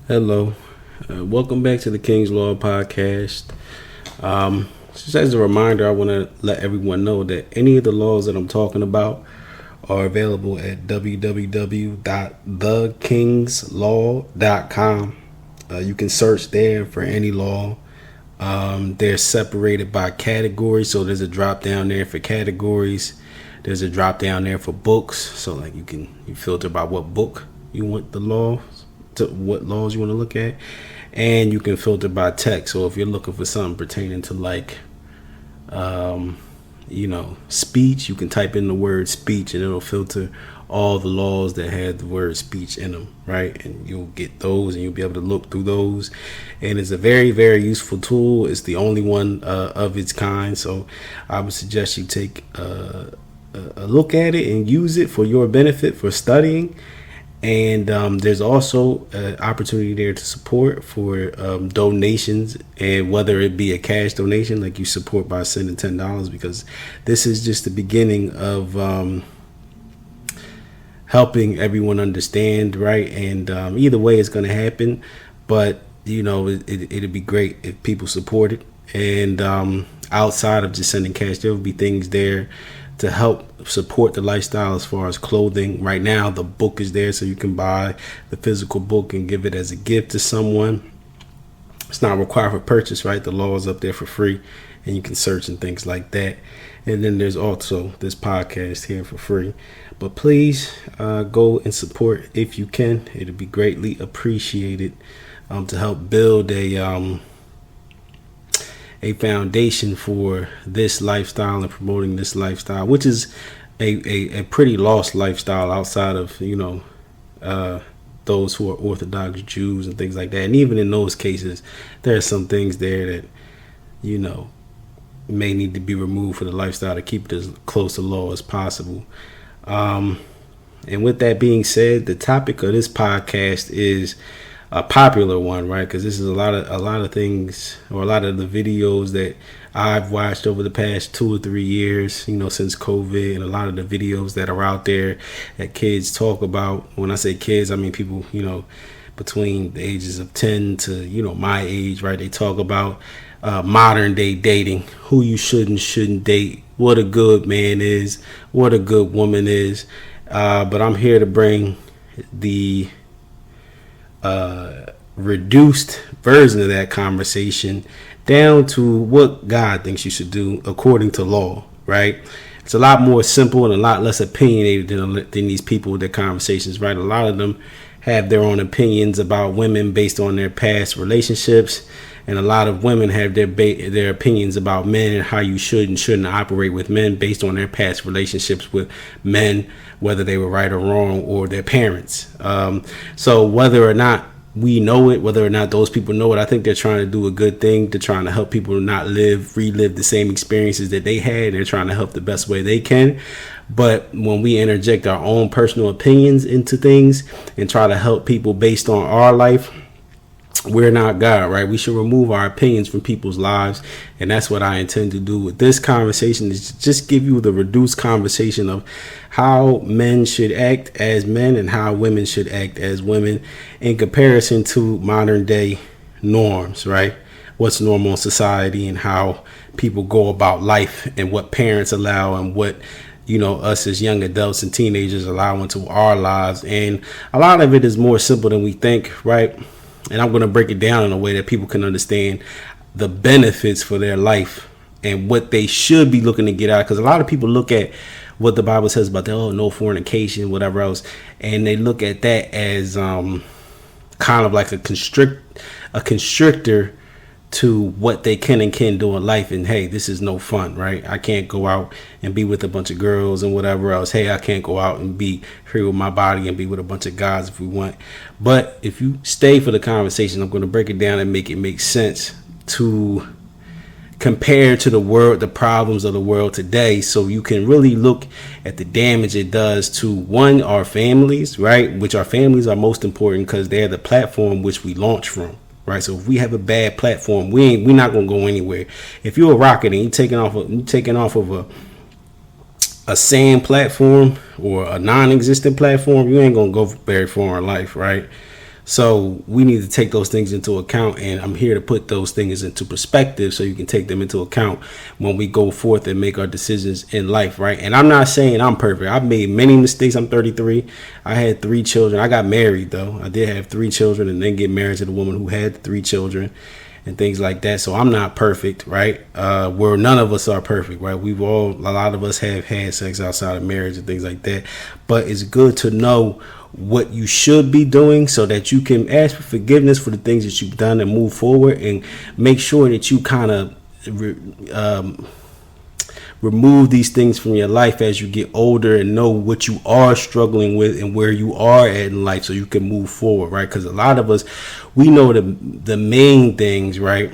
Hello, welcome back to the King's Law podcast. Just as a reminder, I want to let everyone know that any of the laws that I'm talking about are available at www.thekingslaw.com. You can search there for any law. They're separated by categories, so there's a drop down there for categories. There's a drop down there for books, so like you filter by what book you want the law to what laws you want to look at, and you can filter by text. So if you're looking for something pertaining to speech, you can type in the word speech and it'll filter all the laws that have the word speech in them, right? And you'll get those and you'll be able to look through those. And it's a very, very useful tool. It's the only one of its kind. So I would suggest you take a look at it and use it for your benefit for studying. And there's also an opportunity there to support for donations, and whether it be a cash donation, like you support by sending $10, because this is just the beginning of helping everyone understand, right? And either way, it's going to happen. But, it'd be great if people support it. And outside of just sending cash, there will be things there to help support the lifestyle as far as clothing. Right now, the book is there, so you can buy the physical book and give it as a gift to someone. It's not required for purchase, right? The law is up there for free, and you can search and things like that. And then there's also this podcast here for free. But please go and support if you can. It'll be greatly appreciated to help build a foundation for this lifestyle and promoting this lifestyle, which is a pretty lost lifestyle outside of, those who are Orthodox Jews and things like that. And even in those cases, there are some things there that, may need to be removed for the lifestyle to keep it as close to law as possible. And with that being said, the topic of this podcast is a popular one, right? Because this is a lot of things, or a lot of the videos that I've watched over the past 2 or 3 years, since COVID, and a lot of the videos that are out there that kids talk about. When I say kids, I mean people, between the ages of 10 to, my age, right? They talk about modern day dating, who you should and shouldn't date, what a good man is, what a good woman is. But I'm here to bring the reduced version of that conversation down to what God thinks you should do according to law, right? It's a lot more simple and a lot less opinionated than these people with their conversations, right? A lot of them have their own opinions about women based on their past relationships, and a lot of women have their opinions about men and how you should and shouldn't operate with men based on their past relationships with men, whether they were right or wrong, or their parents. So whether or not we know it, whether or not those people know it, I think they're trying to do a good thing. They're trying to help people not relive the same experiences that they had. They're trying to help the best way they can. But when we interject our own personal opinions into things and try to help people based on our life, we're not God, right? We should remove our opinions from people's lives. And that's what I intend to do with this conversation, is just give you the reduced conversation of how men should act as men and how women should act as women in comparison to modern day norms, right? What's normal in society and how people go about life, and what parents allow, and what us as young adults and teenagers allow into our lives. And a lot of it is more simple than we think, right? And I'm going to break it down in a way that people can understand the benefits for their life and what they should be looking to get out. Because a lot of people look at what the Bible says about no fornication, whatever else, and they look at that as kind of like a constrictor to what they can and can't do in life. And hey, this is no fun, right? I can't go out and be with a bunch of girls and whatever else. Hey, I can't go out and be free with my body and be with a bunch of guys if we want. But if you stay for the conversation, I'm going to break it down and make it make sense to compare to the world, the problems of the world today, so you can really look at the damage it does to our families, right? Which our families are most important because they're the platform which we launch from. Right, so if we have a bad platform, we're not gonna go anywhere. If you're a rocket and you're taking off of a sand platform or a non-existent platform, you ain't gonna go very far in life, right? So we need to take those things into account, and I'm here to put those things into perspective so you can take them into account when we go forth and make our decisions in life, right? And I'm not saying I'm perfect. I've made many mistakes. I'm 33. I had 3 children. I got married, though. I did have 3 children and then get married to the woman who had 3 children and things like that. So I'm not perfect, right? Where none of us are perfect, right? A lot of us have had sex outside of marriage and things like that. But it's good to know what you should be doing so that you can ask for forgiveness for the things that you've done and move forward, and make sure that you kind of remove these things from your life as you get older, and know what you are struggling with and where you are at in life so you can move forward, right? Because a lot of us, we know the main things, right?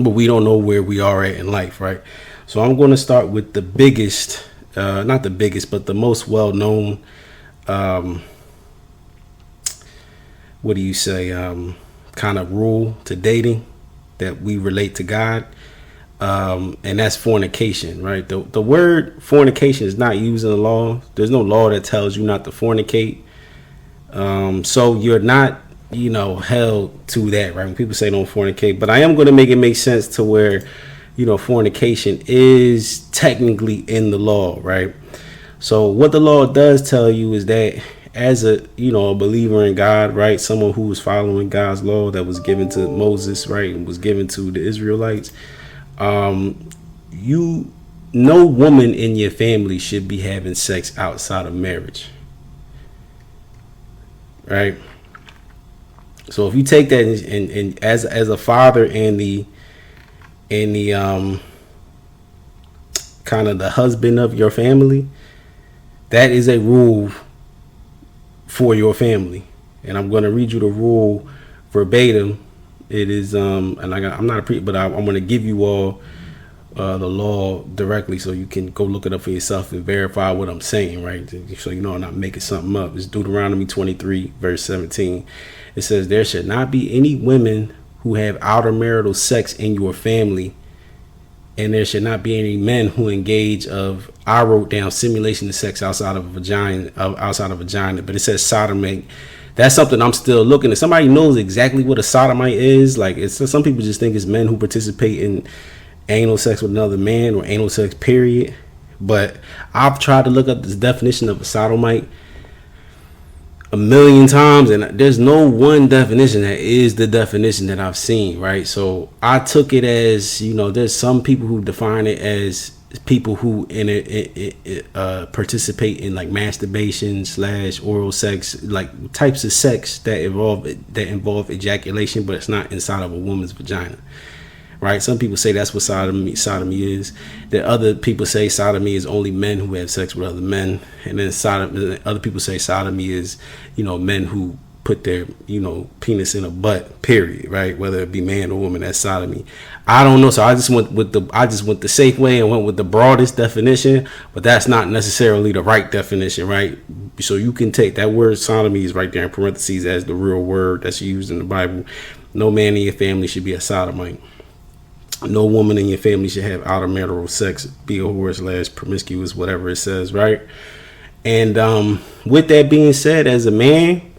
But we don't know where we are at in life, right? So I'm going to start with the biggest, not the biggest, but the most well-known what do you say, kind of rule to dating that we relate to God, and that's fornication, right? The word fornication is not used in the law. There's no law that tells you not to fornicate, so you're not, held to that, right? When people say don't fornicate, but I am going to make it make sense to where, fornication is technically in the law, right? So what the law does tell you is that as a believer in God, right, someone who was following God's law that was given to Moses, right, and was given to the Israelites, no woman in your family should be having sex outside of marriage, right? So if you take that and as a father and the kind of the husband of your family, that is a rule for your family. And I'm going to read you the rule verbatim. It is, I'm not a priest, but I'm going to give you all the law directly so you can go look it up for yourself and verify what I'm saying, right? So I'm not making something up. It's Deuteronomy 23, verse 17. It says, there should not be any women who have outer marital sex in your family, and there should not be any men who engage of, I wrote down, simulation of sex outside of vagina, but it says sodomite. That's something I'm still looking at. Somebody knows exactly what a sodomite is. Like, some people just think it's men who participate in anal sex with another man, or anal sex, period. But I've tried to look up this definition of a sodomite a million times, and there's no one definition that is the definition that I've seen, right? So I took it as, there's some people who define it as people who participate in like masturbation / oral sex, like types of sex that involve ejaculation, but it's not inside of a woman's vagina, right? Some people say that's what sodomy is. That other people say sodomy is only men who have sex with other men, and then other people say sodomy is, men who put their, penis in a butt, period, right? Whether it be man or woman, that's sodomy. I don't know. So I just went the safe way and went with the broadest definition, but that's not necessarily the right definition, right? So you can take that word sodomy is right there in parentheses as the real word that's used in the Bible. No man in your family should be a sodomite. No woman in your family should have outer marital sex, be a whore / promiscuous, whatever it says, right? And with that being said, as a man,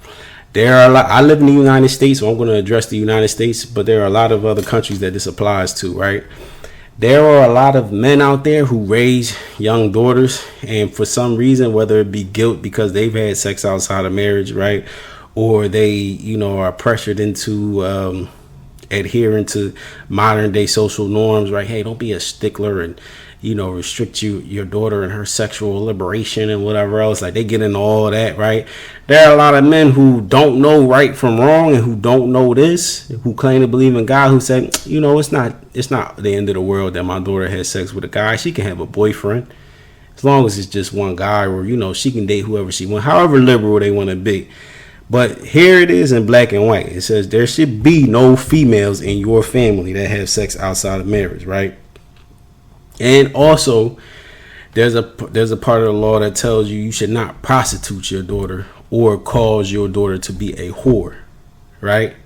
I live in the United States, so I'm going to address the United States, but there are a lot of other countries that this applies to, right? There are a lot of men out there who raise young daughters, and for some reason, whether it be guilt because they've had sex outside of marriage, right, or they, are pressured into adhering to modern day social norms, right? Hey, don't be a stickler and restrict your daughter and her sexual liberation and whatever else. Like, they get into all that, right? There are a lot of men who don't know right from wrong and who don't know this, who claim to believe in God, who say, it's not the end of the world that my daughter has sex with a guy. She can have a boyfriend as long as it's just one guy, or she can date whoever she wants, however liberal they want to be. But here it is in black and white. It says there should be no females in your family that have sex outside of marriage, right? And also, there's a part of the law that tells you should not prostitute your daughter or cause your daughter to be a whore, right?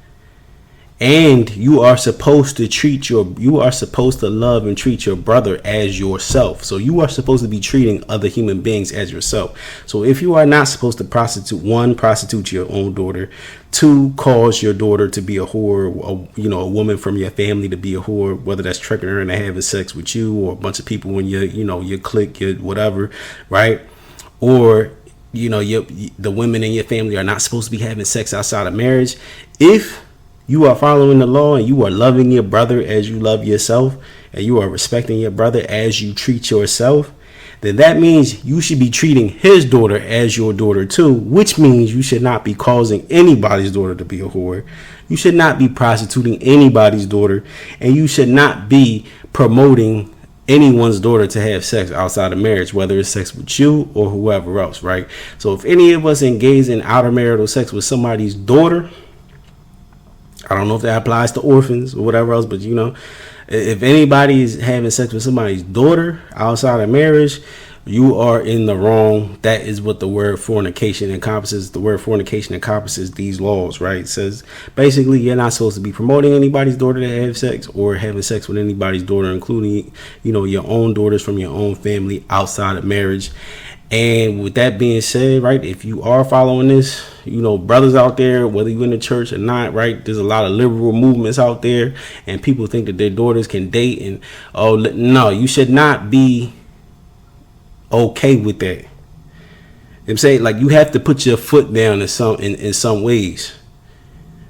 And you are supposed to love and treat your brother as yourself. So you are supposed to be treating other human beings as yourself. So if you are not supposed to prostitute your own daughter, 2, cause your daughter to be a whore, a woman from your family to be a whore, whether that's tricking her into having sex with you or a bunch of people in your clique, your whatever, right? Or the women in your family are not supposed to be having sex outside of marriage. If you are following the law and you are loving your brother as you love yourself, and you are respecting your brother as you treat yourself, then that means you should be treating his daughter as your daughter too, which means you should not be causing anybody's daughter to be a whore. You should not be prostituting anybody's daughter, and you should not be promoting anyone's daughter to have sex outside of marriage, whether it's sex with you or whoever else, right? So if any of us engage in outer marital sex with somebody's daughter, I don't know if that applies to orphans or whatever else, but if anybody is having sex with somebody's daughter outside of marriage, you are in the wrong. That is what the word fornication encompasses. The word fornication encompasses these laws, right? It says basically you're not supposed to be promoting anybody's daughter to have sex or having sex with anybody's daughter, including, your own daughters from your own family outside of marriage. And with that being said, right, if you are following this, brothers out there, whether you're in the church or not, right, there's a lot of liberal movements out there, and people think that their daughters can date, and no, you should not be okay with that. I'm saying, like, you have to put your foot down in some ways,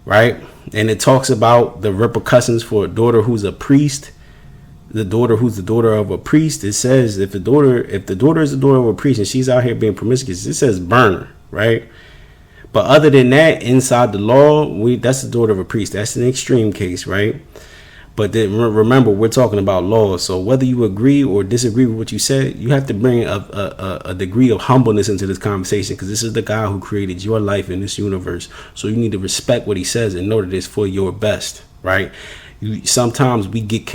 right? And it talks about the repercussions for a daughter who's a priest. The daughter who's the daughter of a priest, it says if the daughter is the daughter of a priest and she's out here being promiscuous, it says burn her, right? But other than that, inside the law, that's the daughter of a priest. That's an extreme case, right? But then remember, we're talking about law. So whether you agree or disagree with what you said, you have to bring a degree of humbleness into this conversation, because this is the God who created your life in this universe. So you need to respect what he says and know that it's for your best, right? Sometimes we get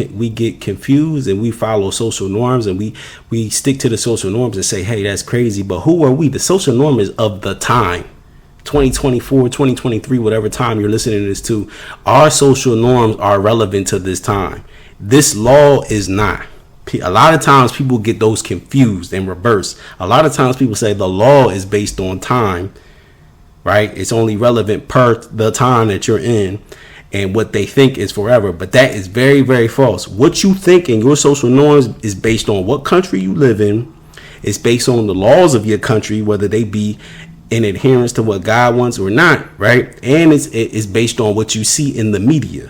confused and we follow social norms, and we stick to the social norms and say, hey, that's crazy. But who are we? The social norm is of the time. 2024, 2023, whatever time you're listening to this to, our social norms are relevant to this time. This law is not. A lot of times people get those confused and reversed. A lot of times people say the law is based on time, right? It's only relevant per the time that you're in and what they think is forever. But that is very, very false. What you think in your social norms is based on what country you live in. It's based on the laws of your country, whether they be in adherence to what God wants or not, right? And it's based on what you see in the media,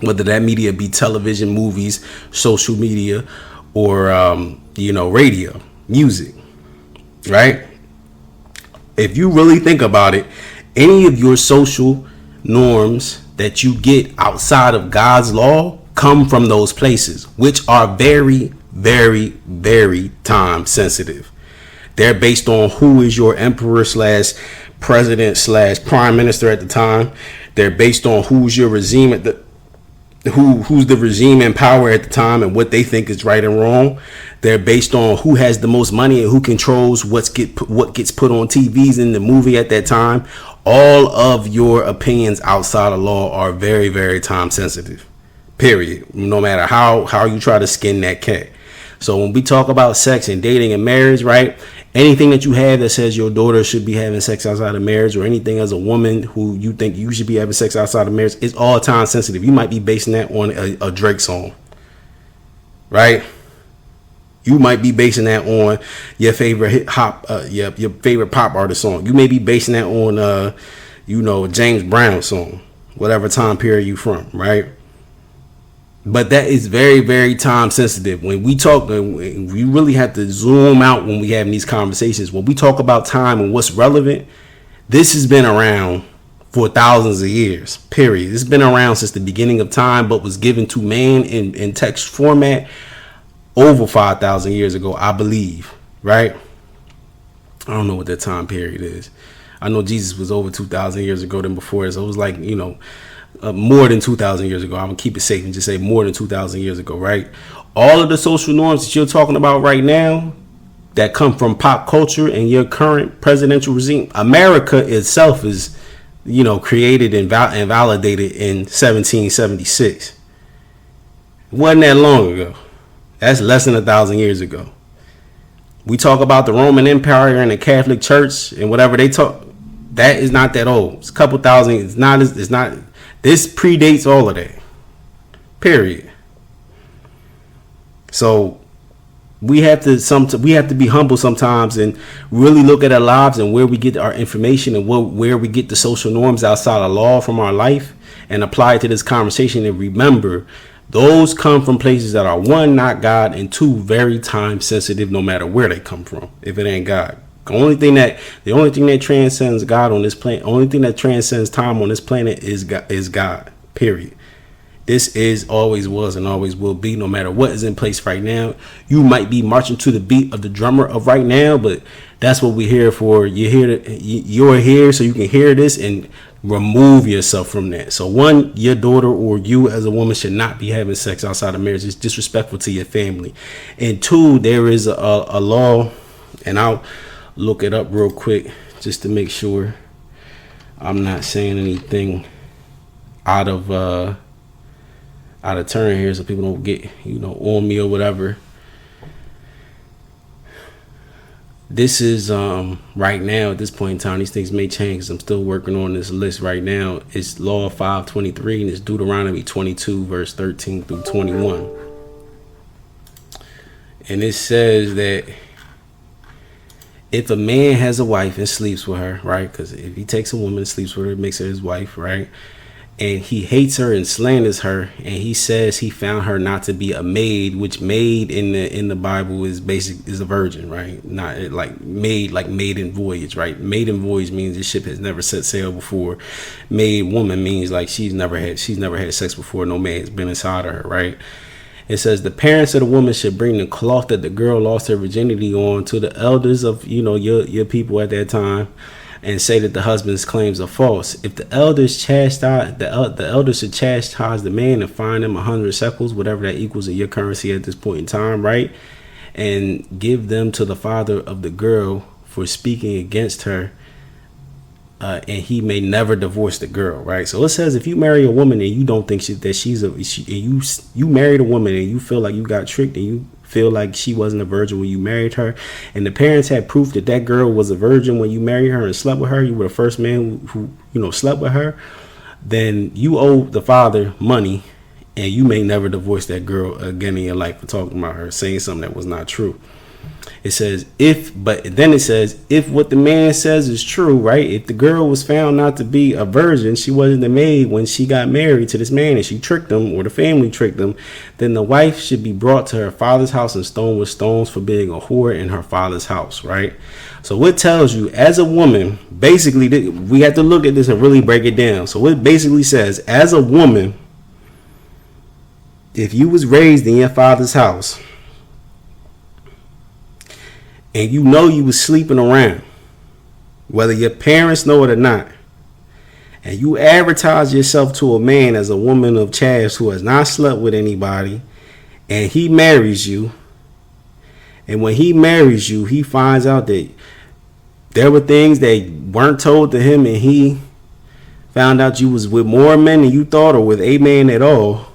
whether that media be television, movies, social media, or radio, music, right? If you really think about it, any of your social norms that you get outside of God's law come from those places, which are very, very, very time sensitive. They're based on who is your emperor / president / prime minister at the time. They're based on who's your regime who's the regime in power at the time and what they think is right and wrong. They're based on who has the most money and who controls what gets put on TVs in the movie at that time. All of your opinions outside of law are very, very time sensitive, period. No matter how you try to skin that cat. So when we talk about sex and dating and marriage, right? Anything that you have that says your daughter should be having sex outside of marriage, or anything as a woman who you think you should be having sex outside of marriage, it's all time sensitive. You might be basing that on a Drake song, right? You might be basing that on your favorite your favorite pop artist song. You may be basing that on James Brown song, whatever time period you from, right? But that is very, very time sensitive. When we talk, we really have to zoom out when we have these conversations. When we talk about time and what's relevant, this has been around for thousands of years, period. It's been around since the beginning of time, but was given to man in text format over 5,000 years ago, I believe, right? I don't know what that time period is. I know Jesus was over 2,000 years ago than before, so it was like, more than 2,000 years ago. I'm gonna keep it safe and just say more than 2,000 years ago, right? All of the social norms that you're talking about right now that come from pop culture and your current presidential regime, America itself is created and validated in 1776. It wasn't that long ago. That's less than 1,000 years ago. We talk about the Roman Empire and the Catholic Church and whatever they talk. That is not that old. It's a couple thousand. It's not. This predates all of that. Period. So we have to be humble sometimes and really look at our lives and where we get our information and where we get the social norms outside of law from our life and apply it to this conversation and remember. Those come from places that are, one, not God, and two, very time sensitive no matter where they come from, if it ain't God. The only thing that transcends God on this planet, only thing that transcends time on this planet is God, period. This is, always was, and always will be, no matter what is in place right now. You might be marching to the beat of the drummer of right now, but that's what we're here for. You're here so you can hear this and remove yourself from that. So one, your daughter or you as a woman should not be having sex outside of marriage. It's disrespectful to your family. And two, there is a law, and I'll look it up real quick just to make sure I'm not saying anything out of turn here, so people don't get on me or whatever. This is right now at this point in time. These things may change because I'm still working on this list right now. It's Law 523 and it's Deuteronomy 22 verse 13 through 21. And it says that if a man has a wife and sleeps with her, right? Because if he takes a woman and sleeps with her, it makes her his wife, right? And he hates her and slanders her, and he says he found her not to be a maid, which maid in the Bible is a virgin, right? Not like maiden voyage, right? Maiden voyage means the ship has never set sail before. Maid woman means like she's never had sex before. No man has been inside of her, right? It says the parents of the woman should bring the cloth that the girl lost her virginity on to the elders of your people at that time, and say that the husband's claims are false. If the elders chastise, the elders should chastise the man and fine him 100 shekels, whatever that equals in your currency at this point in time, right? And give them to the father of the girl for speaking against her, and he may never divorce the girl, right? So it says if you marry a woman and you don't think you married a woman and you feel like you got tricked and you feel like she wasn't a virgin when you married her, and the parents had proof that girl was a virgin when you married her and slept with her, you were the first man who slept with her, then you owe the father money, and you may never divorce that girl again in your life for talking about her, saying something that was not true. It says if what the man says is true, right? If the girl was found not to be a virgin, she wasn't a maid when she got married to this man and she tricked him, or the family tricked him, then the wife should be brought to her father's house and stoned with stones for being a whore in her father's house, right? So it tells you as a woman, basically, we have to look at this and really break it down. So it basically says as a woman, if you was raised in your father's house and you was sleeping around, whether your parents know it or not, and you advertise yourself to a man as a woman of chaste who has not slept with anybody, and he marries you, and when he marries you, he finds out that there were things that weren't told to him, and he found out you was with more men than you thought, or with a man at all,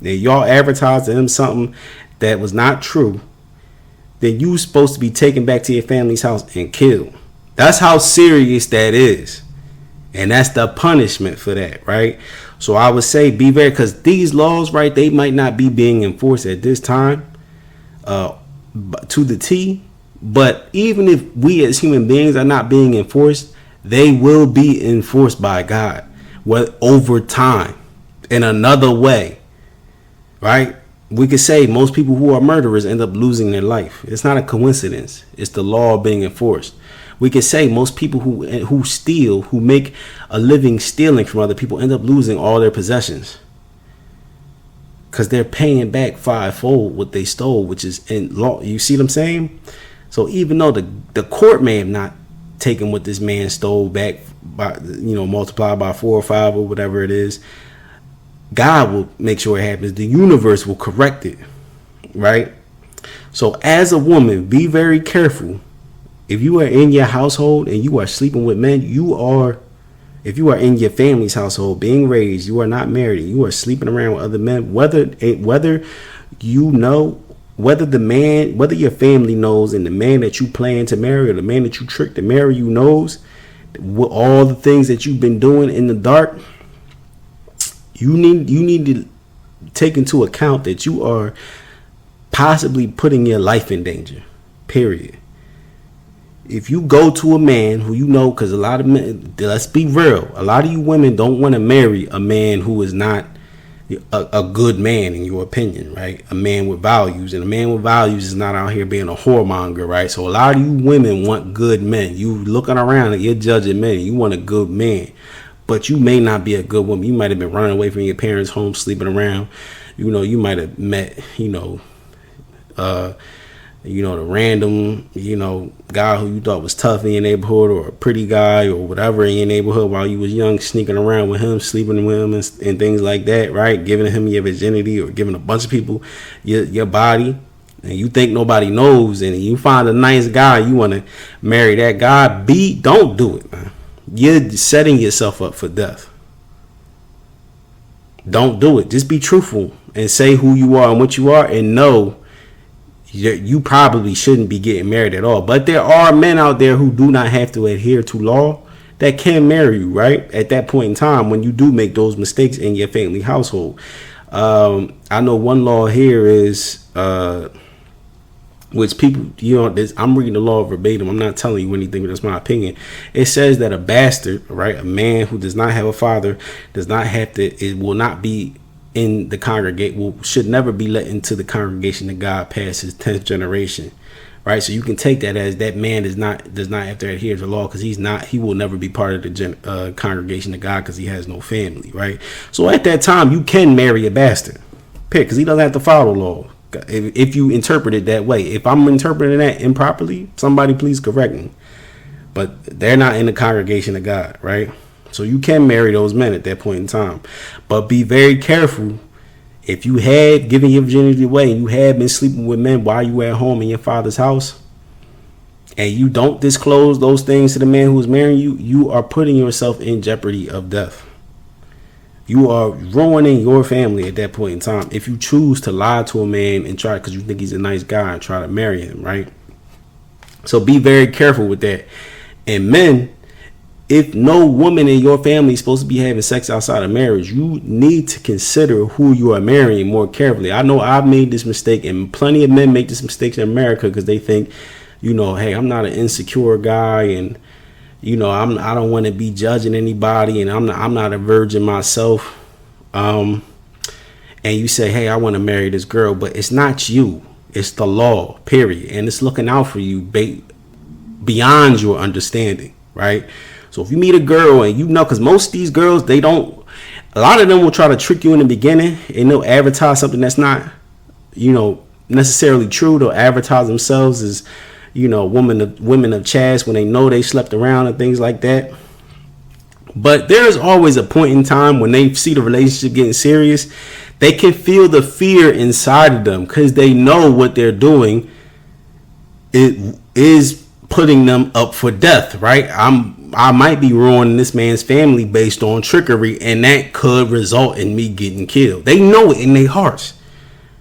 that y'all advertised to him something that was not true, then you supposed to be taken back to your family's house and killed. That's how serious that is. And that's the punishment for that, right? So I would say be very, because these laws, right, they might not be being enforced at this time to the T. But even if we as human beings are not being enforced, they will be enforced by God over time in another way, right? We could say most people who are murderers end up losing their life. It's not a coincidence. It's the law being enforced. We could say most people who steal, who make a living stealing from other people, end up losing all their possessions because they're paying back fivefold what they stole, which is in law. You see what I'm saying? So even though the court may have not taken what this man stole back by, multiplied by 4 or 5 or whatever it is, God will make sure it happens. The universe will correct it, right? So as a woman, be very careful. If you are in your household and you are sleeping with men, you are If you are in your family's household, being raised, you are not married, and you are sleeping around with other men, whether you know, whether your family knows, and the man that you plan to marry or the man that you tricked to marry you knows all the things that you've been doing in the dark, you need to take into account that you are possibly putting your life in danger. Period. If you go to a man who you know, because a lot of men, let's be real, a lot of you women don't want to marry a man who is not a good man in your opinion, right? A man with values, and a man with values is not out here being a whoremonger, right? So a lot of you women want good men. You looking around and you're judging men. You want a good man, but you may not be a good woman. You might have been running away from your parents' home, sleeping around. You know, you might have met, the random, guy who you thought was tough in your neighborhood, or a pretty guy or whatever in your neighborhood while you was young, sneaking around with him, sleeping with him and things like that, right? Giving him your virginity, or giving a bunch of people your body, and you think nobody knows, and you find a nice guy, you want to marry that guy. Don't do it, man. You're setting yourself up for death. Don't do it. Just be truthful and say who you are and what you are, and know you probably shouldn't be getting married at all. But there are men out there who do not have to adhere to law that can marry you, right? At that point in time, when you do make those mistakes in your family household. I know one law here is, which people, I'm reading the law verbatim. I'm not telling you anything, but that's my opinion. It says that a bastard, right? A man who does not have a father, it will not be in the congregation, should never be let into the congregation of God past his 10th generation, right? So you can take that as that man does not have to adhere to the law, because he will never be part of the congregation of God, because he has no family, right? So at that time, you can marry a bastard, because he doesn't have to follow the law. If you interpret it that way, if I'm interpreting that improperly, somebody please correct me. But they're not in the congregation of God, right? So you can marry those men at that point in time. But be very careful. If you had given your virginity away and you had been sleeping with men while you were at home in your father's house, and you don't disclose those things to the man who is marrying you, you are putting yourself in jeopardy of death. You are ruining your family at that point in time if you choose to lie to a man and try, because you think he's a nice guy, and try to marry him, right? So be very careful with that. And men, if no woman in your family is supposed to be having sex outside of marriage, you need to consider who you are marrying more carefully. I know I've made this mistake, and plenty of men make this mistake in America because they think, hey, I'm not an insecure guy, and I don't want to be judging anybody, and I'm not a virgin myself. And you say, hey, I want to marry this girl, but it's not you. It's the law, period. And it's looking out for you beyond your understanding, right? So if you meet a girl and because most of these girls, a lot of them will try to trick you in the beginning, and they'll advertise something that's not, necessarily true. They'll advertise themselves as, women of chaste when they know they slept around and things like that. But there's always a point in time when they see the relationship getting serious, they can feel the fear inside of them, because they know what they're doing. It is putting them up for death, right? I might be ruining this man's family based on trickery, and that could result in me getting killed. They know it in their hearts.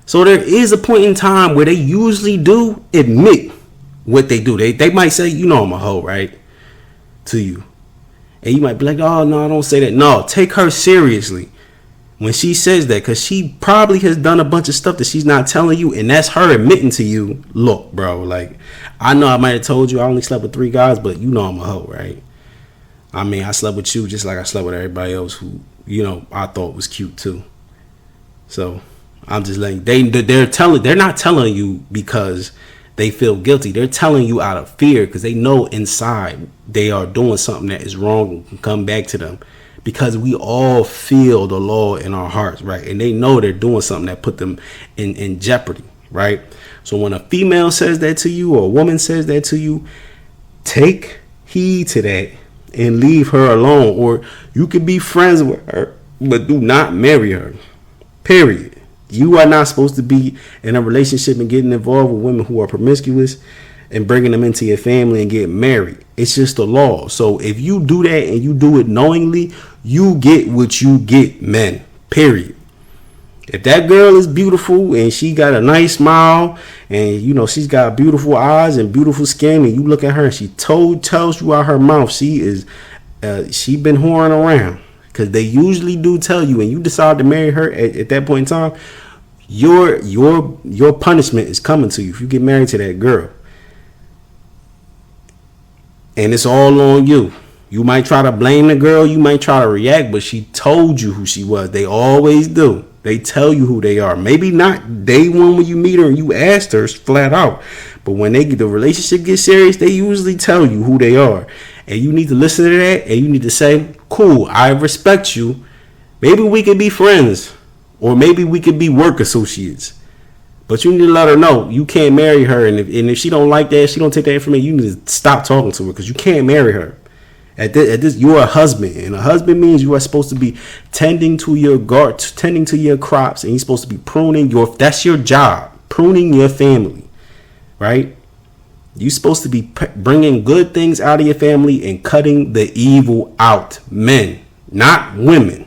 So there is a point in time where they usually do admit what they do. They might say, I'm a hoe, right? To you. And you might be like, oh, no, don't say that. No, take her seriously when she says that, because she probably has done a bunch of stuff that she's not telling you, and that's her admitting to you, look, bro, like, I know I might have told you I only slept with 3 guys, but I'm a hoe, right? I mean, I slept with you just like I slept with everybody else who, I thought was cute too. So I'm just letting they're not telling you because they feel guilty. They're telling you out of fear, because they know inside they are doing something that is wrong and can come back to them. Because we all feel the law in our hearts, right? And they know they're doing something that put them in jeopardy, right? So when a female says that to you, or a woman says that to you, take heed to that and leave her alone. Or you can be friends with her, but do not marry her. Period. You are not supposed to be in a relationship and getting involved with women who are promiscuous and bringing them into your family and getting married. It's just the law. So if you do that and you do it knowingly, you get what you get, men. Period. If that girl is beautiful and she got a nice smile and she's got beautiful eyes and beautiful skin, and you look at her and she tells you out her mouth she been whoring around, because they usually do tell you, and you decide to marry her at that point in time, your punishment is coming to you if you get married to that girl. And it's all on you. You might try to blame the girl, you might try to react, but she told you who she was. They always do. They tell you who they are. Maybe not day one when you meet her and you asked her flat out, but when the relationship gets serious, they usually tell you who they are. And you need to listen to that, and you need to say, cool, I respect you. Maybe we could be friends, or maybe we could be work associates. But you need to let her know you can't marry her. And if she don't like that, she don't take that information, you need to stop talking to her, because you can't marry her. At this, you're a husband, and a husband means you are supposed to be tending to your garden, tending to your crops, and you're supposed to be pruning that's your job, pruning your family, right? You're supposed to be bringing good things out of your family and cutting the evil out. Men, not women.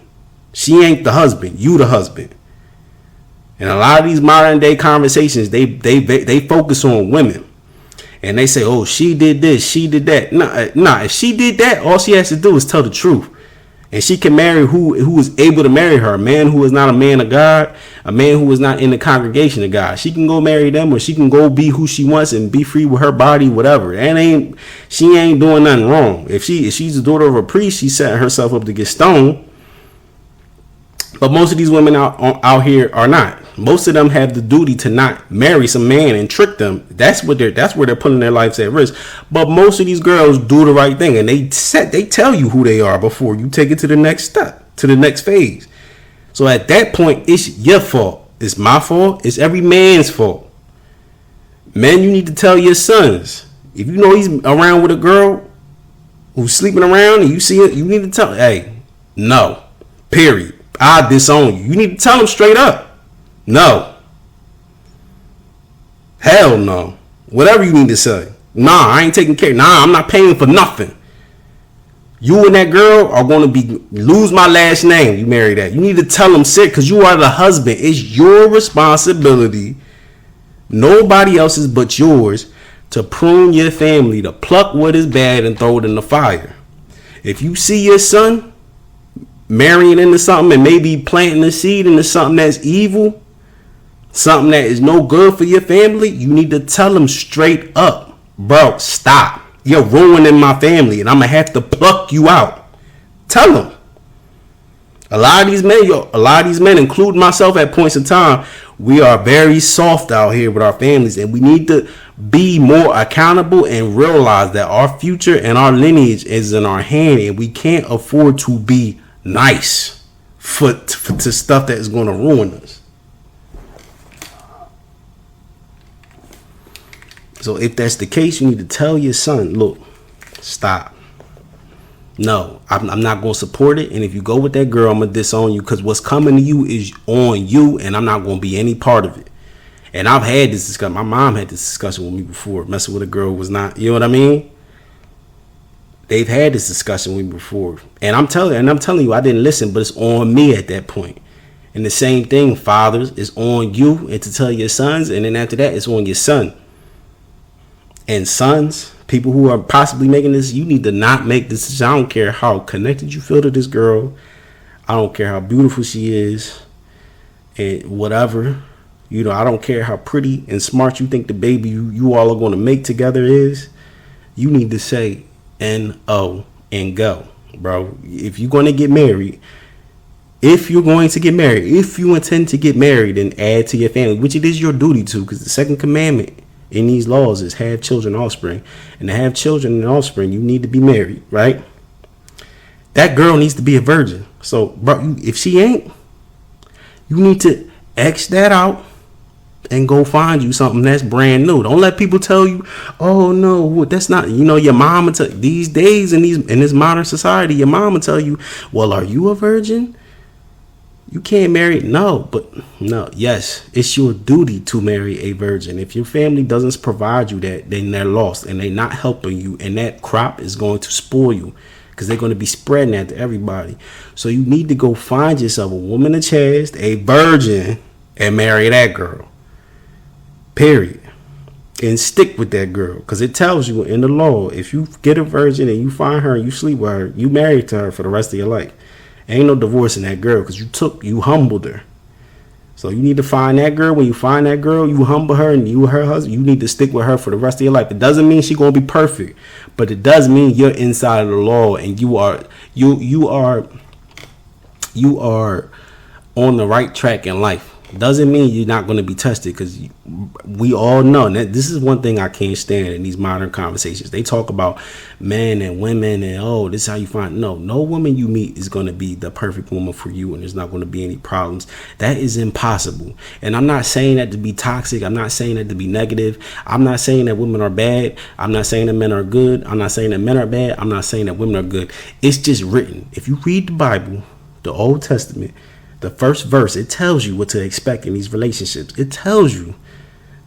She ain't the husband, you the husband. And a lot of these modern day conversations, they focus on women. And they say, oh, she did this, she did that. Nah, if she did that, all she has to do is tell the truth. And she can marry who is able to marry her. A man who is not a man of God, a man who is not in the congregation of God. She can go marry them, or she can go be who she wants and be free with her body, whatever. She ain't doing nothing wrong. If she's the daughter of a priest, she set herself up to get stoned. But most of these women out here are not. Most of them have the duty to not marry some man and trick them. That's where they're putting their lives at risk. But most of these girls do the right thing, and they tell you who they are before you take it to the next step, to the next phase. So at that point, it's your fault. It's my fault. It's every man's fault. Men, you need to tell your sons. If you know he's around with a girl who's sleeping around and you see it, you need to tell, hey, no, period. I disown you. You need to tell them straight up. No. Hell no. Whatever you need to say. Nah, I ain't taking care. Nah, I'm not paying for nothing. You and that girl are going to lose my last name. You marry that. You need to tell them sick, because you are the husband. It's your responsibility, nobody else's but yours, to prune your family, to pluck what is bad and throw it in the fire. If you see your son marrying into something and maybe planting the seed into something that's evil, something that is no good for your family, you need to tell them straight up, bro, stop. You're ruining my family, and I'm going to have to pluck you out. Tell them. A lot of these men, including myself at points in time, we are very soft out here with our families, and we need to be more accountable and realize that our future and our lineage is in our hand, and we can't afford to be nice to stuff that is going to ruin us. So if that's the case, you need to tell your son, look, stop. No, I'm not going to support it. And if you go with that girl, I'm going to disown you, because what's coming to you is on you, and I'm not going to be any part of it. And I've had this discussion. My mom had this discussion with me before. Messing with a girl was not, you know what I mean? They've had this discussion with me before. And I'm telling you, I didn't listen, but it's on me at that point. And the same thing, fathers, is on you, and to tell your sons. And then after that, it's on your son. And sons, people who are possibly making this, you need to not make this decision. I don't care how connected you feel to this girl. I don't care how beautiful she is and whatever. I don't care how pretty and smart you think the baby you all are going to make together is. You need to say N-O and go, bro. If you're going to get married, if you intend to get married and add to your family, which it is your duty to, because the second commandment in these laws is have children and offspring. And to have children and offspring, you need to be married, right? That girl needs to be a virgin. So, bro, if she ain't, you need to X that out and go find you something that's brand new. Don't let people tell you, oh no, that's not, your mom will tell you. These days in this modern society, your mom will tell you, well, are you a virgin? You can't marry. No, but no. Yes, it's your duty to marry a virgin. If your family doesn't provide you that, then they're lost and they're not helping you. And that crop is going to spoil you because they're going to be spreading that to everybody. So you need to go find yourself a woman of chaste, a virgin, and marry that girl. Period. And stick with that girl, because it tells you in the law, if you get a virgin and you find her and you sleep with her, you married to her for the rest of your life. Ain't no divorcing that girl, because you humbled her. So you need to find that girl. When you find that girl, you humble her, and you her husband, you need to stick with her for the rest of your life. It doesn't mean she's gonna be perfect, but it does mean you're inside of the law and you are on the right track in life. Doesn't mean you're not going to be tested, because we all know that this is one thing I can't stand in these modern conversations. They talk about men and women and, oh, this is how you find. No woman you meet is going to be the perfect woman for you, and there's not going to be any problems. That is impossible. And I'm not saying that to be toxic. I'm not saying that to be negative. I'm not saying that women are bad. I'm not saying that men are good. I'm not saying that men are bad. I'm not saying that women are good. It's just written. If you read the Bible, the Old Testament, the first verse, it tells you what to expect in these relationships. It tells you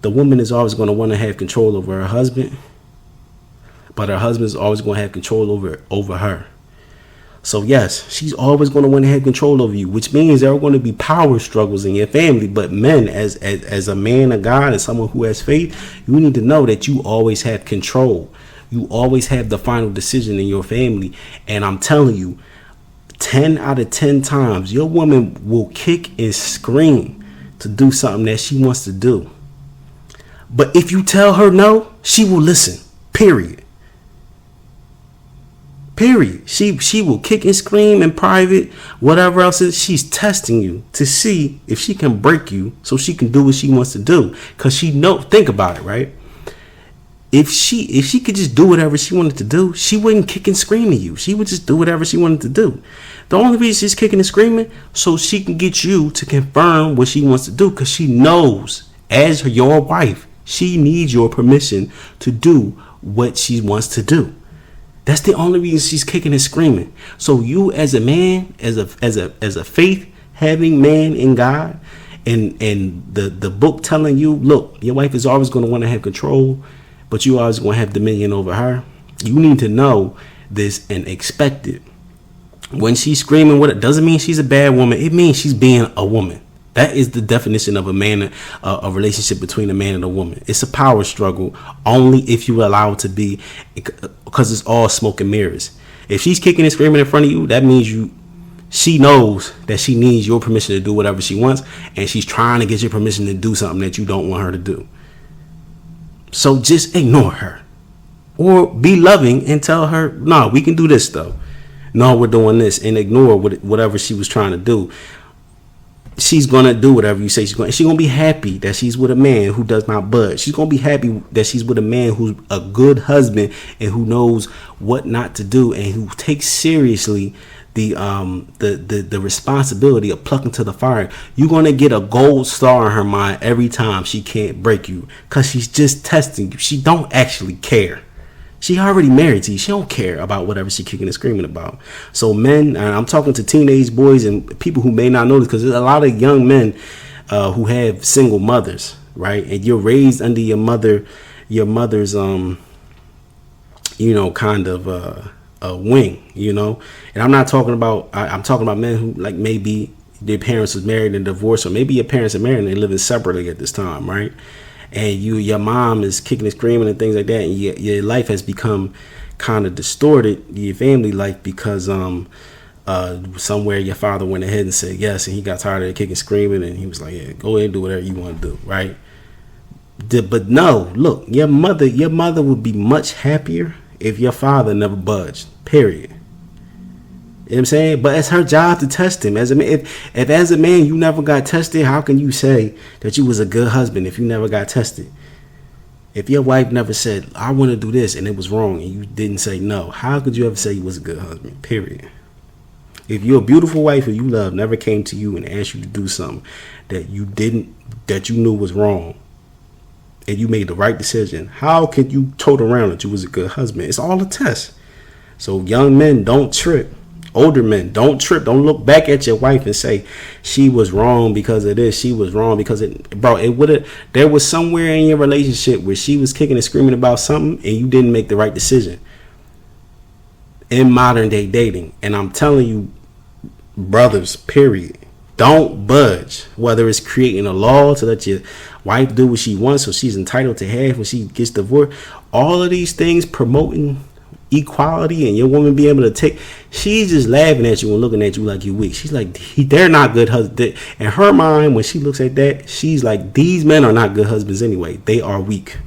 the woman is always going to want to have control over her husband, but her husband is always going to have control over her. So yes, she's always going to want to have control over you, which means there are going to be power struggles in your family. But men, as a man of God and someone who has faith, you need to know that you always have control. You always have the final decision in your family. And I'm telling you, 10 out of 10 times, your woman will kick and scream to do something that she wants to do. But if you tell her no, she will listen. Period. She will kick and scream in private, whatever else is. She's testing you to see if she can break you so she can do what she wants to do. Because think about it, right? If she could just do whatever she wanted to do, she wouldn't kick and scream at you. She would just do whatever she wanted to do. The only reason she's kicking and screaming, so she can get you to confirm what she wants to do, because she knows, as your wife, she needs your permission to do what she wants to do. That's the only reason she's kicking and screaming. So you, as a man, as a faith having man in God, and the book telling you, look, your wife is always going to want to have control, but you always going to have dominion over her. You need to know this and expect it. When she's screaming, what it doesn't mean she's a bad woman. It means she's being a woman. That is the definition of a relationship between a man and a woman. It's a power struggle only if you allow it to be, because it's all smoke and mirrors. If she's kicking and screaming in front of you, that means she knows that she needs your permission to do whatever she wants, and she's trying to get your permission to do something that you don't want her to do. So just ignore her, or be loving and tell her, no, we can do this though. No, we're doing this, and ignore whatever she was trying to do. She's going to do whatever you say she's going to be happy that she's with a man who does not budge. She's going to be happy that she's with a man who's a good husband and who knows what not to do, and who takes seriously the responsibility of plucking to the fire. You're going to get a gold star in her mind every time she can't break you, because she's just testing you. She don't actually care. She already married to you. She don't care about whatever she kicking and screaming about. So men, and I'm talking to teenage boys and people who may not know this, because there's a lot of young men who have single mothers, right? And you're raised under your mother's kind of a wing, And I'm not talking about, I'm talking about men who, like, maybe their parents was married and divorced, or maybe your parents are married and they're living separately at this time, right? And your mom is kicking and screaming and things like that, and your life has become kind of distorted, your family life, because somewhere your father went ahead and said yes, and he got tired of the kicking and screaming, and he was like, yeah, go ahead and do whatever you want to do, right? But no, look, your mother would be much happier if your father never budged, period. You know what I'm saying? But it's her job to test him. As a man, if as a man you never got tested, how can you say that you was a good husband if you never got tested? If your wife never said, I want to do this, and it was wrong, and you didn't say no, how could you ever say you was a good husband? Period. If your beautiful wife who you love never came to you and asked you to do something that you knew was wrong, and you made the right decision, how can you tote around that you was a good husband? It's all a test. So young men, don't trip Older men, don't trip. Don't look back at your wife and say she was wrong because of this. She was wrong because it would have. There was somewhere in your relationship where she was kicking and screaming about something and you didn't make the right decision. In modern day dating, and I'm telling you, brothers, period, don't budge. Whether it's creating a law to let your wife do what she wants, so she's entitled to have when she gets divorced. All of these things promoting equality and your woman be able to take, she's just laughing at you and looking at you like you weak. She's like, they're not good husbands. In her mind, when she looks at that, she's like, these men are not good husbands anyway. They are weak.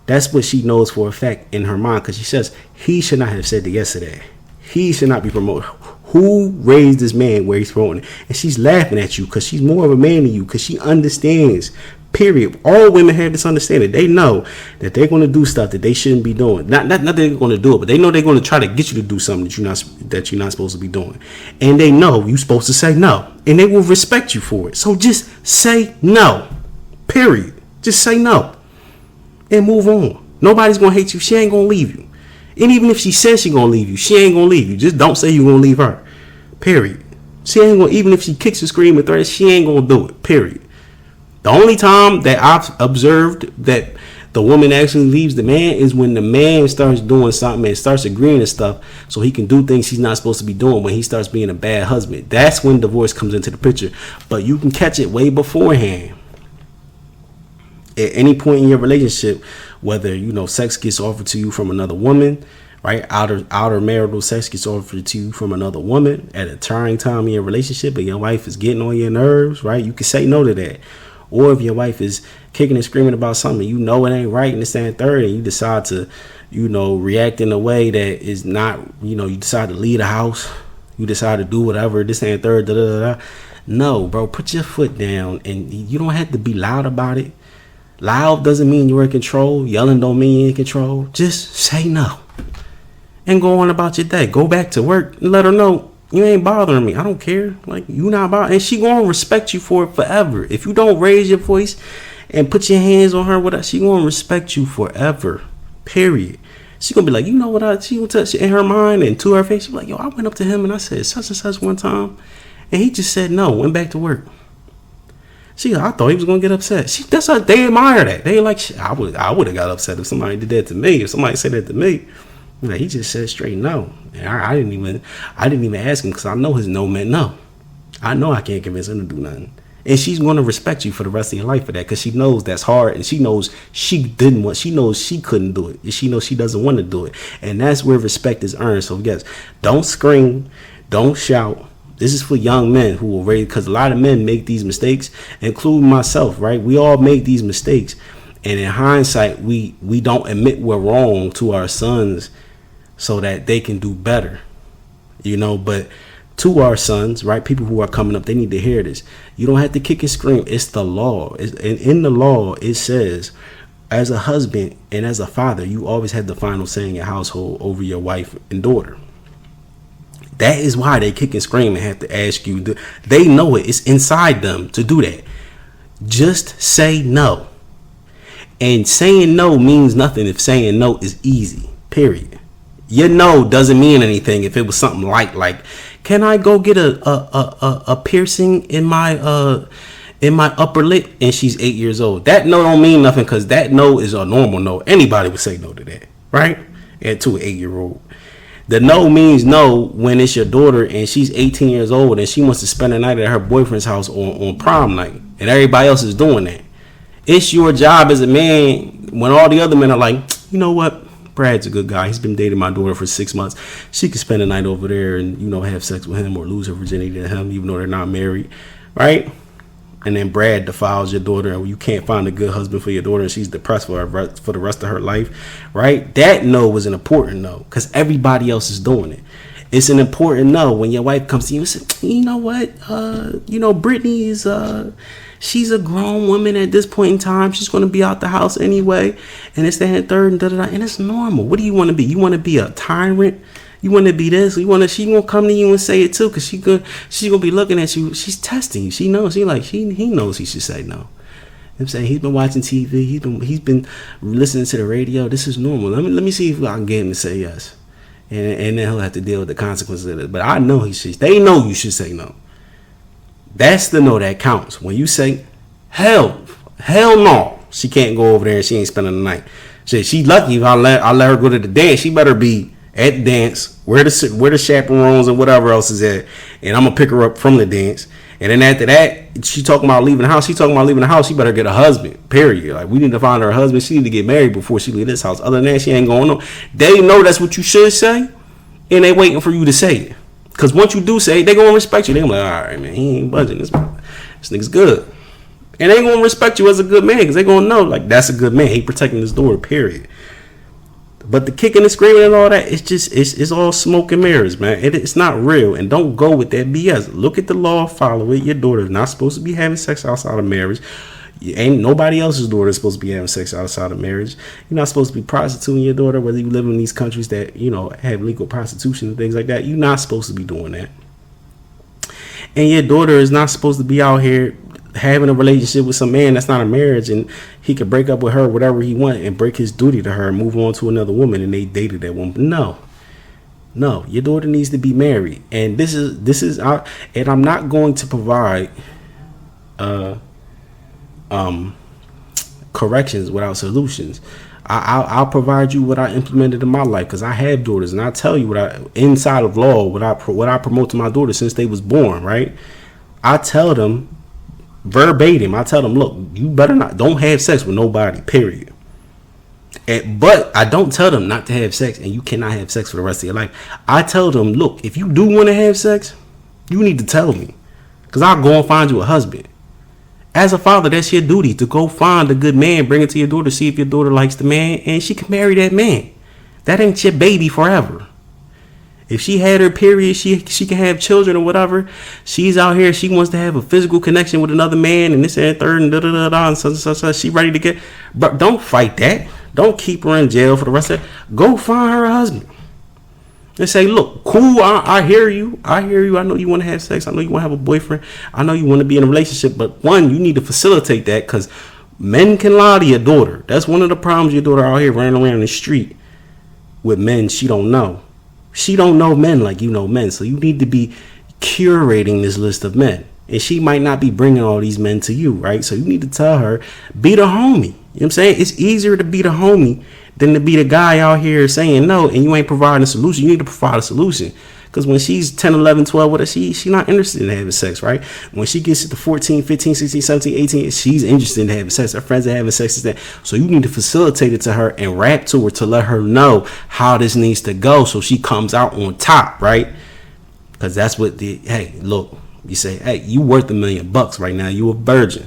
That's what she knows for a fact in her mind, because she says he should not have said that yesterday. He should not be promoted. Who raised this man where he's promoting? And she's laughing at you because she's more of a man than you, because she understands. Period. All women have this understanding. They know that they're going to do stuff that they shouldn't be doing. Not that they're going to do it, but they know they're going to try to get you to do something that you're not supposed to be doing. And they know you're supposed to say no, and they will respect you for it. So just say no. Period. Just say no and move on. Nobody's going to hate you. She ain't going to leave you. And even if she says she's going to leave you, she ain't going to leave you. Just don't say you're going to leave her. Period. She ain't going to, even if she kicks and screams and threats, she ain't going to do it. Period. The only time that I've observed that the woman actually leaves the man is when the man starts doing something and starts agreeing to stuff so he can do things he's not supposed to be doing, when he starts being a bad husband. That's when divorce comes into the picture. But you can catch it way beforehand. At any point in your relationship, whether, sex gets offered to you from another woman, right? Outer marital sex gets offered to you from another woman at a trying time in your relationship, and your wife is getting on your nerves, right? You can say no to that. Or if your wife is kicking and screaming about something, it ain't right, and this and third, and you decide to, react in a way that is not, you decide to leave the house, you decide to do whatever, this and third, da da da. No, bro, put your foot down, and you don't have to be loud about it. Loud doesn't mean you're in control. Yelling don't mean you're in control. Just say no and go on about your day. Go back to work and let her know, you ain't bothering me. I don't care. Like, you not bothering. And she gonna respect you for it forever. If you don't raise your voice and put your hands on her with that, she gonna respect you forever. Period. She gonna be like, she gonna touch in her mind and to her face. She be like, yo, I went up to him and I said such and such one time, and he just said no, went back to work. I thought he was gonna get upset. That's how they admire that. They like, I would have got upset if somebody did that to me. If somebody said that to me. He just said straight no, and I didn't even ask him, because I know his no meant no. I know I can't convince him to do nothing, and she's going to respect you for the rest of your life for that, because she knows that's hard, and she knows she knows she couldn't do it, and she knows she doesn't want to do it, and that's where respect is earned. So yes, don't scream, don't shout. This is for young men who will raise, because a lot of men make these mistakes, including myself. Right, we all make these mistakes, and in hindsight, we don't admit we're wrong to our sons, so that they can do better, but to our sons, right, people who are coming up, they need to hear this. You don't have to kick and scream. It's the law. And in the law, it says, as a husband and as a father, you always have the final say in your household over your wife and daughter. That is why they kick and scream and have to ask you. They know it. It's inside them to do that. Just say no. And saying no means nothing if saying no is easy, period. Your no doesn't mean anything if it was something like, can I go get a piercing in my upper lip? And she's 8 years old. That no don't mean nothing, because that no is a normal no. Anybody would say no to that, right? And to an 8-year-old. The no means no when it's your daughter and she's 18 years old and she wants to spend the night at her boyfriend's house on prom night, and everybody else is doing that. It's your job as a man, when all the other men are like, you know what? Brad's a good guy. He's been dating my daughter for 6 months. She could spend the night over there and, have sex with him or lose her virginity to him, even though they're not married, right? And then Brad defiles your daughter, and you can't find a good husband for your daughter, and she's depressed for the rest of her life, right? That no was an important no, because everybody else is doing it. It's an important no when your wife comes to you and says, you know what, Brittany is she's a grown woman at this point in time. She's going to be out the house anyway. And it's that and third and da-da-da. And it's normal. What do you want to be? You want to be a tyrant? You want to be this? She going to come to you and say it too, because she's going to be looking at you. She's testing you. She knows. He knows he should say no. I'm saying he's been watching TV. He's been listening to the radio. This is normal. Let me see if I can get him to say yes. and then he'll have to deal with the consequences of it. But I know they know you should say no. That's the no that counts. When you say, hell no, she can't go over there and she ain't spending the night. She lucky if I let her go to the dance. She better be at the dance where the chaperones and whatever else is at, and I'm gonna pick her up from the dance. And then after that, she talking about leaving the house. She talking about leaving the house. She better get a husband. Period. Like, we need to find her a husband. She need to get married before she leave this house. Other than that, she ain't going on. They know that's what you should say, and they waiting for you to say it. Cause once you do say it, they gonna respect you. They gonna be like, all right, man, he ain't budging. This nigga's good, and they gonna respect you as a good man because they gonna know like that's a good man. He protecting his daughter. Period. But the kicking and screaming and all that, it's all smoke and mirrors, man. It's not real. And don't go with that BS. Look at the law, follow it. Your daughter is not supposed to be having sex outside of marriage. Ain't nobody else's daughter is supposed to be having sex outside of marriage. You're not supposed to be prostituting your daughter, whether you live in these countries that, have legal prostitution and things like that. You're not supposed to be doing that. And your daughter is not supposed to be out here having a relationship with some man that's not a marriage, and he could break up with her whatever he want and break his duty to her and move on to another woman, and they dated that woman. No, your daughter needs to be married, and this is and I'm not going to provide corrections without solutions. I'll provide you what I implemented in my life, because I have daughters, and I tell you inside of law what I promote to my daughters since they was born. Right, I tell them verbatim. I tell them, look, you better don't have sex with nobody, period. But I don't tell them not to have sex and you cannot have sex for the rest of your life. I tell them, look, if you do want to have sex, you need to tell me, because I'll go and find you a husband. As a father, that's your duty to go find a good man, bring it to your daughter, see if your daughter likes the man, and she can marry that man. That ain't your baby forever. If she had her period, she can have children or whatever. She's out here, she wants to have a physical connection with another man, and this and third and and such. She ready to get. But don't fight that. Don't keep her in jail for the rest of it. Go find her a husband and say, look, cool, I hear you. I know you want to have sex. I know you want to have a boyfriend. I know you want to be in a relationship. But one, you need to facilitate that, because men can lie to your daughter. That's one of the problems. Your daughter out here running around the street with men she don't know. She don't know men like you know men. So you need to be curating this list of men. And she might not be bringing all these men to you, right? So you need to tell her, be the homie. You know what I'm saying? It's easier to be the homie than to be the guy out here saying no and you ain't providing a solution. You need to provide a solution. Because when she's 10, 11, 12 with her, she's not interested in having sex, right? When she gets to 14, 15, 16, 17, 18, she's interested in having sex. Her friends are having sex. So you need to facilitate it to her and rap to her to let her know how this needs to go so she comes out on top, right? Because that's what hey, look, you say, hey, you worth $1 million right now. You a virgin.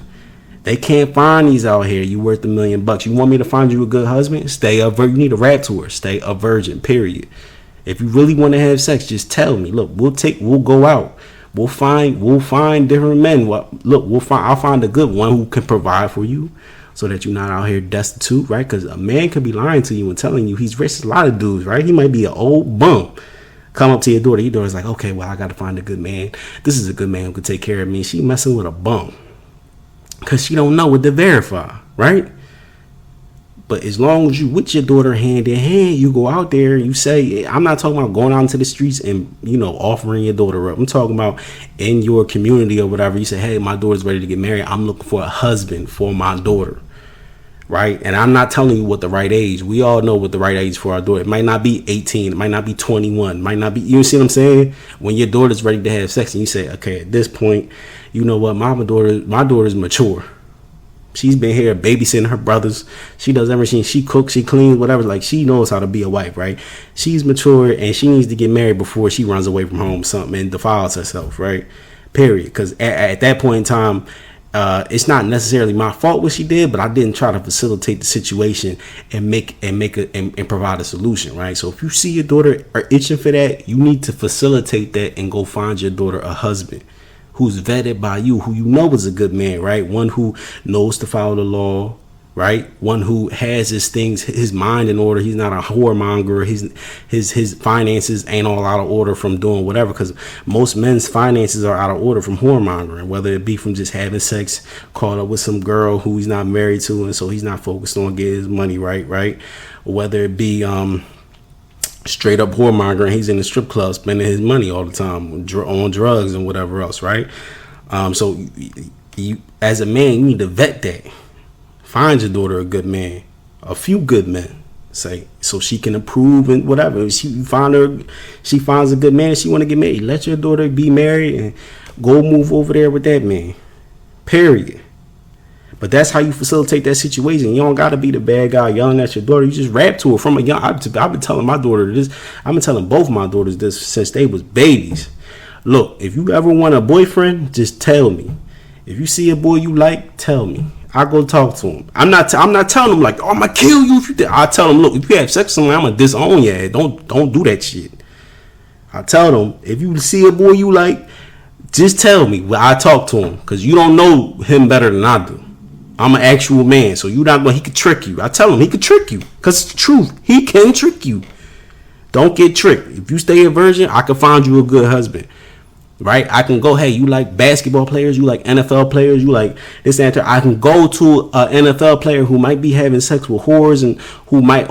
They can't find these out here. You worth $1 million. You want me to find you a good husband? Stay a virgin. You need to rap to her. Stay a virgin, period. If you really want to have sex, just tell me. Look, we'll go out. We'll find different men. I'll find a good one who can provide for you so that you're not out here destitute, right? Because a man could be lying to you and telling you he's rich. There's a lot of dudes, right? He might be an old bum. Come up to your daughter. Your daughter's like, okay, well, I got to find a good man. This is a good man who could take care of me. She messing with a bum because she don't know what to verify, right? But as long as you with your daughter hand in hand, you go out there, you say, I'm not talking about going out into the streets and, offering your daughter up. I'm talking about in your community or whatever. You say, hey, my daughter's ready to get married. I'm looking for a husband for my daughter. Right. And I'm not telling you what the right age. We all know what the right age for our daughter. It might not be 18. It might not be 21. It might not be. You see what I'm saying? When your daughter's ready to have sex and you say, OK, at this point, you know what? My daughter's mature. She's been here babysitting her brothers. She does everything. She cooks, she cleans, whatever. Like, she knows how to be a wife, right? She's mature and she needs to get married before she runs away from home something and defiles herself, right? Period. Because at that point in time, it's not necessarily my fault what she did, but I didn't try to facilitate the situation and provide a solution, right? So if you see your daughter are itching for that, you need to facilitate that and go find your daughter a husband who's vetted by you, who you know is a good man, right? One who knows to follow the law, right? One who has his mind in order. He's not a whoremonger. His finances ain't all out of order from doing whatever, because most men's finances are out of order from whoremongering, whether it be from just having sex, caught up with some girl who he's not married to, and so he's not focused on getting his money right? Or whether it be straight up whoremonger, and he's in the strip club spending his money all the time on drugs and whatever else, right? So you, as a man, you need to vet that. Find your daughter a good man, a few good men, say, so she can approve and whatever. If she finds a good man and she want to get married, let your daughter be married and go move over there with that man. Period. But that's how you facilitate that situation. You don't got to be the bad guy yelling at your daughter. You just rap to her from a young. I've been telling my daughter this. I've been telling both my daughters this since they was babies. Look, if you ever want a boyfriend, just tell me. If you see a boy you like, tell me. I go talk to him. I'm not telling him like, oh, I'm gonna kill you if you. I tell him, look, if you have sex with someone, I'm gonna disown you. Don't do that shit. I tell them, if you see a boy you like, just tell me. Well, I talk to him because you don't know him better than I do. I'm an actual man, so you not going. He could trick you. I tell him he could trick you because it's the truth. He can trick you. Don't get tricked. If you stay a virgin, I can find you a good husband. Right? I can go, hey, you like basketball players, you like NFL players, you like this and that. I can go to an NFL player who might be having sex with whores and who might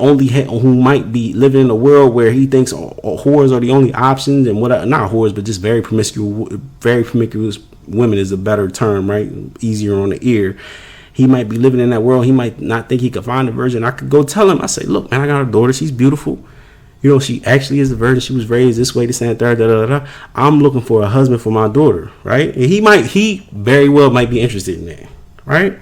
be living in a world where he thinks whores are the only options and whatever. Not whores, but just very promiscuous women is a better term, right? Easier on the ear. He might be living in that world. He might not think he could find a virgin. I could go tell him. I say, look, man, I got a daughter. She's beautiful. You know, she actually is a virgin. She was raised this way, this and that. I'm looking for a husband for my daughter, right? And he very well might be interested in that, right?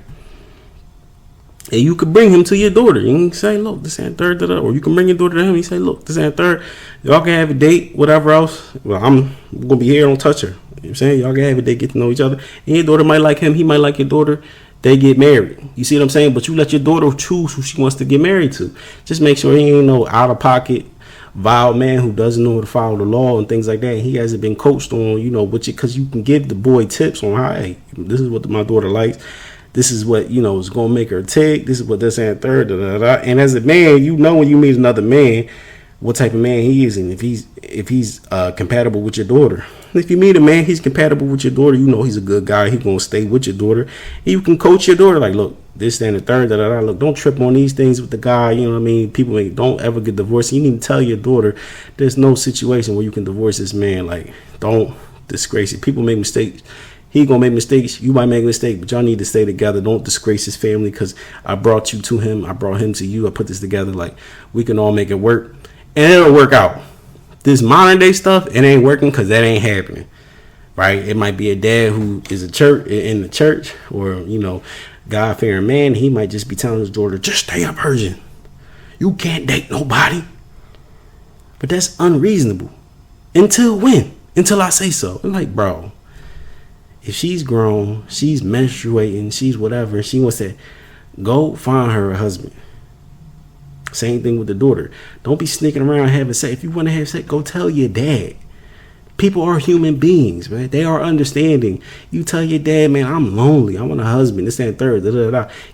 And you could bring him to your daughter. You can say, look, this and third, or you can bring your daughter to him. You say, look, this and third. Y'all can have a date, whatever else. Well, I'm gonna be here. Don't touch her. You know what I'm saying? Y'all can have a date, get to know each other. And your daughter might like him. He might like your daughter. They get married. You see what I'm saying? But you let your daughter choose who she wants to get married to. Just make sure he ain't no out of pocket, vile man who doesn't know how to follow the law and things like that. He hasn't been coached on, you know, because you can give the boy tips on how, hey, this is what my daughter likes. This is what, you know, is going to make her tick. This is what this and third. And as a man, you know when you meet another man, what type of man he is and if he's compatible with your daughter. If you meet a man, he's compatible with your daughter, you know he's a good guy. He's going to stay with your daughter. And you can coach your daughter like, look, this and the third. Look, don't trip on these things with the guy. You know what I mean? People don't ever get divorced. You need to tell your daughter there's no situation where you can divorce this man. Like, don't disgrace it. People make mistakes. He gonna make mistakes. You might make a mistake, but y'all need to stay together. Don't disgrace his family because I brought you to him. I brought him to you. I put this together. Like, we can all make it work. And it'll work out. This modern day stuff, it ain't working because that ain't happening, right? It might be a dad who is in the church, or you know, God-fearing man. He might just be telling his daughter, just stay a virgin. You can't date nobody. But that's unreasonable. Until when? Until I say so. I'm like, bro, if she's grown, she's menstruating, she's whatever, she wants to go find her a husband. Same thing with the daughter. Don't be sneaking around having sex. If you want to have sex, go tell your dad. People are human beings, man. They are understanding. You tell your dad, man, I'm lonely. I want a husband. This and third.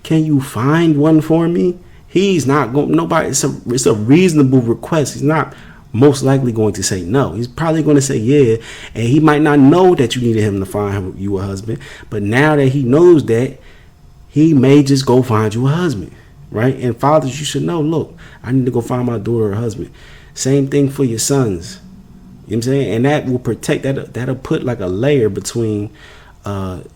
Can you find one for me? He's not going. Nobody. It's a reasonable request. He's not most likely going to say no. He's probably going to say yeah, and he might not know that you needed him to find you a husband. But now that he knows that, he may just go find you a husband. Right? And fathers, you should know, look, I need to go find my daughter a husband. Same thing for your sons. You know what I'm saying? And that will protect, that'll put like a layer between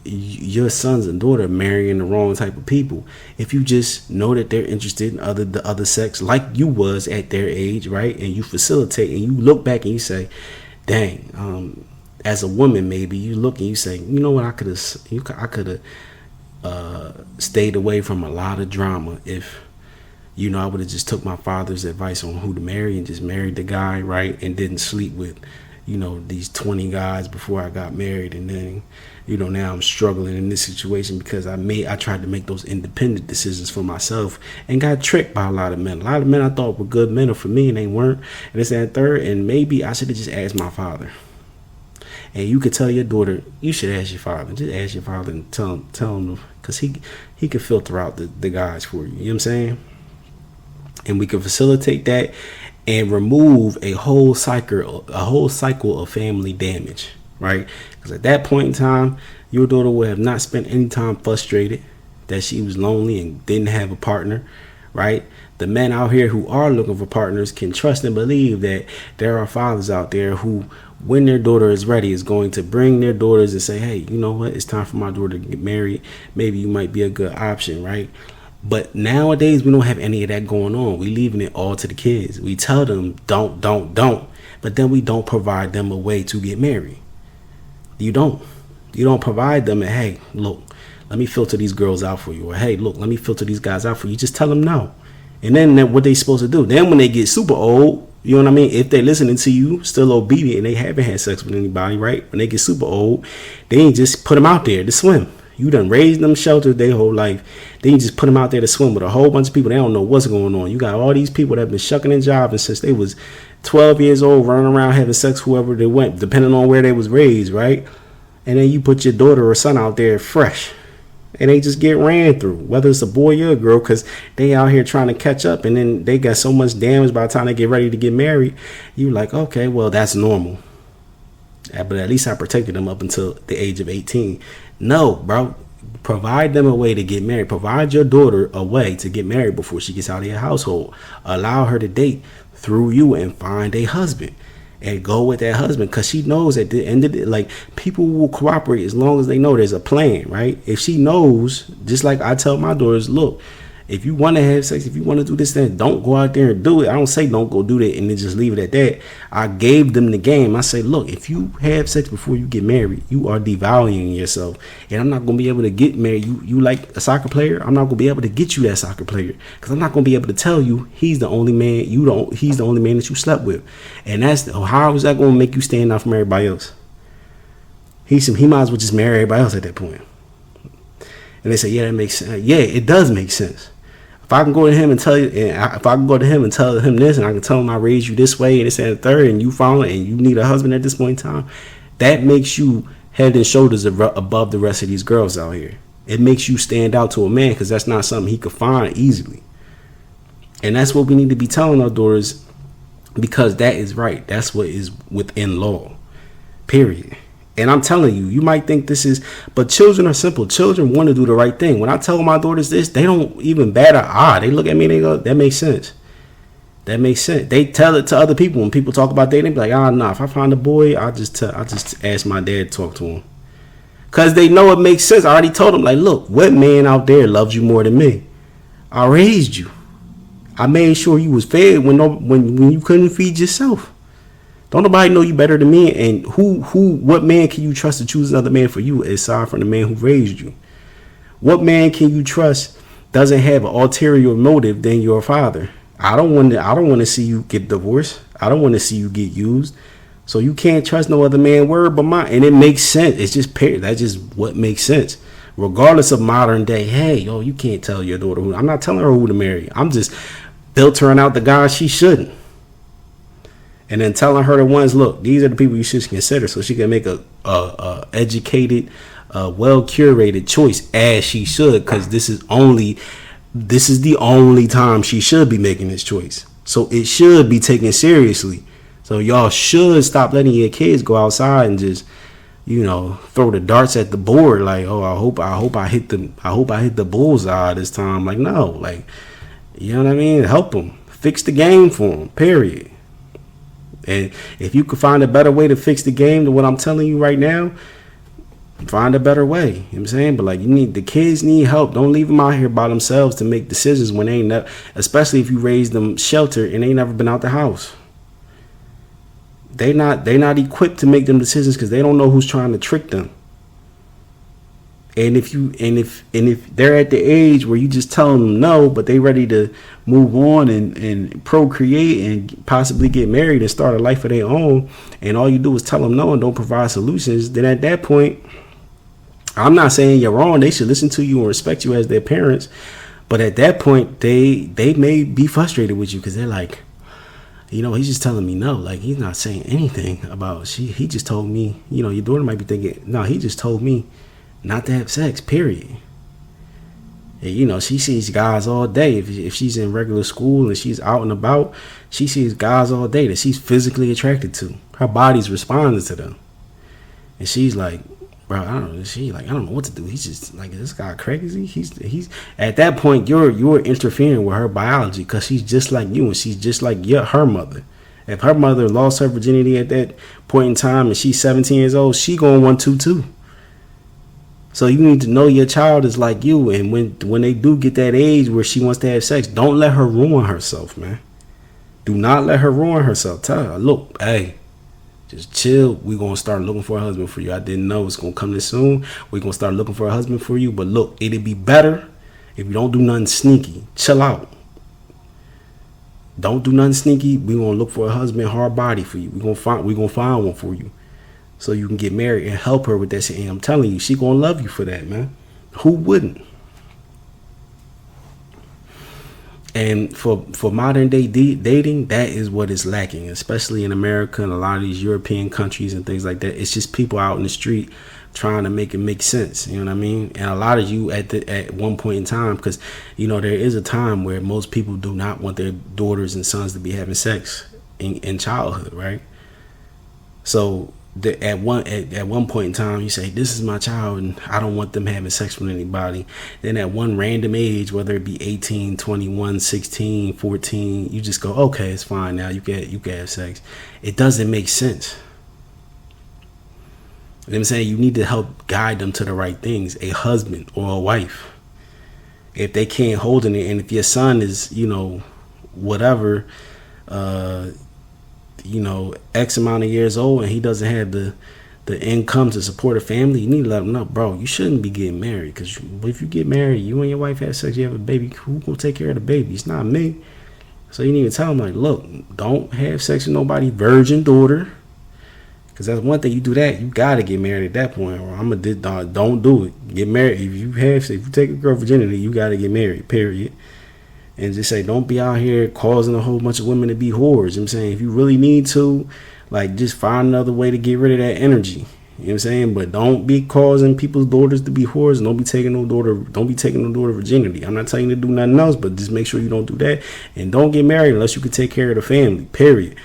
your sons and daughter marrying the wrong type of people. If you just know that they're interested in the other sex like you was at their age, right? And you facilitate and you look back and you say, dang, as a woman, maybe you look and you say, you know what, I could have stayed away from a lot of drama if, you know, I would have just took my father's advice on who to marry and just married the guy, right, and didn't sleep with, you know, these 20 guys before I got married. And then, you know, now I'm struggling in this situation because I tried to make those independent decisions for myself and got tricked by a lot of men. A lot of men I thought were good men for me and they weren't. And it's that third, and maybe I should have just asked my father. And you could tell your daughter, you should ask your father. Just ask your father and tell him, because he could filter out the guys for you. You know what I'm saying? And we can facilitate that and remove a whole cycle of family damage, right? Because at that point in time, your daughter would have not spent any time frustrated that she was lonely and didn't have a partner, right? The men out here who are looking for partners can trust and believe that there are fathers out there who, when their daughter is ready, is going to bring their daughters and say, hey, you know what, it's time for my daughter to get married. Maybe you might be a good option, right? But nowadays we don't have any of that going on. We leaving it all to the kids. We tell them don't, but then we don't provide them a way to get married. You don't provide them a, hey, look, let me filter these girls out for you, or hey, look, let me filter these guys out for you. Just tell them no. And then what they supposed to do? Then when they get super old, you know what I mean? If they're listening to you, still obedient, and they haven't had sex with anybody, right? When they get super old, they ain't just put them out there to swim. You done raised them, sheltered their whole life. Then you just put them out there to swim with a whole bunch of people. They don't know what's going on. You got all these people that have been shucking and jiving since they was 12 years old, running around having sex whoever they went, depending on where they was raised, right? And then you put your daughter or son out there fresh, and they just get ran through, whether it's a boy or a girl, because they out here trying to catch up, and then they got so much damage by the time they get ready to get married. You like, okay, well, that's normal. But at least I protected them up until the age of 18. No, bro. Provide them a way to get married. Provide your daughter a way to get married before she gets out of your household. Allow her to date through you and find a husband. And go with that husband, because she knows at the end of it, like, people will cooperate as long as they know there's a plan, right? If she knows, just like I tell my daughters, look, if you want to have sex, if you want to do this, then don't go out there and do it. I don't say don't go do that and then just leave it at that. I gave them the game. I say, look, if you have sex before you get married, you are devaluing yourself. And I'm not going to be able to get married. You like a soccer player? I'm not going to be able to get you that soccer player, because I'm not going to be able to tell you he's the only man he's the only man that you slept with. And how is that going to make you stand out from everybody else? He might as well just marry everybody else at that point. And they say, yeah, that makes sense. Yeah, it does make sense. If I can go to him and tell you, if I can go to him and tell him this, and I can tell him I raised you this way and this and the third, and you follow, and you need a husband at this point in time, that makes you head and shoulders above the rest of these girls out here. It makes you stand out to a man, because that's not something he could find easily. And that's what we need to be telling our daughters, because that is right. That's what is within law, period. And I'm telling you, you might think this is, but children are simple. Children want to do the right thing. When I tell my daughters this, they don't even bat an eye. They look at me and they go, that makes sense. That makes sense. They tell it to other people. When people talk about dating, they be like, nah, if I find a boy, I just ask my dad to talk to him. Because they know it makes sense. I already told them, like, look, what man out there loves you more than me? I raised you. I made sure you was fed when you couldn't feed yourself. Don't nobody know you better than me. And what man can you trust to choose another man for you aside from the man who raised you? What man can you trust doesn't have an ulterior motive than your father? I don't want to see you get divorced. I don't want to see you get used. So you can't trust no other man word but mine. And it makes sense. It's just that's just what makes sense. Regardless of modern day, hey, yo, you can't tell your daughter who. I'm not telling her who to marry. I'm just filtering out the guys she shouldn't. And then telling her the ones, look, these are the people you should consider, so she can make a educated, well curated choice, as she should, because this is the only time she should be making this choice. So it should be taken seriously. So y'all should stop letting your kids go outside and just, throw the darts at the board. Like, oh, I hope I hit the bullseye this time. Like, no, like, you know what I mean? Help them, fix the game for them. Period. And if you could find a better way to fix the game than what I'm telling you right now, find a better way. You know what I'm saying? But like, the kids need help. Don't leave them out here by themselves to make decisions when they ain't especially if you raise them sheltered and they never been out the house. They're not equipped to make them decisions, because they don't know who's trying to trick them. And if they're at the age where you just tell them no, but they ready to move on and procreate and possibly get married and start a life of their own, and all you do is tell them no and don't provide solutions, then at that point, I'm not saying you're wrong. They should listen to you and respect you as their parents. But at that point, they may be frustrated with you, because they're like, he's just telling me no. Like, he's not saying anything about he just told me, your daughter might be thinking, no, he just told me not to have sex, period. And, she sees guys all day. If she's in regular school and she's out and about, she sees guys all day that she's physically attracted to. Her body's responding to them. And she's like, bro, I don't know. She like, I don't know what to do. He's just like, this guy crazy. He's at that point, you're interfering with her biology because she's just like you and she's just like her mother. If her mother lost her virginity at that point in time and she's 17 years old, she going 1-2 too. So you need to know your child is like you, and when they do get that age where she wants to have sex, don't let her ruin herself, man. Do not let her ruin herself. Tell her, look, hey, just chill. We're going to start looking for a husband for you. I didn't know it's going to come this soon. We're going to start looking for a husband for you. But look, it'd be better if you don't do nothing sneaky. Chill out. Don't do nothing sneaky. We're going to look for a husband, hard body for you. We're going to find one for you so you can get married and help her with that shit. And I'm telling you, she going to love you for that, man. Who wouldn't? And for modern day dating, that is what is lacking, especially in America and a lot of these European countries and things like that. It's just people out in the street trying to make it make sense. You know what I mean? And a lot of you at one point in time, because, you know, there is a time where most people do not want their daughters and sons to be having sex in childhood, right? So at one point in time, you say, this is my child and I don't want them having sex with anybody. Then at one random age, whether it be 18, 21, 16, 14, you just go, okay, it's fine now. You can have sex. It doesn't make sense. You know what I'm saying? You need to help guide them to the right things, a husband or a wife. If they can't hold it, and if your son is, you know, whatever, you know, X amount of years old and he doesn't have the income to support a family, you need to let him know, bro, you shouldn't be getting married, because if you get married, you and your wife have sex, you have a baby, who gonna take care of the baby? It's not me. So you need to tell him, like, look, don't have sex with nobody, virgin daughter, because that's one thing. You do that, you gotta get married at that point, or don't do it. Get married. If you take a girl virginity, you gotta get married, period. And just say, don't be out here causing a whole bunch of women to be whores. You know what I'm saying? If you really need to, like, just find another way to get rid of that energy. You know what I'm saying? But don't be causing people's daughters to be whores, and don't be taking no daughter virginity. I'm not telling you to do nothing else, but just make sure you don't do that. And don't get married unless you can take care of the family, period.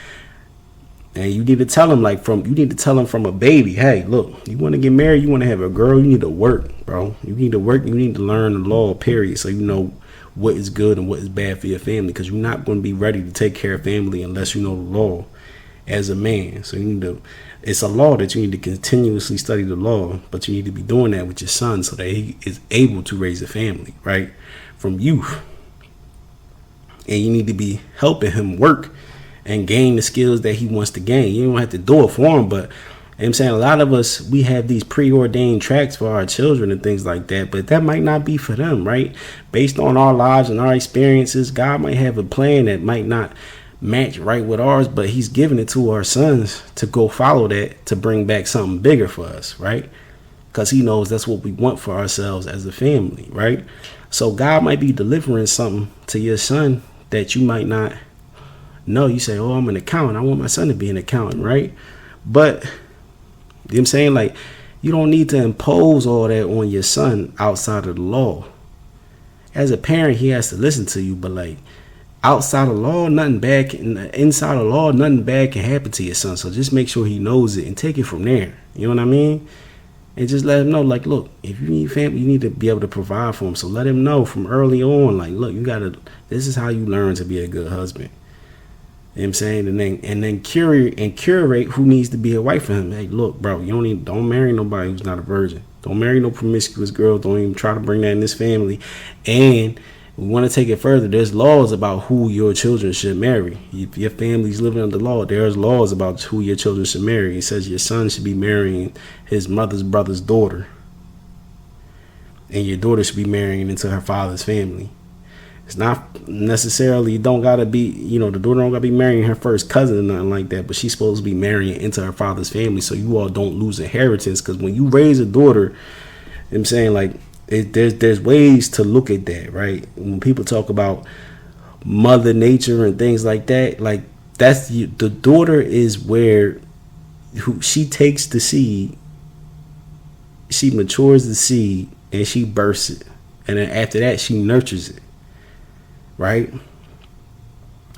And you need to tell them, from a baby, hey, look, you want to get married, you want to have a girl, you need to work, bro. You need to work, you need to learn the law, period, so you know what is good and what is bad for your family, because you're not going to be ready to take care of family unless you know the law as a man. So you need to, it's a law that you need to continuously study the law, but you need to be doing that with your son so that he is able to raise a family, right, from youth. And you need to be helping him work and gain the skills that he wants to gain. You don't have to do it for him, but you know what I'm saying, a lot of us, we have these preordained tracks for our children and things like that, but that might not be for them, right? Based on our lives and our experiences, God might have a plan that might not match right with ours, but he's giving it to our sons to go follow that, to bring back something bigger for us, right? Because he knows that's what we want for ourselves as a family, right? So God might be delivering something to your son that you might not know. You say, oh, I'm an accountant, I want my son to be an accountant, right? But you know what I'm saying? Like, you don't need to impose all that on your son outside of the law. As a parent, he has to listen to you, but like outside of law, nothing bad inside of law, nothing bad can happen to your son. So just make sure he knows it and take it from there. You know what I mean? And just let him know, like, look, if you need family, you need to be able to provide for him. So let him know from early on, like, look, this is how you learn to be a good husband. You know what I'm saying? And then curate who needs to be a wife for him. Hey, look, bro, don't marry nobody who's not a virgin. Don't marry no promiscuous girl. Don't even try to bring that in this family. And we want to take it further. There's laws about who your children should marry. If your family's living under law, there's laws about who your children should marry. It says your son should be marrying his mother's brother's daughter, and your daughter should be marrying into her father's family. It's not necessarily, the daughter don't gotta be marrying her first cousin or nothing like that, but she's supposed to be marrying into her father's family so you all don't lose inheritance. Because when you raise a daughter, you know what I'm saying, like, there's ways to look at that, right? When people talk about mother nature and things like that, like, that's the daughter is where she takes the seed, she matures the seed, and she bursts it, and then after that she nurtures it, right?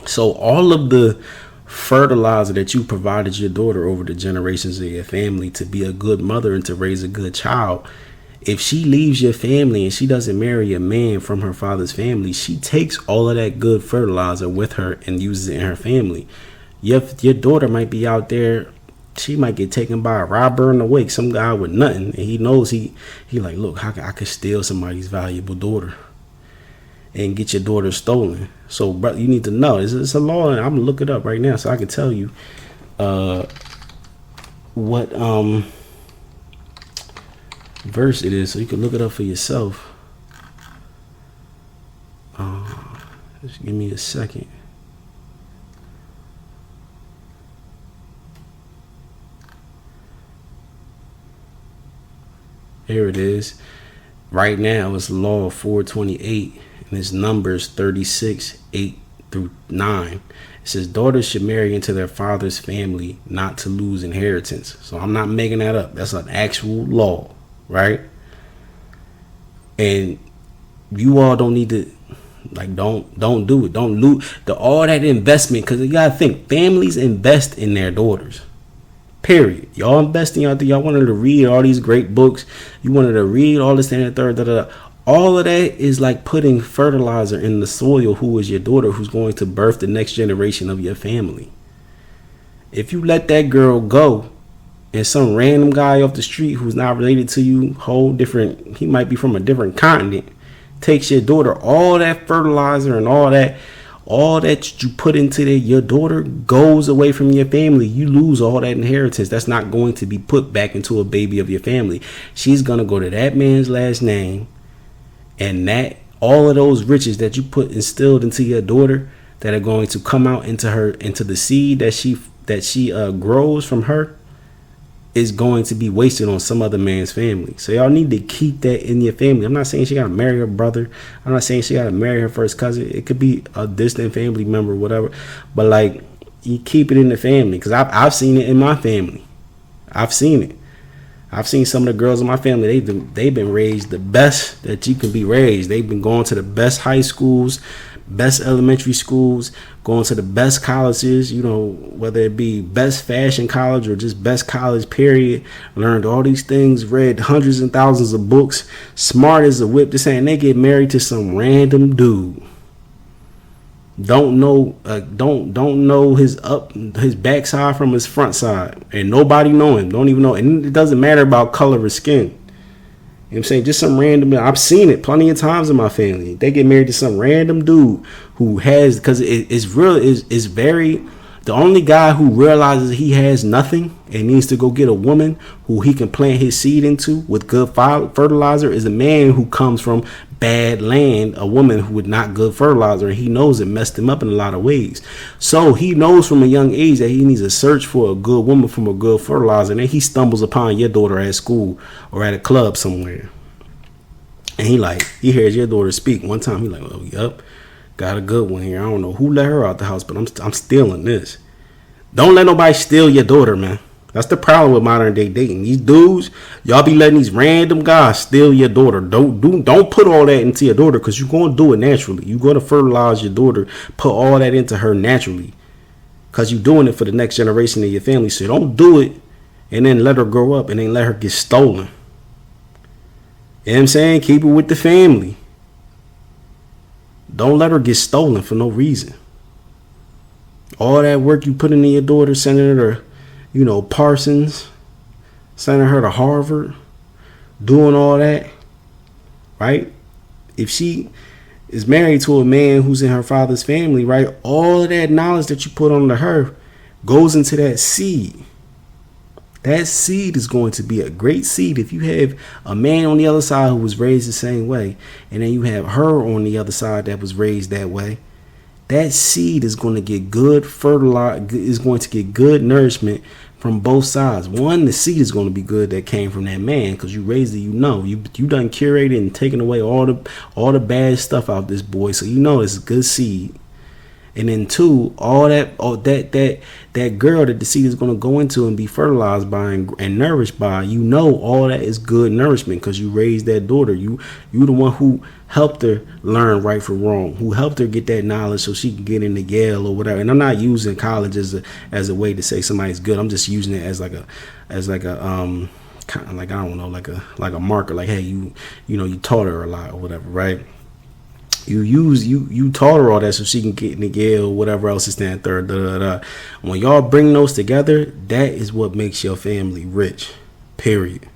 So all of the fertilizer that you provided your daughter over the generations of your family to be a good mother and to raise a good child. If she leaves your family and she doesn't marry a man from her father's family, she takes all of that good fertilizer with her and uses it in her family. Your daughter might be out there, she might get taken by a robber in the wake, some guy with nothing, and he knows he like, look, I could steal somebody's valuable daughter and get your daughter stolen. So, bro, you need to know it's a law, and I'm gonna look it up right now so I can tell you what verse it is, so you can look it up for yourself. Just give me a second. Here it is. Right now it's law 428 and it's Numbers 36, 8 through 9. It says daughters should marry into their father's family not to lose inheritance. So I'm not making that up. That's an actual law, right? And you all don't need to, like, don't do it. Don't lose all that investment, because you gotta think, families invest in their daughters. Period. Y'all investing out there. Y'all wanted to read all these great books. You wanted to read all this and the third. All of that is like putting fertilizer in the soil. Who is your daughter, who's going to birth the next generation of your family? If you let that girl go, and some random guy off the street who's not related to you, whole different, he might be from a different continent, takes your daughter, all that fertilizer and all that you put into your daughter goes away from your family. You lose all that inheritance. That's not going to be put back into a baby of your family. She's going to go to that man's last name, and that all of those riches that you put instilled into your daughter that are going to come out into the seed that she grows from her is going to be wasted on some other man's family. So y'all need to keep that in your family. I'm not saying she got to marry her brother. I'm not saying she got to marry her first cousin. It could be a distant family member, whatever. But like, you keep it in the family, because I've seen it in my family. I've seen it. I've seen some of the girls in my family. They've been raised the best that you can be raised. They've been going to the best high schools, best elementary schools, going to the best colleges, whether it be best fashion college or just best college, period. Learned all these things, read hundreds and thousands of books, smart as a whip. This saying they get married to some random dude. Don't know his backside from his front side, and nobody know him. Don't even know, and it doesn't matter about color of skin. You know what I'm saying? Just some random. I've seen it plenty of times in my family. They get married to some random dude who has, because it's real. It's very. The only guy who realizes he has nothing and needs to go get a woman who he can plant his seed into with good fertilizer is a man who comes from bad land, a woman who with not good fertilizer, and he knows it messed him up in a lot of ways. So he knows from a young age that he needs to search for a good woman from a good fertilizer, and then he stumbles upon your daughter at school or at a club somewhere, and he hears your daughter speak. One time he like, oh, yup, got a good one here. I don't know who let her out the house, but I'm stealing this. Don't let nobody steal your daughter, man. That's the problem with modern day dating. These dudes, y'all be letting these random guys steal your daughter. Don't put all that into your daughter, because you're going to do it naturally. You're going to fertilize your daughter, put all that into her naturally, because you're doing it for the next generation of your family. So don't do it and then let her grow up and then let her get stolen. You know what I'm saying? Keep it with the family. Don't let her get stolen for no reason. All that work you put into your daughter, sending her to Parsons, sending her to Harvard, doing all that, right? If she is married to a man who's in her father's family, right, all of that knowledge that you put onto her goes into that seed. That seed is going to be a great seed. If you have a man on the other side who was raised the same way, and then you have her on the other side that was raised that way, that seed is going to get good fertilizer, is going to get good nourishment from both sides. One, the seed is going to be good that came from that man, because you raised it. You done curated and taken away all the bad stuff out this boy, so it's a good seed. And then two, that girl that the seed is going to go into and be fertilized by and nourished by, all that is good nourishment because you raised that daughter. You the one who helped her learn right from wrong, who helped her get that knowledge so she can get into Yale or whatever. And I'm not using college as a way to say somebody's good. I'm just using it as like a kind of like, I don't know, like a marker, like, hey, you taught her a lot or whatever, right? You taught her all that so she can get into Yale, whatever else is stand third. When y'all bring those together, that is what makes your family rich. Period.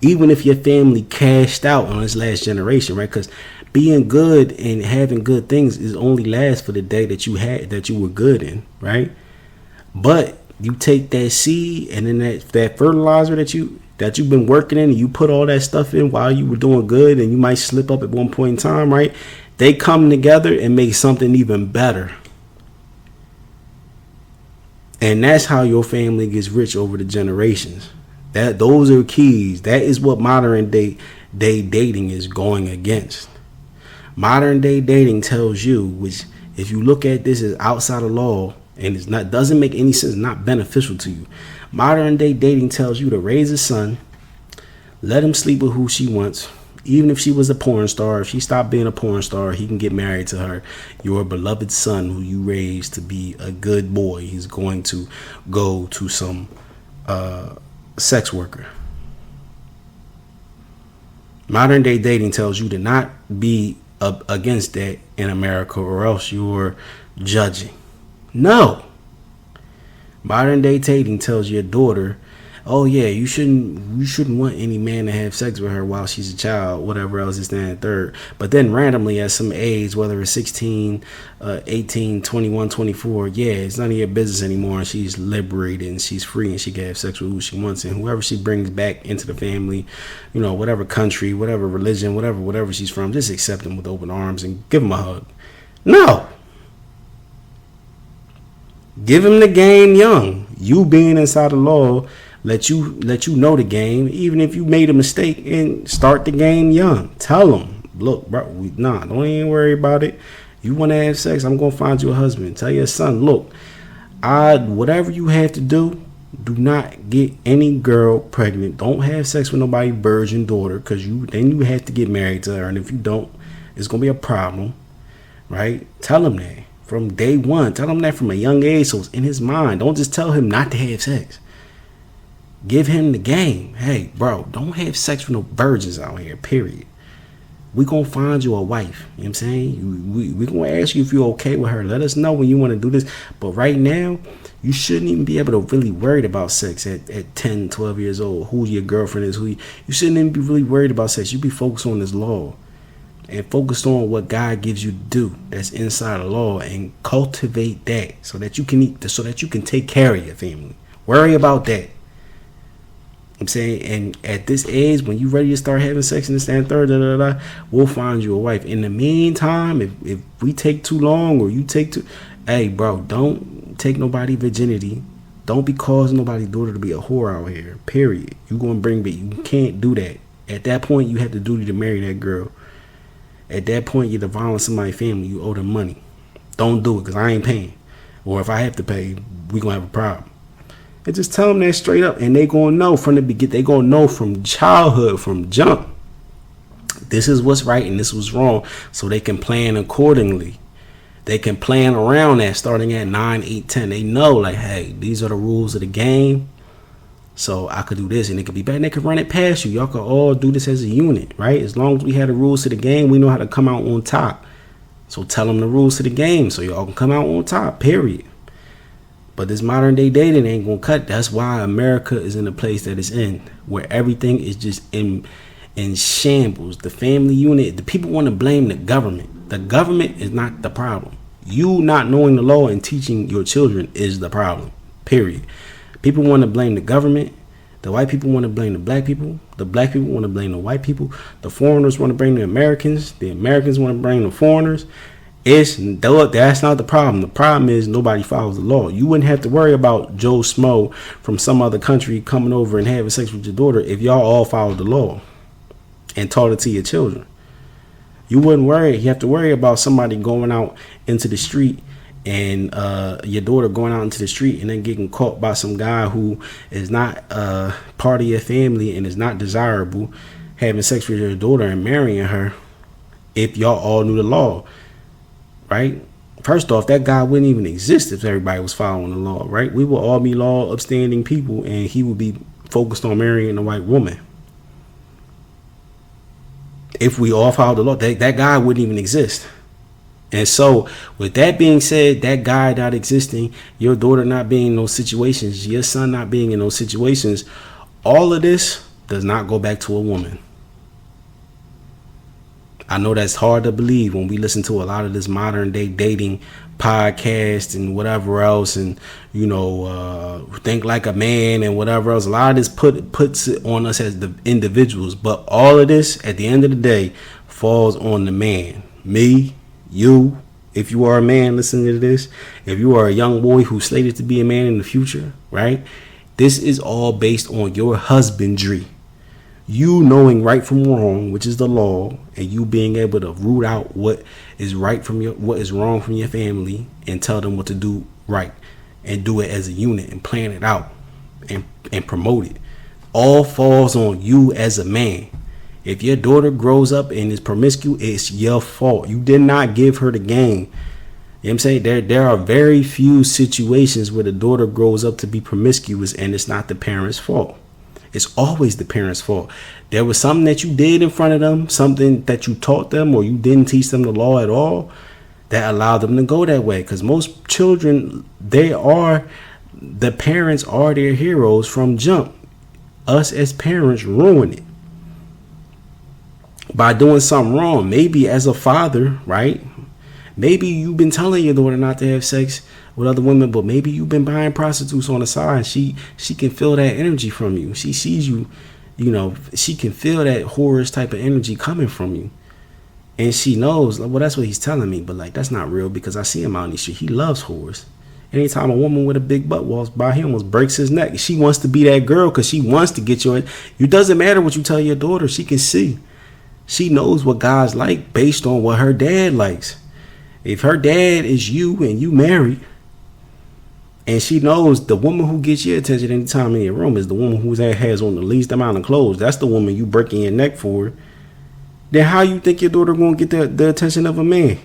Even if your family cashed out on this last generation, right? Because being good and having good things is only last for the day that you were good in, right? But you take that seed and then that fertilizer that you've been working in, and you put all that stuff in while you were doing good, and you might slip up at one point in time, right? They come together and make something even better. And that's how your family gets rich over the generations. Those are keys. That is what modern day dating is going against. Modern day dating tells you, which if you look at this as outside of law and doesn't make any sense, not beneficial to you. Modern day dating tells you to raise a son, let him sleep with who she wants. Even if she was a porn star, if she stopped being a porn star, he can get married to her. Your beloved son who you raised to be a good boy, he's going to go to some sex worker. Modern day dating tells you to not be against that in America, or else you're judging. No. Modern day dating tells your daughter, oh yeah, you shouldn't want any man to have sex with her while she's a child, whatever else is standing third. But then randomly at some age, whether it's 16, 18, 21, 24, yeah, it's none of your business anymore, and she's liberated and she's free and she can have sex with who she wants, and whoever she brings back into the family, whatever country, whatever religion, whatever she's from, just accept them with open arms and give them a hug. No. Give him the game young. You being inside the law let you know the game, even if you made a mistake, and start the game young. Tell him, look, bro, don't even worry about it. You want to have sex, I'm gonna find you a husband. Tell your son, look, whatever you have to do not get any girl pregnant. Don't have sex with nobody virgin daughter, because then you have to get married to her, and if you don't, it's gonna be a problem, right? Tell him that from day one. Tell him that from a young age, so it's in his mind. Don't just tell him not to have sex. Give him the game. Hey, bro, don't have sex with no virgins out here, period. We gonna find you a wife. You know what I'm saying? We gonna ask you if you're okay with her. Let us know when you want to do this. But right now, you shouldn't even be able to really worried about sex at 10, 12 years old. Who your girlfriend is, you shouldn't even be really worried about sex. You be focused on this law. And focused on what God gives you to do that's inside the law, and cultivate that so that you can eat, so that you can take care of your family. Worry about that. I'm saying, and at this age, when you're ready to start having sex in this and third, we'll find you a wife. In the meantime, if we take too long, or you take too, hey, bro, don't take nobody's virginity. Don't be causing nobody's daughter to be a whore out here. Period. You gonna you can't do that. At that point, you have the duty to marry that girl. At that point, you're the violence of my family. You owe them money. Don't do it, because I ain't paying. Or if I have to pay, we gonna have a problem. And just tell them that straight up, and they gonna know from the beginning. They gonna know from childhood, from jump, this is what's right and this was wrong, so they can plan accordingly. They can plan around that starting at 9, 8, 10. They know, like, hey, these are the rules of the game. So I could do this and it could be bad, and they could run it past you. Y'all could all do this as a unit, right? As long as we have the rules to the game, we know how to come out on top. So tell them the rules to the game so y'all can come out on top, period. But this modern day dating ain't gonna cut. That's why America is in the place that it's in, where everything is just in shambles. The family unit, the people want to blame the government. The government is not the problem. You not knowing the law and teaching your children is the problem, period. People want to blame the government. The white people want to blame the black people. The black people want to blame the white people. The foreigners want to blame the Americans. The Americans want to blame the foreigners. That's not the problem. The problem is nobody follows the law. You wouldn't have to worry about Joe Smo from some other country coming over and having sex with your daughter if y'all all followed the law and taught it to your children. You wouldn't worry. You have to worry about somebody going out into the street and your daughter going out into the street and then getting caught by some guy who is not part of your family and is not desirable, having sex with your daughter and marrying her, if y'all all knew the law, right? First off, that guy wouldn't even exist if everybody was following the law, right? We would all be law upstanding people, and he would be focused on marrying a white woman. If we all followed the law, that guy wouldn't even exist. And so, with that being said, that guy not existing, your daughter not being in those situations, your son not being in those situations, all of this does not go back to a woman. I know that's hard to believe when we listen to a lot of this modern day dating podcast and whatever else, and think like a man and whatever else. A lot of this puts it on us as the individuals, but all of this at the end of the day falls on the man. Me, you, if you are a man listening to this, if you are a young boy who's slated to be a man in the future, right? This is all based on your husbandry. You knowing right from wrong, which is the law, and you being able to root out what is right from what is wrong from your family, and tell them what to do right, and do it as a unit and plan it out and promote it. All falls on you as a man. If your daughter grows up and is promiscuous, it's your fault. You did not give her the game. You know what I'm saying? There are very few situations where the daughter grows up to be promiscuous and it's not the parent's fault. It's always the parent's fault. There was something that you did in front of them, something that you taught them, or you didn't teach them the law at all, that allowed them to go that way. Because most children, the parents are their heroes from jump. Us as parents ruin it by doing something wrong. Maybe as a father, right? Maybe you've been telling your daughter not to have sex with other women, but maybe you've been buying prostitutes on the side. She can feel that energy from you. She sees you, she can feel that whorish type of energy coming from you. And she knows, well, that's what he's telling me, but that's not real, because I see him out in the street. He loves whores. Anytime a woman with a big butt walks by, he almost breaks his neck. She wants to be that girl because she wants to get your. It doesn't matter what you tell your daughter. She can see. She knows what guys like based on what her dad likes. If her dad is you and you married, and she knows the woman who gets your attention anytime in your room is the woman who has on the least amount of clothes, that's the woman you breaking your neck for, then how you think your daughter going to get the attention of a man?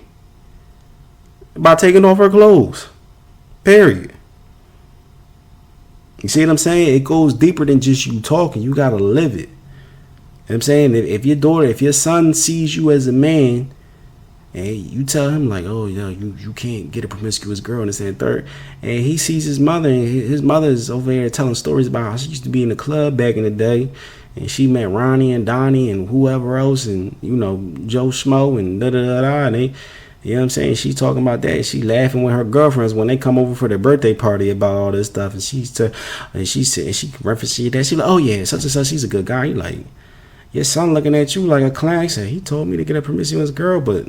By taking off her clothes. Period. You see what I'm saying? It goes deeper than just you talking. You got to live it. You know what I'm saying? If your son sees you as a man, and you tell him oh, you can't get a promiscuous girl and this and third, and he sees his mother, and his mother is over there telling stories about how she used to be in the club back in the day, and she met Ronnie and Donnie and whoever else, and Joe Schmo and da da da da, and they, you know what I'm saying, she talking about that, and she laughing with her girlfriends when they come over for their birthday party about all this stuff, and she references that, she like, oh yeah, such and such, he's a good guy. You like, your son looking at you like a clown. He said, he told me to get a promiscuous girl, but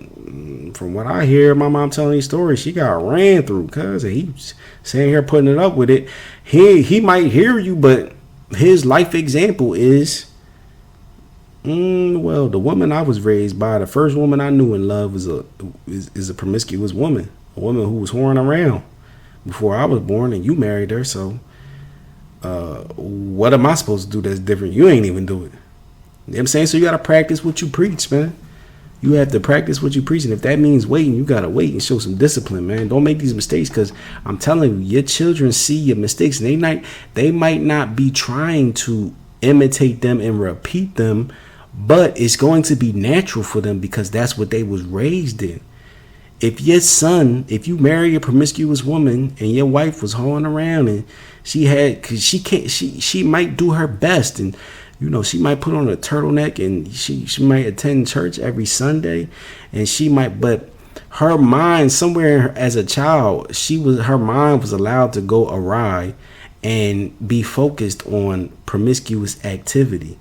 from what I hear, my mom telling these stories, she got ran through, cuz he's sitting here putting it up with it. He might hear you, but his life example is, well, the woman I was raised by, the first woman I knew in love is a promiscuous woman, a woman who was whoring around before I was born, and you married her. So what am I supposed to do that's different? You ain't even do it. You know what I'm saying? So you got to practice what you preach, man. You have to practice what you preach. And if that means waiting, you got to wait and show some discipline, man. Don't make these mistakes, because I'm telling you, your children see your mistakes, and they might not be trying to imitate them and repeat them, but it's going to be natural for them because that's what they was raised in. If you marry a promiscuous woman and your wife was hoeing around and she might do her best, and she might put on a turtleneck, and she might attend church every Sunday, and but her mind somewhere as a child, her mind was allowed to go awry and be focused on promiscuous activity.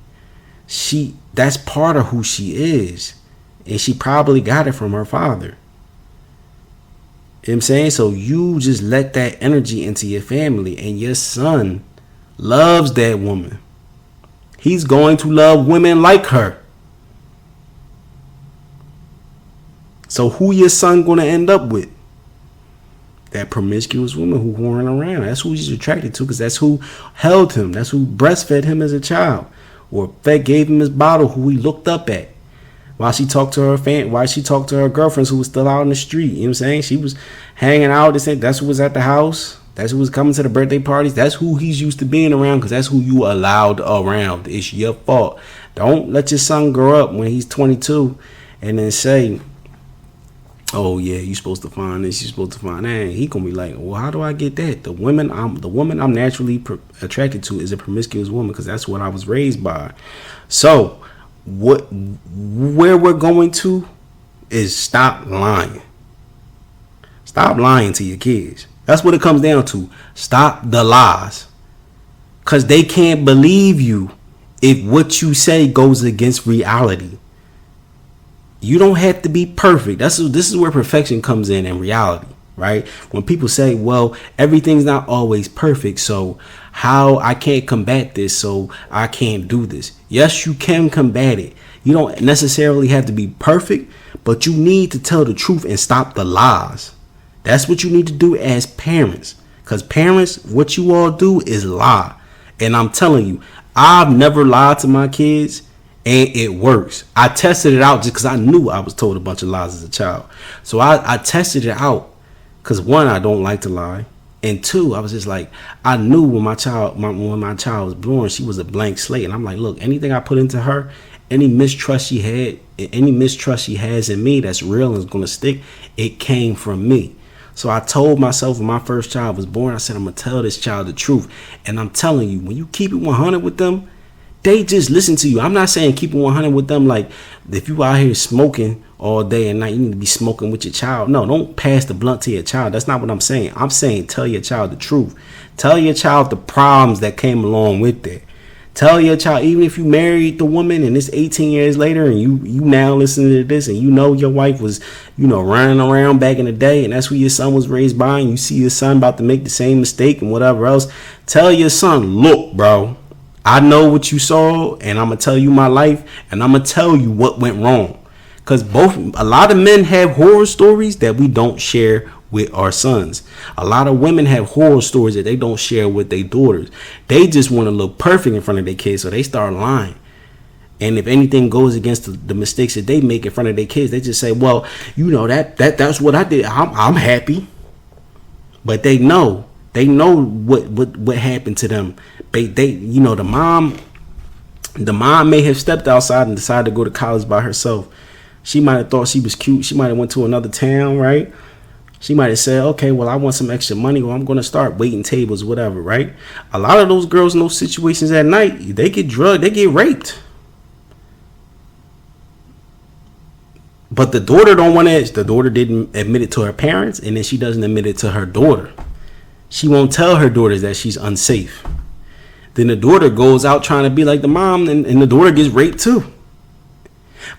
That's part of who she is, and she probably got it from her father. You know what I'm saying? So you just let that energy into your family, and your son loves that woman. He's going to love women like her. So who your son going to end up with? that promiscuous woman who whoring around. That's who he's attracted to, because that's who held him. That's who breastfed him as a child, or gave him his bottle, who he looked up at. While she talked to her girlfriends who was still out in the street. You know what I'm saying? She was hanging out. That's who was at the house. That's who was coming to the birthday parties. That's who he's used to being around, because that's who you allowed around. It's your fault. Don't let your son grow up when he's 22 and then say, oh yeah, you're supposed to find this, you're supposed to find that. And he gonna be like, well, how do I get that? The woman I'm naturally attracted to is a promiscuous woman, because that's what I was raised by. So where we're going to is stop lying. Stop lying to your kids. That's what it comes down to. Stop the lies, because they can't believe you if what you say goes against reality. You don't have to be perfect. This is where perfection comes in reality, right? When people say, well, everything's not always perfect, so how I can't combat this, so I can't do this. Yes, you can combat it. You don't necessarily have to be perfect, but you need to tell the truth and stop the lies. That's what you need to do as parents, because parents, what you all do is lie. And I'm telling you, I've never lied to my kids, and it works. I tested it out just because I knew I was told a bunch of lies as a child. So I tested it out because, one, I don't like to lie, and two, I was just like, I knew when my child was born, she was a blank slate, and I'm like, look, anything I put into her, any mistrust she has in me that's real and is going to stick, it came from me. So I told myself when my first child was born, I said, I'm going to tell this child the truth. And I'm telling you, when you keep it 100 with them, they just listen to you. I'm not saying keep it 100 with them like if you out here smoking all day and night, you need to be smoking with your child. No, don't pass the blunt to your child. That's not what I'm saying. I'm saying tell your child the truth. Tell your child the problems that came along with that. Tell your child, even if you married the woman and it's 18 years later and you now listening to this and you know your wife was, running around back in the day and that's who your son was raised by, and you see your son about to make the same mistake and whatever else, tell your son, look, bro, I know what you saw and I'm going to tell you my life and I'm going to tell you what went wrong. Because a lot of men have horror stories that we don't share with our sons. A lot of women have horror stories that they don't share with their daughters. They just want to look perfect in front of their kids, so they start lying. And if anything goes against the mistakes that they make in front of their kids, they just say, well, that's what I did. I'm happy. But they know what happened to them. The mom may have stepped outside and decided to go to college by herself. She might have thought she was cute. She might have went to another town, right? She might have said, okay, well, I want some extra money, or I'm going to start waiting tables, whatever, right? A lot of those girls in those situations at night, they get drugged, they get raped. But the daughter don't want to. The daughter didn't admit it to her parents, and then she doesn't admit it to her daughter. She won't tell her daughters that she's unsafe. Then the daughter goes out trying to be like the mom, and the daughter gets raped too.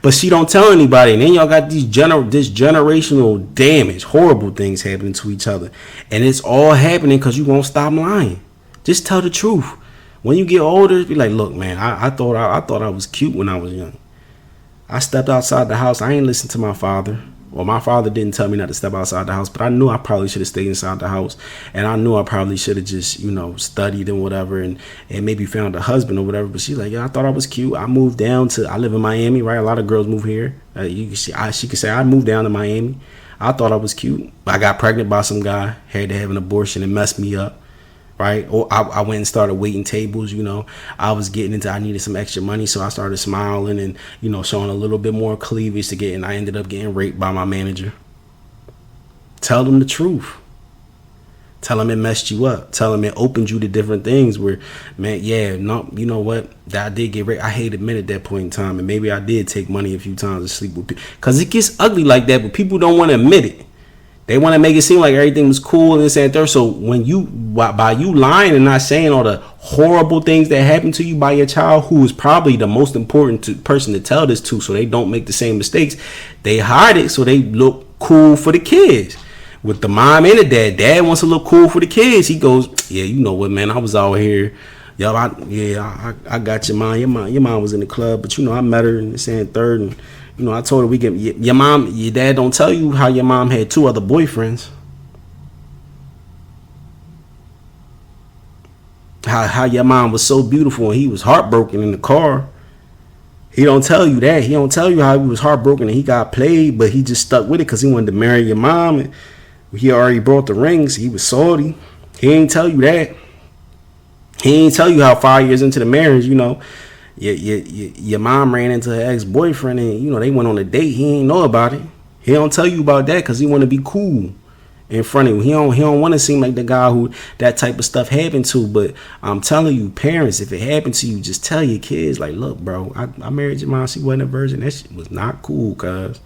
But she don't tell anybody, and then y'all got this generational damage, horrible things happening to each other, and it's all happening because you won't stop lying. Just tell the truth. When you get older, be like, look, man, I thought I was cute when I was young. I stepped outside the house. I ain't listened to my father. Well, my father didn't tell me not to step outside the house, but I knew I probably should have stayed inside the house. And I knew I probably should have just, studied and whatever and maybe found a husband or whatever. But she's like, yeah, I thought I was cute. I moved down I live in Miami, right? A lot of girls move here. She could say I moved down to Miami. I thought I was cute. I got pregnant by some guy, had to have an abortion and messed me up. Right. Or I went and started waiting tables. I was getting into, I needed some extra money. So I started smiling and, showing a little bit more cleavage to get. And I ended up getting raped by my manager. Tell them the truth. Tell them it messed you up. Tell them it opened you to different things where, man, yeah, no, you know what? I did get raped. I hate admit at that point in time. And maybe I did take money a few times to sleep with people. Because it gets ugly like that. But people don't want to admit it. They want to make it seem like everything was cool and this and that. So when by you lying and not saying all the horrible things that happened to you by your child, who is probably the most important person to tell this to, so they don't make the same mistakes, they hide it so they look cool for the kids. With the mom and the dad wants to look cool for the kids. He goes, yeah, you know what, man, I was out here. Yo, I got your mom. Your mom was in the club, but I met her and this and third and. I told her your dad don't tell you how your mom had 2 other boyfriends. how your mom was so beautiful and he was heartbroken in the car. He don't tell you that. He don't tell you how he was heartbroken and he got played, but he just stuck with it because he wanted to marry your mom. And he already brought the rings. He was salty. He ain't tell you that. He ain't tell you how 5 years into the marriage, your mom ran into her ex-boyfriend and, they went on a date. He ain't know about it. He don't tell you about that because he want to be cool in front of you. He don't want to seem like the guy who that type of stuff happened to. But I'm telling you, parents, if it happened to you, just tell your kids, like, look, bro, I married your mom. She wasn't a virgin. That shit was not cool, cuz.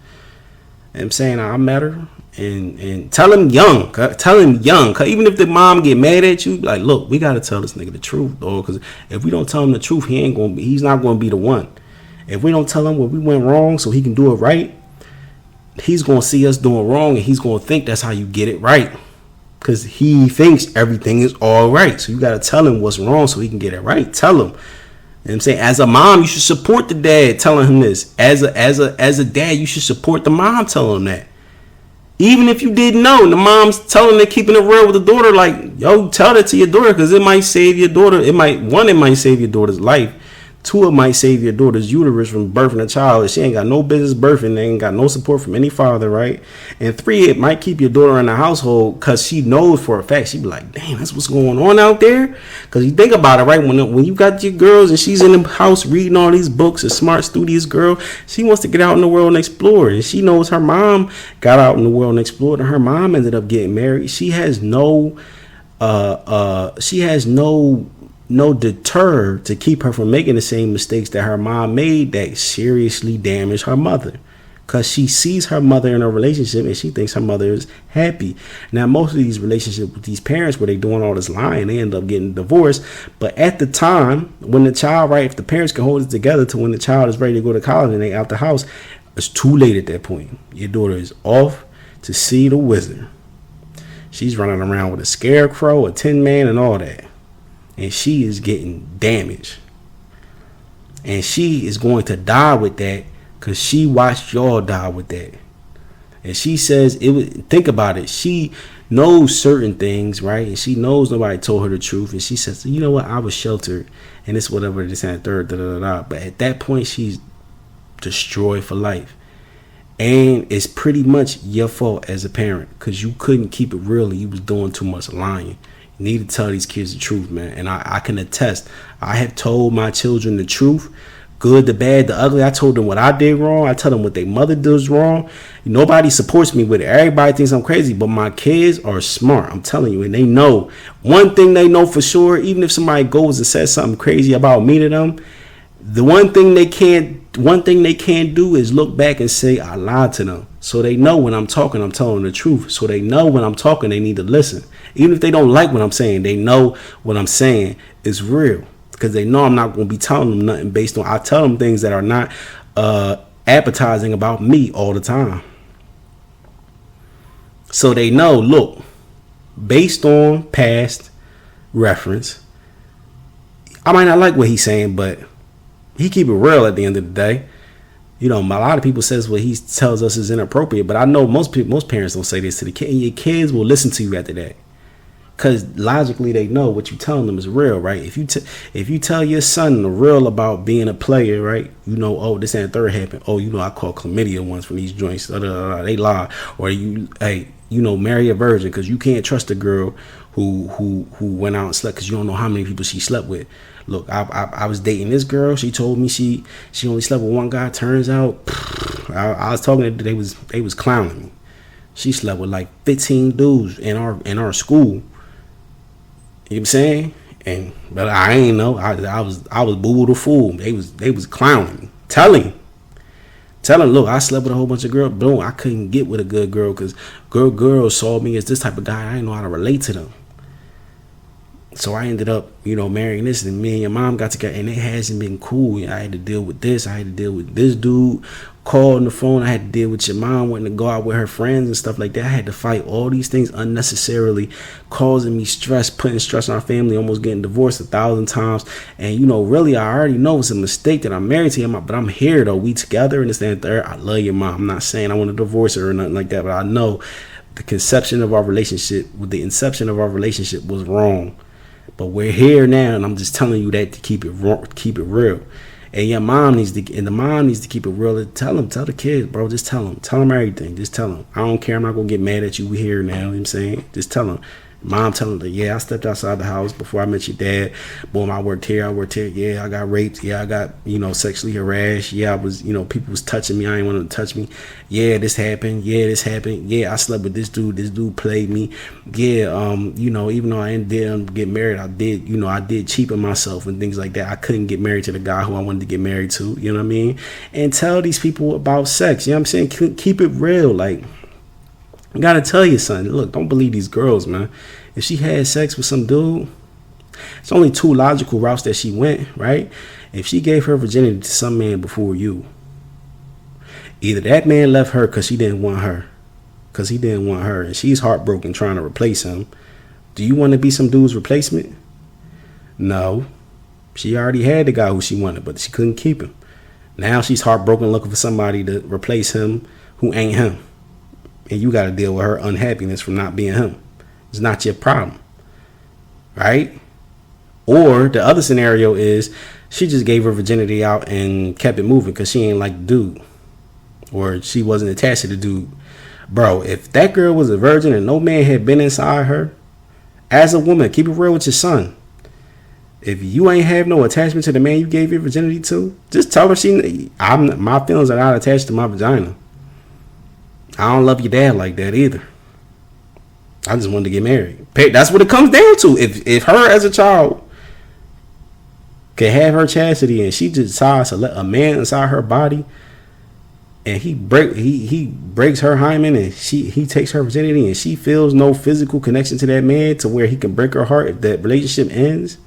I'm saying I met her. And tell him young. Cause even if the mom get mad at you, like, look, we got to tell this nigga the truth, dog. Because if we don't tell him the truth, he's not going to be the one. If we don't tell him what we went wrong so he can do it right, he's going to see us doing wrong and he's going to think that's how you get it right. Because he thinks everything is all right. So you got to tell him what's wrong so he can get it right. Tell him. You know what I'm saying? As a mom, you should support the dad telling him this. As a dad, you should support the mom telling him that. Even if you didn't know, the mom's telling her, keeping it real with the daughter, like, yo, tell that to your daughter because it might save your daughter. It might save your daughter's life. 2, it might save your daughter's uterus from birthing a child. She ain't got no business birthing. They ain't got no support from any father, right? And 3, it might keep your daughter in the household because she knows for a fact. She be like, damn, that's what's going on out there. Because you think about it, right? When you got your girls and she's in the house reading all these books, a smart, studious girl, she wants to get out in the world and explore. And she knows her mom got out in the world and explored, and her mom ended up getting married. She has no deter to keep her from making the same mistakes that her mom made that seriously damaged her mother, because she sees her mother in a relationship and she thinks her mother is happy. Now, most of these relationships with these parents where they doing all this lying, they end up getting divorced. But at the time when the child, right, if the parents can hold it together to when the child is ready to go to college and they out the house, it's too late at that point. Your daughter is off to see the wizard. She's running around with a scarecrow, a tin man, and all that. And she is getting damaged. And she is going to die with that because she watched y'all die with that. And she says, think about it. She knows certain things, right? And she knows nobody told her the truth. And she says, you know what? I was sheltered. And it's whatever, this and third, But at that point, she's destroyed for life. And it's pretty much your fault as a parent because you couldn't keep it real and you was doing too much lying. You need to tell these kids the truth, man. And I can attest. I have told my children the truth. Good, the bad, the ugly. I told them what I did wrong. I tell them what their mother does wrong. Nobody supports me with it. Everybody thinks I'm crazy, but my kids are smart. I'm telling you, and they know. One thing they know for sure, even if somebody goes and says something crazy about me to them, the one thing they can't do is look back and say I lied to them. So they know when I'm talking, I'm telling them the truth. So they know when I'm talking, they need to listen. Even if they don't like what I'm saying, they know what I'm saying is real. Because they know I'm not going to be telling them nothing based on, I tell them things that are not appetizing about me all the time. So they know, look, based on past reference, I might not like what he's saying, but he keep it real at the end of the day. A lot of people says what he tells us is inappropriate, but I know most parents don't say this to the kid. And your kids will listen to you after that. Because logically they know what you're telling them is real, right? If you tell your son the real about being a player, right? Oh, this and third happened. Oh, I caught chlamydia once from these joints. They lie. Or marry a virgin because you can't trust a girl who went out and slept because you don't know how many people she slept with. Look, I was dating this girl. She told me she only slept with one guy. Turns out, I was talking to them, they was clowning me. She slept with like 15 dudes in our school. You know what I'm saying? But I ain't know. I was boo the fool. They was clowning me. Telling, look, I slept with a whole bunch of girls. Boom, I couldn't get with a good girl because girls saw me as this type of guy. I didn't know how to relate to them. So I ended up, marrying this, and me and your mom got together, and it hasn't been cool. I had to deal with this. I had to deal with this dude. Call on the phone. I had to deal with your mom wanting to go out with her friends and stuff like that. I had to fight all these things unnecessarily, causing me stress, putting stress on our family, almost getting divorced 1,000 times. And, really, I already know it's a mistake that I'm married to your mom, but I'm here, though. We together and this and third. I love your mom. I'm not saying I want to divorce her or nothing like that, but I know the inception of our relationship was wrong. But we're here now, and I'm just telling you that to keep it real. And your mom needs to, and the mom needs to keep it real. Tell the kids, bro. Just tell them everything. Just tell them. I don't care. I'm not gonna get mad at you. We here now. You know what I'm saying? Just tell them. Mom telling her, yeah, I stepped outside the house before I met your dad. Boom, I worked here. Yeah, I got raped. Yeah, I got, sexually harassed. Yeah, I was, people was touching me. I didn't want them to touch me. Yeah, this happened. Yeah, I slept with this dude. This dude played me. Yeah, even though I didn't get married, I did cheapen myself and things like that. I couldn't get married to the guy who I wanted to get married to. You know what I mean? And tell these people about sex. You know what I'm saying? Keep it real. Like, I gotta tell you, son, look, don't believe these girls, man. If she had sex with some dude, it's only two logical routes that she went, right? If she gave her virginity to some man before you, either that man left her because he didn't want her, and she's heartbroken trying to replace him. Do you want to be some dude's replacement? No. She already had the guy who she wanted, but she couldn't keep him. Now she's heartbroken looking for somebody to replace him who ain't him. And you got to deal with her unhappiness from not being him. It's not your problem. Right? Or the other scenario is she just gave her virginity out and kept it moving because she ain't like the dude. Or she wasn't attached to the dude. Bro, if that girl was a virgin and no man had been inside her, as a woman, keep it real with your son. If you ain't have no attachment to the man you gave your virginity to, just tell her my feelings are not attached to my vagina. I don't love your dad like that either. I just wanted to get married. That's what it comes down to. If her as a child can have her chastity and she just decides to let a man inside her body and he breaks her hymen and he takes her virginity and she feels no physical connection to that man to where he can break her heart if that relationship ends,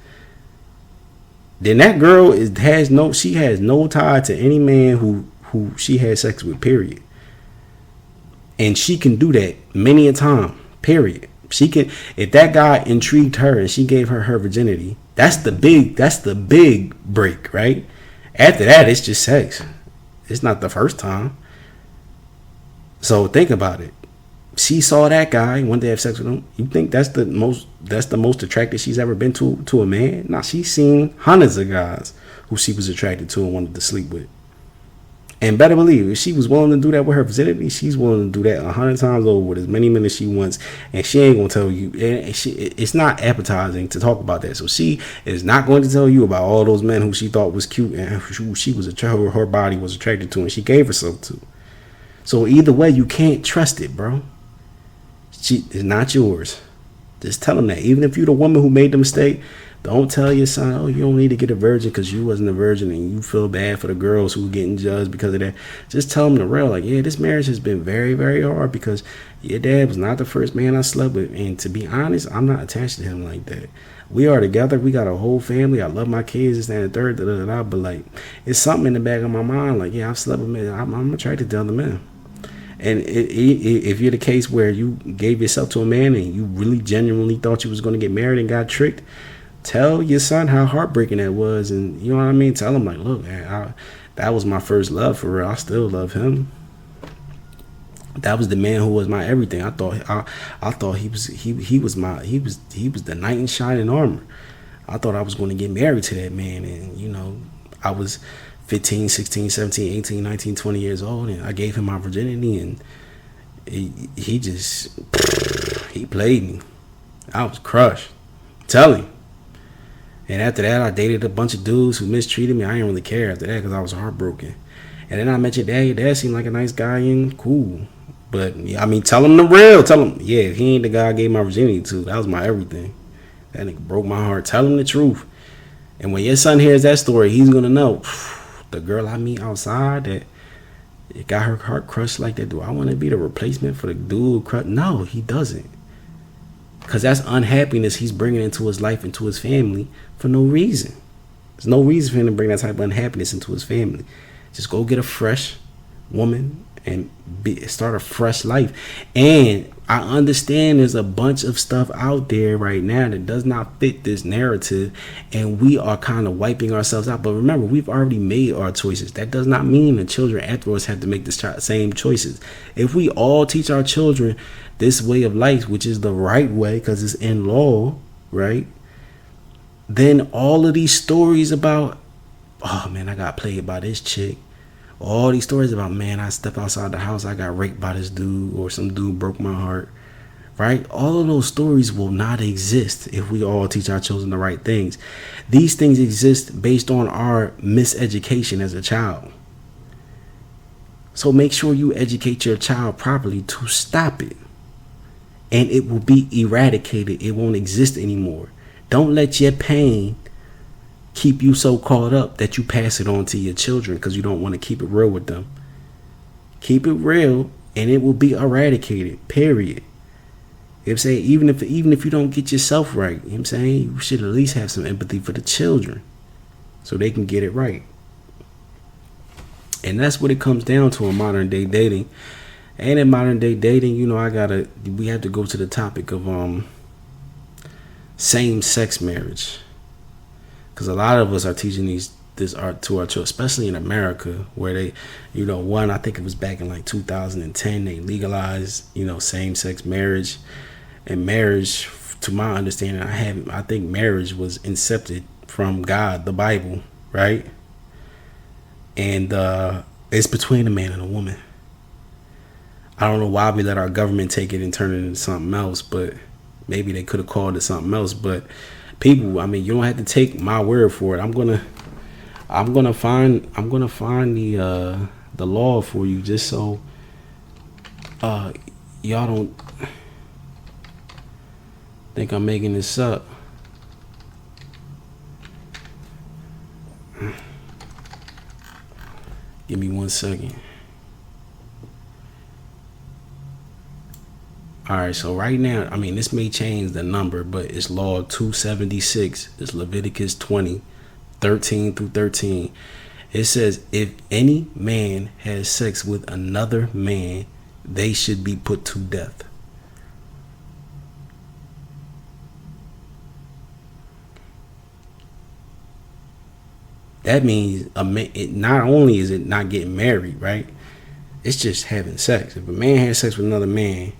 then that girl has no tie to any man who she had sex with, period. And she can do that many a time, period. She can, if that guy intrigued her and she gave her virginity, that's the big break, right? After that, it's just sex. It's not the first time. So think about it. She saw that guy, wanted to have sex with him. You think that's the most attracted she's ever been to a man? Nah, she's seen hundreds of guys who she was attracted to and wanted to sleep with. And better believe, if she was willing to do that with her virginity, she's willing to do that 100 times over with as many men as she wants. And she ain't going to tell you. It's not appetizing to talk about that. So she is not going to tell you about all those men who she thought was cute and who her body was attracted to and she gave herself to. So either way, you can't trust it, bro. It's not yours. Just tell them that. Even if you're the woman who made the mistake, don't tell your son, oh, you don't need to get a virgin because you wasn't a virgin and you feel bad for the girls who are getting judged because of that. Just tell them the real, like, yeah, this marriage has been very, very hard because your dad was not the first man I slept with. And to be honest, I'm not attached to him like that. We are together. We got a whole family. I love my kids, this, and the third, but like, it's something in the back of my mind. Like, yeah, I've slept with men. I'm attracted to other men. And if you're the case where you gave yourself to a man and you really genuinely thought you was going to get married and got tricked, tell your son how heartbreaking that was. And you know what I mean? Tell him, like, look, man, that was my first love for real. I still love him. That was the man who was my everything. I thought he was the knight in shining armor. I thought I was going to get married to that man. And, I was 15, 16, 17, 18, 19, 20 years old, and I gave him my virginity, and he played me. I was crushed. Tell him. And after that, I dated a bunch of dudes who mistreated me. I didn't really care after that because I was heartbroken. And then I met your dad. Your dad seemed like a nice guy and cool. But, I mean, tell him the real. Tell him, yeah, he ain't the guy I gave my virginity to. That was my everything. That nigga broke my heart. Tell him the truth. And when your son hears that story, he's going to know, the girl I meet outside that it got her heart crushed like that, do I want to be the replacement for the dude crushed? No, he doesn't. Because that's unhappiness he's bringing into his life, into his family for no reason. There's no reason for him to bring that type of unhappiness into his family. Just go get a fresh woman and start a fresh life. And I understand there's a bunch of stuff out there right now that does not fit this narrative, and we are kind of wiping ourselves out. But remember, we've already made our choices. That does not mean the children afterwards have to make the same choices. If we all teach our children this way of life, which is the right way because it's in law, right? then all of these stories about, oh man, I got played by this chick. All these stories about, man, I stepped outside the house, I got raped by this dude, or some dude broke my heart. Right? All of those stories will not exist if we all teach our children the right things. These things exist based on our miseducation as a child. So make sure you educate your child properly to stop it. And it will be eradicated. It won't exist anymore. Don't let your pain keep you so caught up that you pass it on to your children because you don't want to keep it real with them. Keep it real and it will be eradicated. Period. You know what I'm saying? Even if you don't get yourself right, you know what I'm saying? You should at least have some empathy for the children so they can get it right. And that's what it comes down to in modern day dating. And in modern day dating, you know, we have to go to the topic of same-sex marriage. Because a lot of us are teaching this art to our children, especially in America, where they, you know, I think it was back in like 2010, they legalized, you know, same-sex marriage. And marriage, to my understanding, I think marriage was incepted from God, the Bible, right? And it's between a man and a woman. I don't know why we let our government take it and turn it into something else, but maybe they could have called it something else. But people, I mean, you don't have to take my word for it. I'm gonna find the law for you, just so y'all don't think I'm making this up. Give me 1 second. All right, so right now, I mean, this may change the number, but it's law 276. It's Leviticus 20, 13 through 13. It says, if any man has sex with another man, they should be put to death. That means not only is it not getting married, right? It's just having sex. If a man has sex with another man,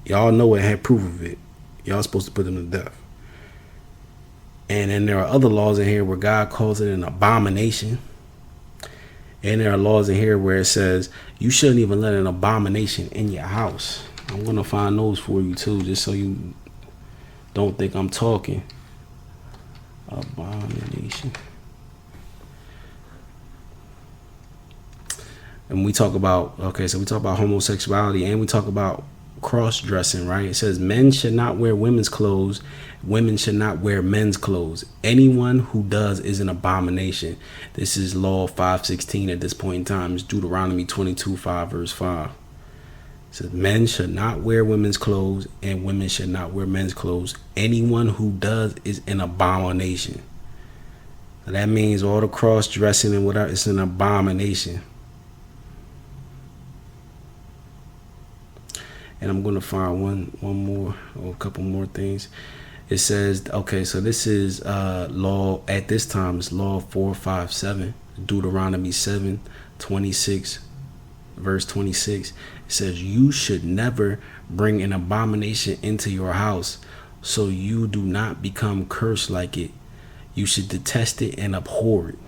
y'all know it, had proof of it, y'all supposed to put them to death. And then there are other laws in here where God calls it an abomination. And there are laws in here where it says you shouldn't even let an abomination in your house. I'm going to find those for you too, just so you don't think I'm talking. Abomination. And we talk about, so we talk about homosexuality and we talk about cross-dressing, right? It says men should not wear women's clothes, women should not wear men's clothes. Anyone who does is an abomination. This is law 516 at this point in time. It's Deuteronomy 22:5 verse 5. It says men should not wear women's clothes and women should not wear men's clothes. Anyone who does is an abomination. So that means all the cross-dressing and whatever, it's an abomination. And I'm going to find one more or a couple more things. It says, so this is law at this time. It's law 457, Deuteronomy 7:26, verse 26. It says, you should never bring an abomination into your house, so you do not become cursed like it. You should detest it and abhor it.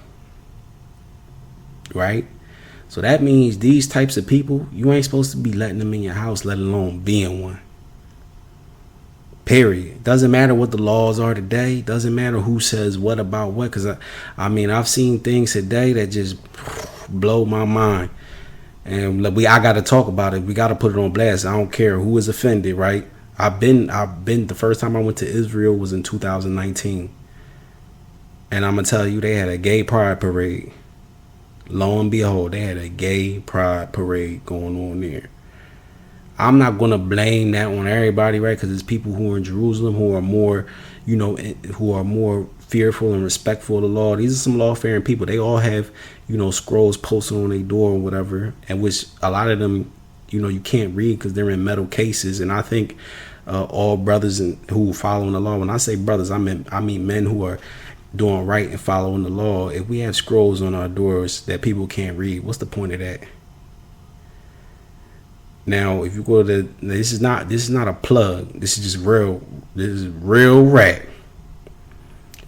Right? So that means these types of people, you ain't supposed to be letting them in your house, let alone being one. Period. Doesn't matter what the laws are today. Doesn't matter who says what about what. Because I mean, I've seen things today that just blow my mind. And I got to talk about it. We got to put it on blast. I don't care who is offended, right? I've been the first time I went to Israel was in 2019. And I'm going to tell you, they had a gay pride parade. Lo and behold, they had a gay pride parade going on there. I'm not going to blame that on everybody, right? Because it's people who are in Jerusalem who are more, who are more fearful and respectful of the law. These are some law-fearing people. They all have, scrolls posted on their door or whatever, and which a lot of them, you can't read because they're in metal cases. And I think all brothers who are following the law, when I say brothers, I mean men who are doing right and following the law. If we have scrolls on our doors that people can't read, what's the point of that? Now, if you go to this is not a plug. This is just real. This is real rap.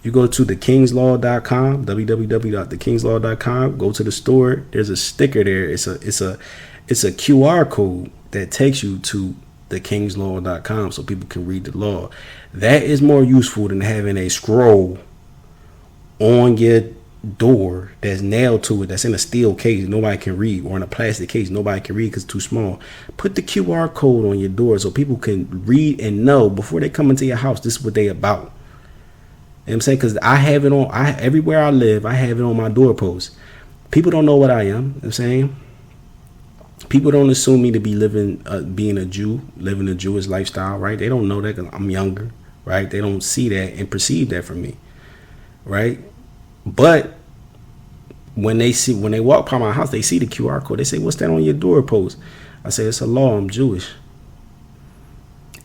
You go to thekingslaw.com, www.thekingslaw.com, go to the store. There's a sticker there. It's a QR code that takes you to thekingslaw.com so people can read the law. That is more useful than having a scroll on your door that's nailed to it, that's in a steel case nobody can read, or in a plastic case nobody can read because it's too small. Put the QR code on your door so people can read and know before they come into your house this is what they about. You know what I'm saying? Because I have it on, everywhere I live, I have it on my doorpost. People don't know what I am. You know what I'm saying? People don't assume me to be being a Jew, living a Jewish lifestyle, right? They don't know that because I'm younger, right? They don't see that and perceive that from me, right? But when they walk by my house, they see the QR code. They say, "What's that on your doorpost?" I say, "It's a law. I'm Jewish."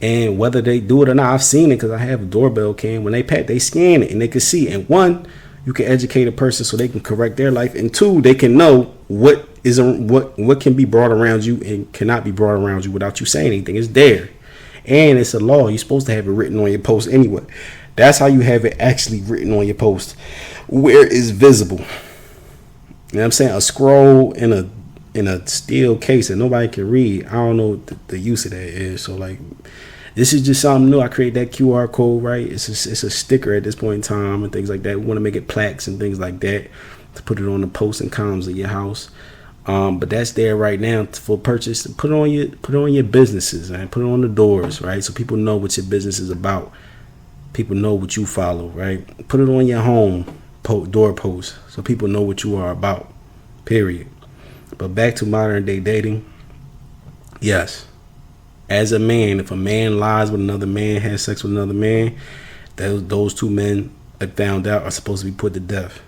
And whether they do it or not, I've seen it because I have a doorbell cam. When they scan it and they can see. And one, you can educate a person so they can correct their life. And two, they can know what can be brought around you and cannot be brought around you without you saying anything. It's there. And it's a law. You're supposed to have it written on your post anyway. That's how you have it actually written on your post, where it's visible. You know what I'm saying? A scroll in a steel case that nobody can read. I don't know what the use of that is. So like, this is just something new. I create that QR code, right? It's a sticker at this point in time and things like that. We want to make it plaques and things like that to put it on the posts and columns of your house. But that's there right now for purchase. Put it on your businesses and put it on the doors, right? So people know what your business is about. People know what you follow, right? Put it on your home doorpost so people know what you are about, period. But back to modern day dating. Yes, as a man, if a man lies with another man, has sex with another man, those two men, if found out, are supposed to be put to death.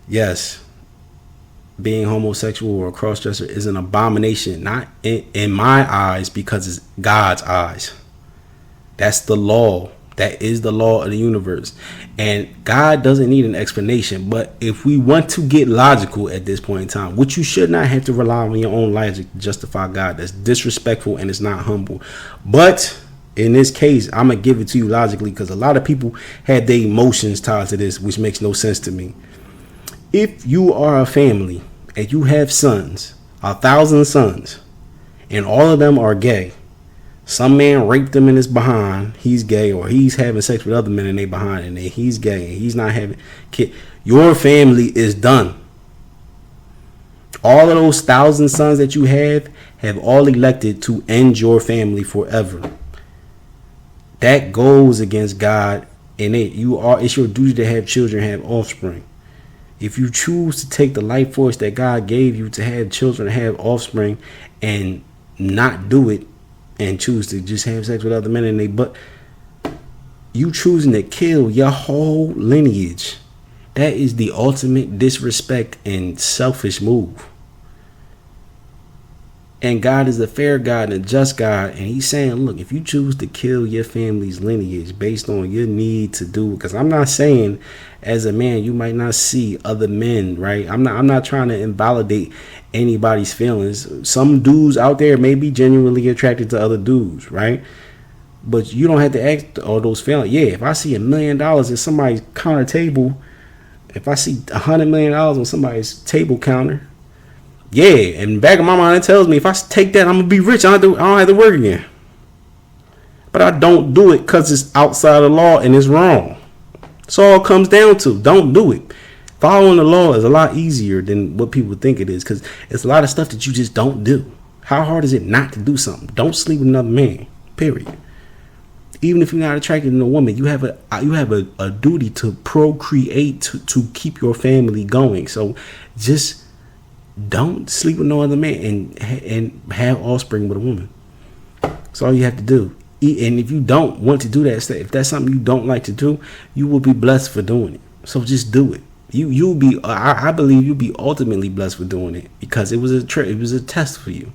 Yes, being homosexual or a cross-dresser is an abomination, not in my eyes, because it's God's eyes. That's the law. That is the law of the universe. And God doesn't need an explanation. But if we want to get logical at this point in time, which you should not have to rely on your own logic to justify God. That's disrespectful and it's not humble. But in this case, I'm going to give it to you logically because a lot of people had their emotions tied to this, which makes no sense to me. If you are a family and you have sons, 1,000 sons, and all of them are gay, some man raped them in his behind, he's gay, or he's having sex with other men in their behind and he's gay and he's not having kid, your family is done. All of those 1,000 sons that you have all elected to end your family forever. That goes against God, and it's your duty to have children, have offspring. If you choose to take the life force that God gave you to have children, have offspring, and not do it, and choose to just have sex with other men but you choosing to kill your whole lineage, that is the ultimate disrespect and selfish move. And God is a fair God and a just God, and he's saying, look, if you choose to kill your family's lineage based on your need to do, because I'm not saying as a man you might not see other men, right? I'm not trying to invalidate anybody's feelings. Some dudes out there may be genuinely attracted to other dudes, right? But you don't have to act all those feelings. Yeah, if I see $1 million in somebody's counter table, if I see $100 million on somebody's table counter, yeah, and in the back of my mind it tells me if I take that, I'm gonna be rich. I don't have to work again. But I don't do it because it's outside of law and it's wrong. That's all it comes down to. Don't do it. Following the law is a lot easier than what people think it is, because it's a lot of stuff that you just don't do. How hard is it not to do something? Don't sleep with another man, period. Even if you're not attracted to a woman, you have a duty to procreate, to keep your family going. So just don't sleep with no other man and have offspring with a woman. That's all you have to do. And if you don't want to do that, if that's something you don't like to do, you will be blessed for doing it. So just do it. You'll be. I believe you'll be ultimately blessed for doing it, because it was a test for you.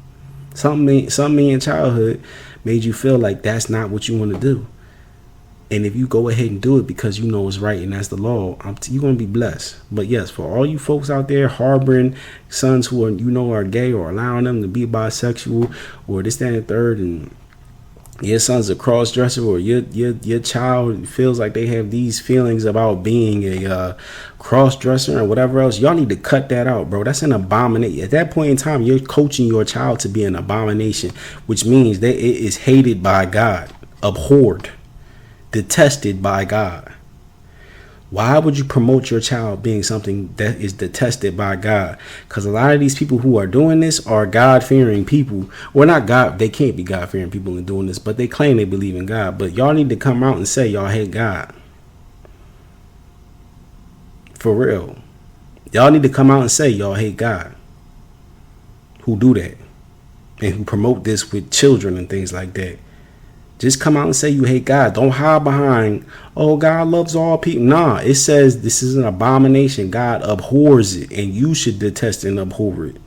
Something in childhood made you feel like that's not what you want to do. And if you go ahead and do it because you know it's right and that's the law, you're going to be blessed. But yes, for all you folks out there harboring sons who are gay, or allowing them to be bisexual or this, that, and the third, and your son's a cross dresser, or your child feels like they have these feelings about being a cross dresser or whatever else, y'all need to cut that out, bro. That's an abomination. At that point in time, you're coaching your child to be an abomination, which means that it is hated by God, abhorred, detested by God. Why would you promote your child being something that is detested by God? Because a lot of these people who are doing this are God-fearing people. Well, not God. They can't be God-fearing people in doing this, but they claim they believe in God. But y'all need to come out and say y'all hate God. For real. Y'all need to come out and say y'all hate God. Who do that? And who promote this with children and things like that. Just come out and say you hate God. Don't hide behind, oh, God loves all people. Nah, it says this is an abomination. God abhors it, and you should detest and abhor it.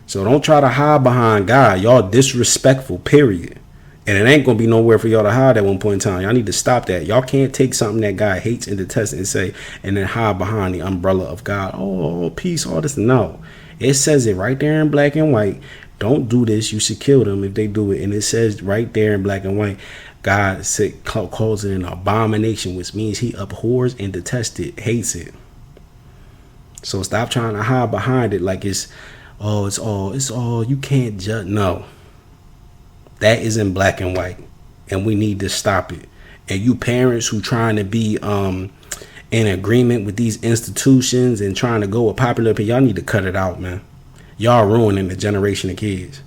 So don't try to hide behind God. Y'all disrespectful, period. And it ain't going to be nowhere for y'all to hide at one point in time. Y'all need to stop that. Y'all can't take something that God hates and detests and say, and then hide behind the umbrella of God. Oh, peace, all this. No. It says it right there in black and white. Don't do this. You should kill them if they do it. And it says right there in black and white, God calls it an abomination, which means he abhors and detests it, hates it. So stop trying to hide behind it like it's all, you can't judge. No. That is in black and white. And we need to stop it. And you parents who trying to be in agreement with these institutions and trying to go with popular opinion, y'all need to cut it out, man. Y'all ruining the generation of kids.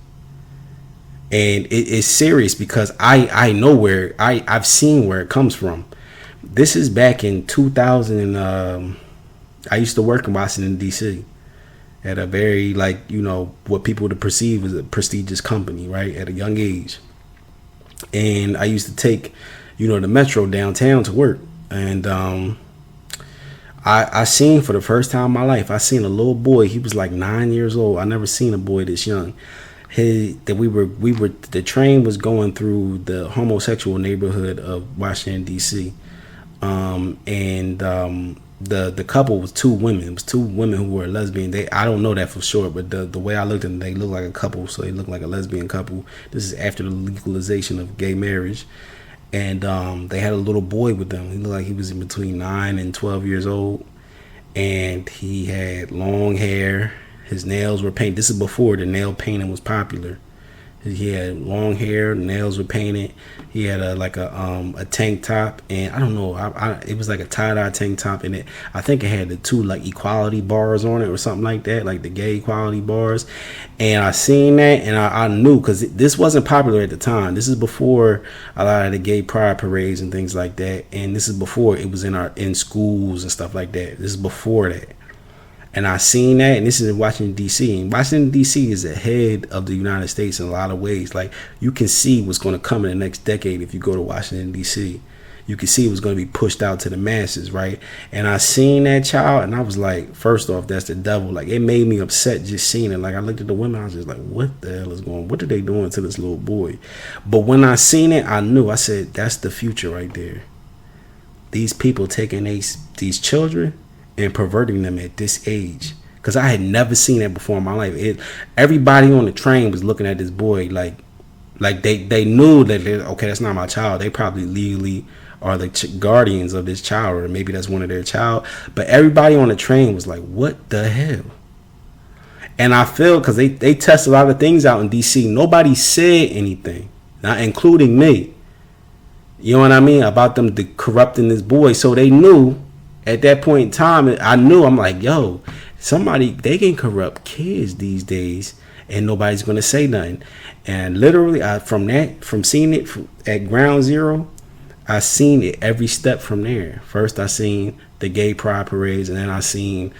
And it's serious because I know where I've seen where it comes from. This is back in 2000. I used to work in Washington, D.C. at a very, what people would perceive as a prestigious company, right? At a young age. And I used to take, the metro downtown to work. And I seen for the first time in my life, I seen a little boy. He was like 9 years old. I never seen a boy this young. The train was going through the homosexual neighborhood of Washington, D.C. The couple was two women. It was two women who were lesbian. I don't know that for sure, but the way I looked at them, they looked like a couple. So they looked like a lesbian couple. This is after the legalization of gay marriage. And they had a little boy with them. He looked like he was in between 9 and 12 years old. And he had long hair. His nails were painted. This is before the nail painting was popular. He had long hair, nails were painted. He had a tank top, and I don't know, it was like a tie-dye tank top, and I think it had the two equality bars on it or something like that, like the gay equality bars. And I seen that, and I knew, because this wasn't popular at the time. This is before a lot of the gay pride parades and things like that, and this is before it was in schools and stuff like that. This is before that. And I seen that, and this is in Washington, D.C. And Washington, D.C. is ahead of the United States in a lot of ways. Like, you can see what's going to come in the next decade if you go to Washington, D.C. You can see what's going to be pushed out to the masses, right? And I seen that child, and I was like, first off, that's the devil. Like, it made me upset just seeing it. Like, I looked at the women, I was just like, what the hell is going on? What are they doing to this little boy? But when I seen it, I knew. I said, that's the future right there. These people taking these children and perverting them at this age, because I had never seen that before in my life. Everybody on the train was looking at this boy like they knew that okay, that's not my child. They probably legally are the guardians of this child, or maybe that's one of their child. But everybody on the train was like, what the hell? And I feel because they test a lot of things out in DC. Nobody said anything, not including me. You know what I mean? About them corrupting this boy. So they knew. At that point in time, I knew, I'm like, yo, they can corrupt kids these days and nobody's going to say nothing. And literally, from seeing it at ground zero, I seen it every step from there. First, I seen the gay pride parades, and then I seen,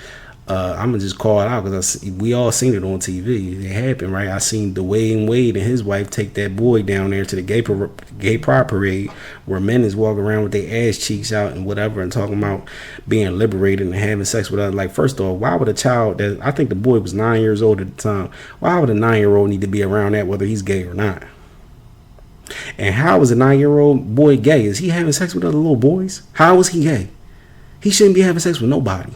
I'm going to just call it out because we all seen it on TV. It happened, right? I seen Dwayne Wade and his wife take that boy down there to the gay pride parade where men is walking around with their ass cheeks out and whatever and talking about being liberated and having sex with others. Like, first off, why would a child I think the boy was 9 years old at the time, why would a 9-year-old need to be around that, whether he's gay or not? And how is a 9-year-old boy gay? Is he having sex with other little boys? How is he gay? He shouldn't be having sex with nobody.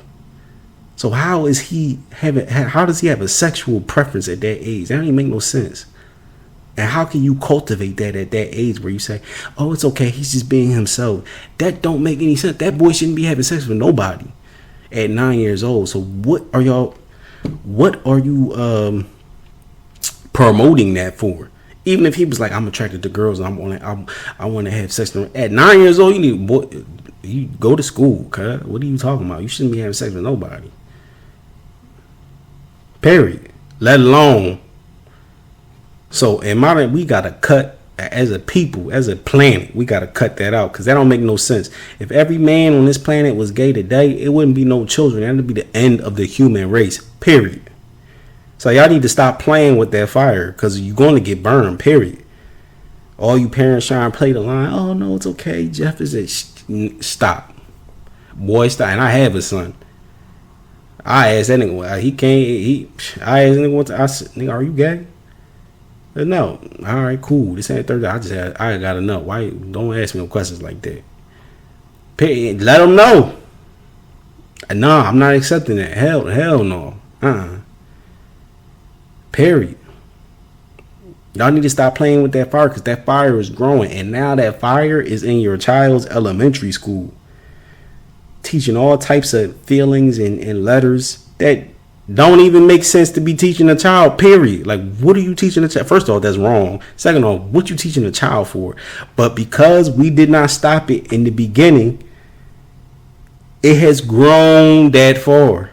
So how does he have a sexual preference at that age? That don't even make no sense. And how can you cultivate that at that age where you say, oh, it's okay, he's just being himself? That don't make any sense. That boy shouldn't be having sex with nobody at 9 years old. So what are you promoting that for? Even if he was like, I'm attracted to girls and I want to have sex with them. At 9 years old, you go to school, cuz. What are you talking about? You shouldn't be having sex with nobody. Period. Let alone. So in modern, we gotta cut, as a people, as a planet, we gotta cut that out, because that don't make no sense. If every man on this planet was gay today, it wouldn't be no children. That would be the end of the human race. Period. So y'all need to stop playing with that fire, because you're going to get burned. Period. All you parents trying to play the line. Oh no, it's okay. Jeff is a stop. Boy, stop. And I have a son. I asked that nigga. I asked nigga. I said, nigga, are you gay? No. All right, cool. This ain't Thursday. I gotta know. Why? Don't ask me no questions like that. Let them know. No, I'm not accepting that. Hell no. Period. Y'all need to stop playing with that fire, because that fire is growing, and now that fire is in your child's elementary school, teaching all types of feelings and letters that don't even make sense to be teaching a child, period. Like, what are you teaching a child? First of all, that's wrong. Second of all, what you teaching a child for? But because we did not stop it in the beginning, it has grown that far.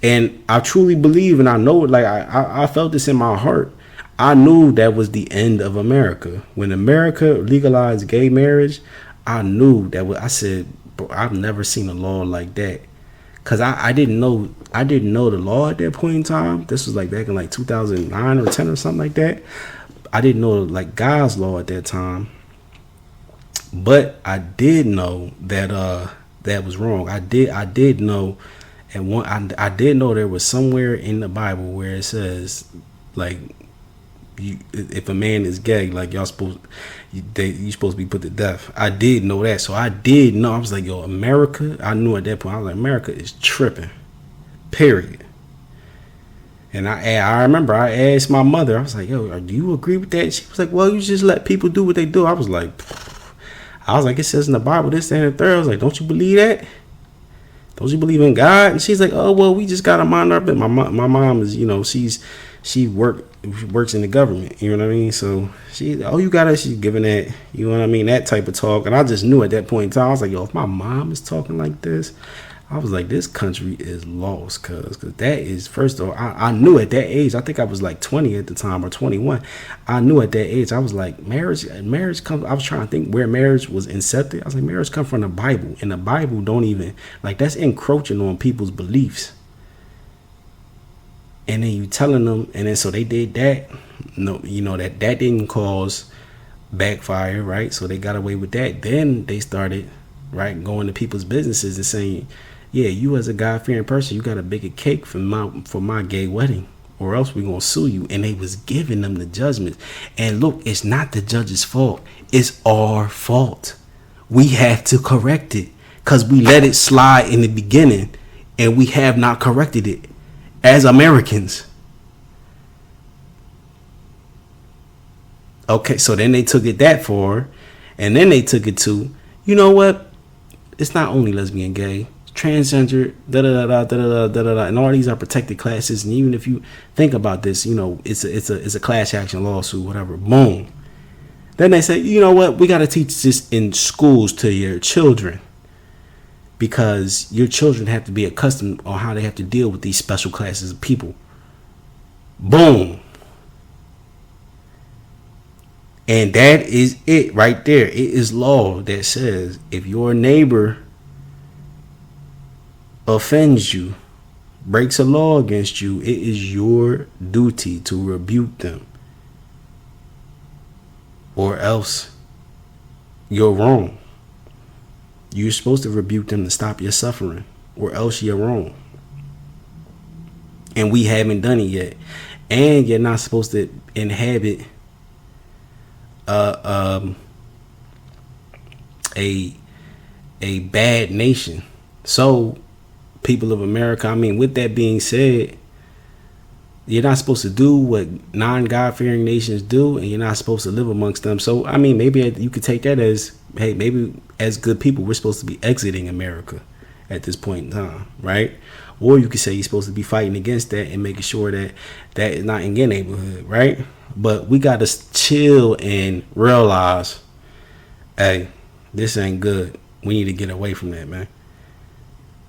And I truly believe, and I know, like, I felt this in my heart. I knew that was the end of America. When America legalized gay marriage, I knew that I said, bro, I've never seen a law like that. Cause I didn't know the law at that point in time. This was like back in like 2009 or 10 or something like that. I didn't know like God's law at that time. But I did know that that was wrong. I did know, and I did know there was somewhere in the Bible where it says, like, if a man is gay, like, you supposed to be put to death. I did know that. So I did know. I was like, yo, America. I knew at that point. I was like, America is tripping. Period. And I remember I asked my mother. I was like, yo, do you agree with that? She was like, well, you just let people do what they do. I was like, it says in the Bible this, that, and the third. I was like, don't you believe that? Don't you believe in God? And she's like, oh, well, we just gotta mind our business. My mom is, she works in the government, you know what I mean? So she's giving that, you know what I mean, that type of talk. And I just knew at that point in time, I was like, yo, if my mom is talking like this, I was like, this country is lost, cause that is, first of all, I knew at that age, I think I was like 20 at the time or 21. I knew at that age, I was like, marriage comes, I was trying to think where marriage was incepted. I was like, marriage comes from the Bible, and the Bible don't even, like, that's encroaching on people's beliefs. And then you telling them, and then so they did that. No, that didn't cause backfire, right? So they got away with that. Then they started, right, going to people's businesses and saying, yeah, you as a God-fearing person, you got to bake a cake for my gay wedding, or else we're gonna sue you. And they was giving them the judgments. And look, it's not the judge's fault. It's our fault. We have to correct it, because we let it slide in the beginning, and we have not corrected it as Americans. Okay, so then they took it that far, and then they took it to, you know what? It's not only lesbian, gay, transgender, and all these are protected classes. And even if you think about this, it's a class action lawsuit, whatever. Boom. Then they say, you know what? We got to teach this in schools to your children, because your children have to be accustomed on how they have to deal with these special classes of people. Boom. And that is it right there. It is law that says if your neighbor offends you, breaks a law against you, it is your duty to rebuke them, or else you're wrong. You're supposed to rebuke them to stop your suffering, or else you're wrong. And we haven't done it yet. And you're not supposed to inhabit a bad nation. So, people of America, I mean, with that being said, You're not supposed to do what non-God-fearing nations do, and you're not supposed to live amongst them. So, I mean, maybe you could take that as, hey, maybe as good people, we're supposed to be exiting America at this point in time, right? Or you could say you're supposed to be fighting against that and making sure that that is not in your neighborhood, right? But we got to chill and realize, hey, this ain't good. We need to get away from that, man.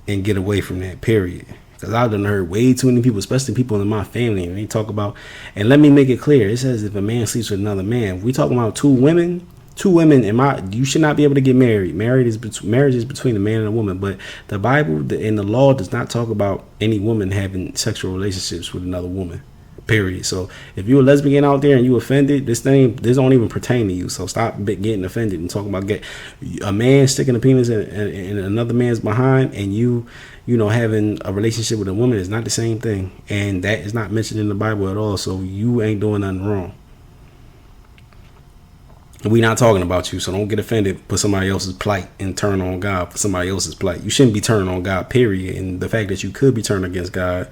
And get away from that, period. Because I've done heard way too many people, especially people in my family, and they talk about, and let me make it clear, it says if a man sleeps with another man, if we talking about two women, you should not be able to get married. Marriage is between a man and a woman, but the Bible and the law does not talk about any woman having sexual relationships with another woman, period. So if you're a lesbian out there and you offended, this don't even pertain to you. So stop getting offended and talking about a man sticking a penis in another man's behind, and you know, having a relationship with a woman is not the same thing, and that is not mentioned in the Bible at all. So you ain't doing nothing wrong. We not talking about you, so don't get offended for somebody else's plight and turn on God for somebody else's plight. You shouldn't be turning on God, period. And the fact that you could be turning against God,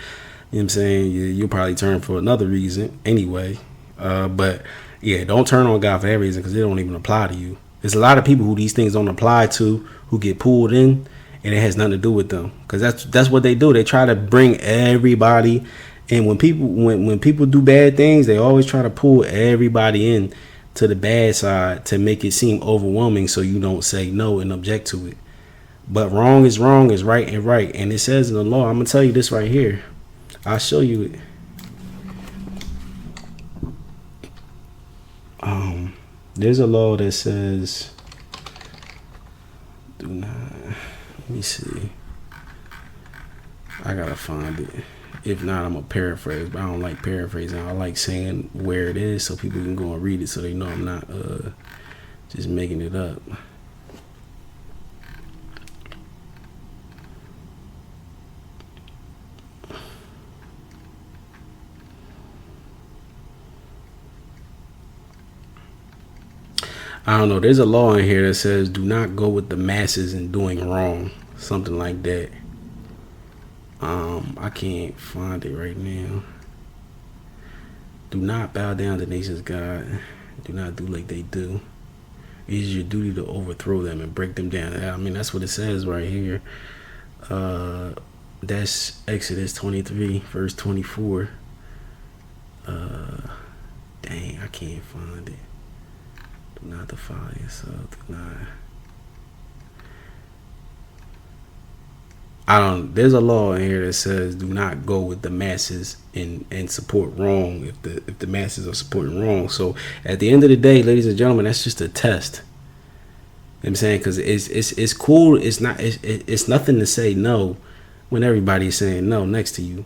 you know what I'm saying, you'll probably turn for another reason anyway. But yeah, don't turn on God for that reason, because it don't even apply to you. There's a lot of people who these things don't apply to, who get pulled in, and it has nothing to do with them, because that's what they do. They try to bring everybody, and when people do bad things, they always try to pull everybody in to the bad side to make it seem overwhelming, so you don't say no and object to it. But wrong is right is right, and it says in the law. I'm gonna tell you this right here. I'll show you it. There's a law that says, do not. Let me see. I gotta find it. If not, I'm gonna paraphrase. But I don't like paraphrasing. I like saying where it is so people can go and read it, so they know I'm not just making it up. I don't know. There's a law in here that says do not go with the masses in doing wrong. Something like that. I can't find it right now. Do not bow down to nations, God. Do not do like they do. It is your duty to overthrow them and break them down. I mean, that's what it says right here. That's Exodus 23, verse 24. Dang, I can't find it. Do not defile yourself. Do not. There's a law in here that says do not go with the masses and support wrong if the masses are supporting wrong. So at the end of the day, ladies and gentlemen, that's just a test. You know what I'm saying? Because it's cool. It's nothing to say no when everybody's saying no next to you.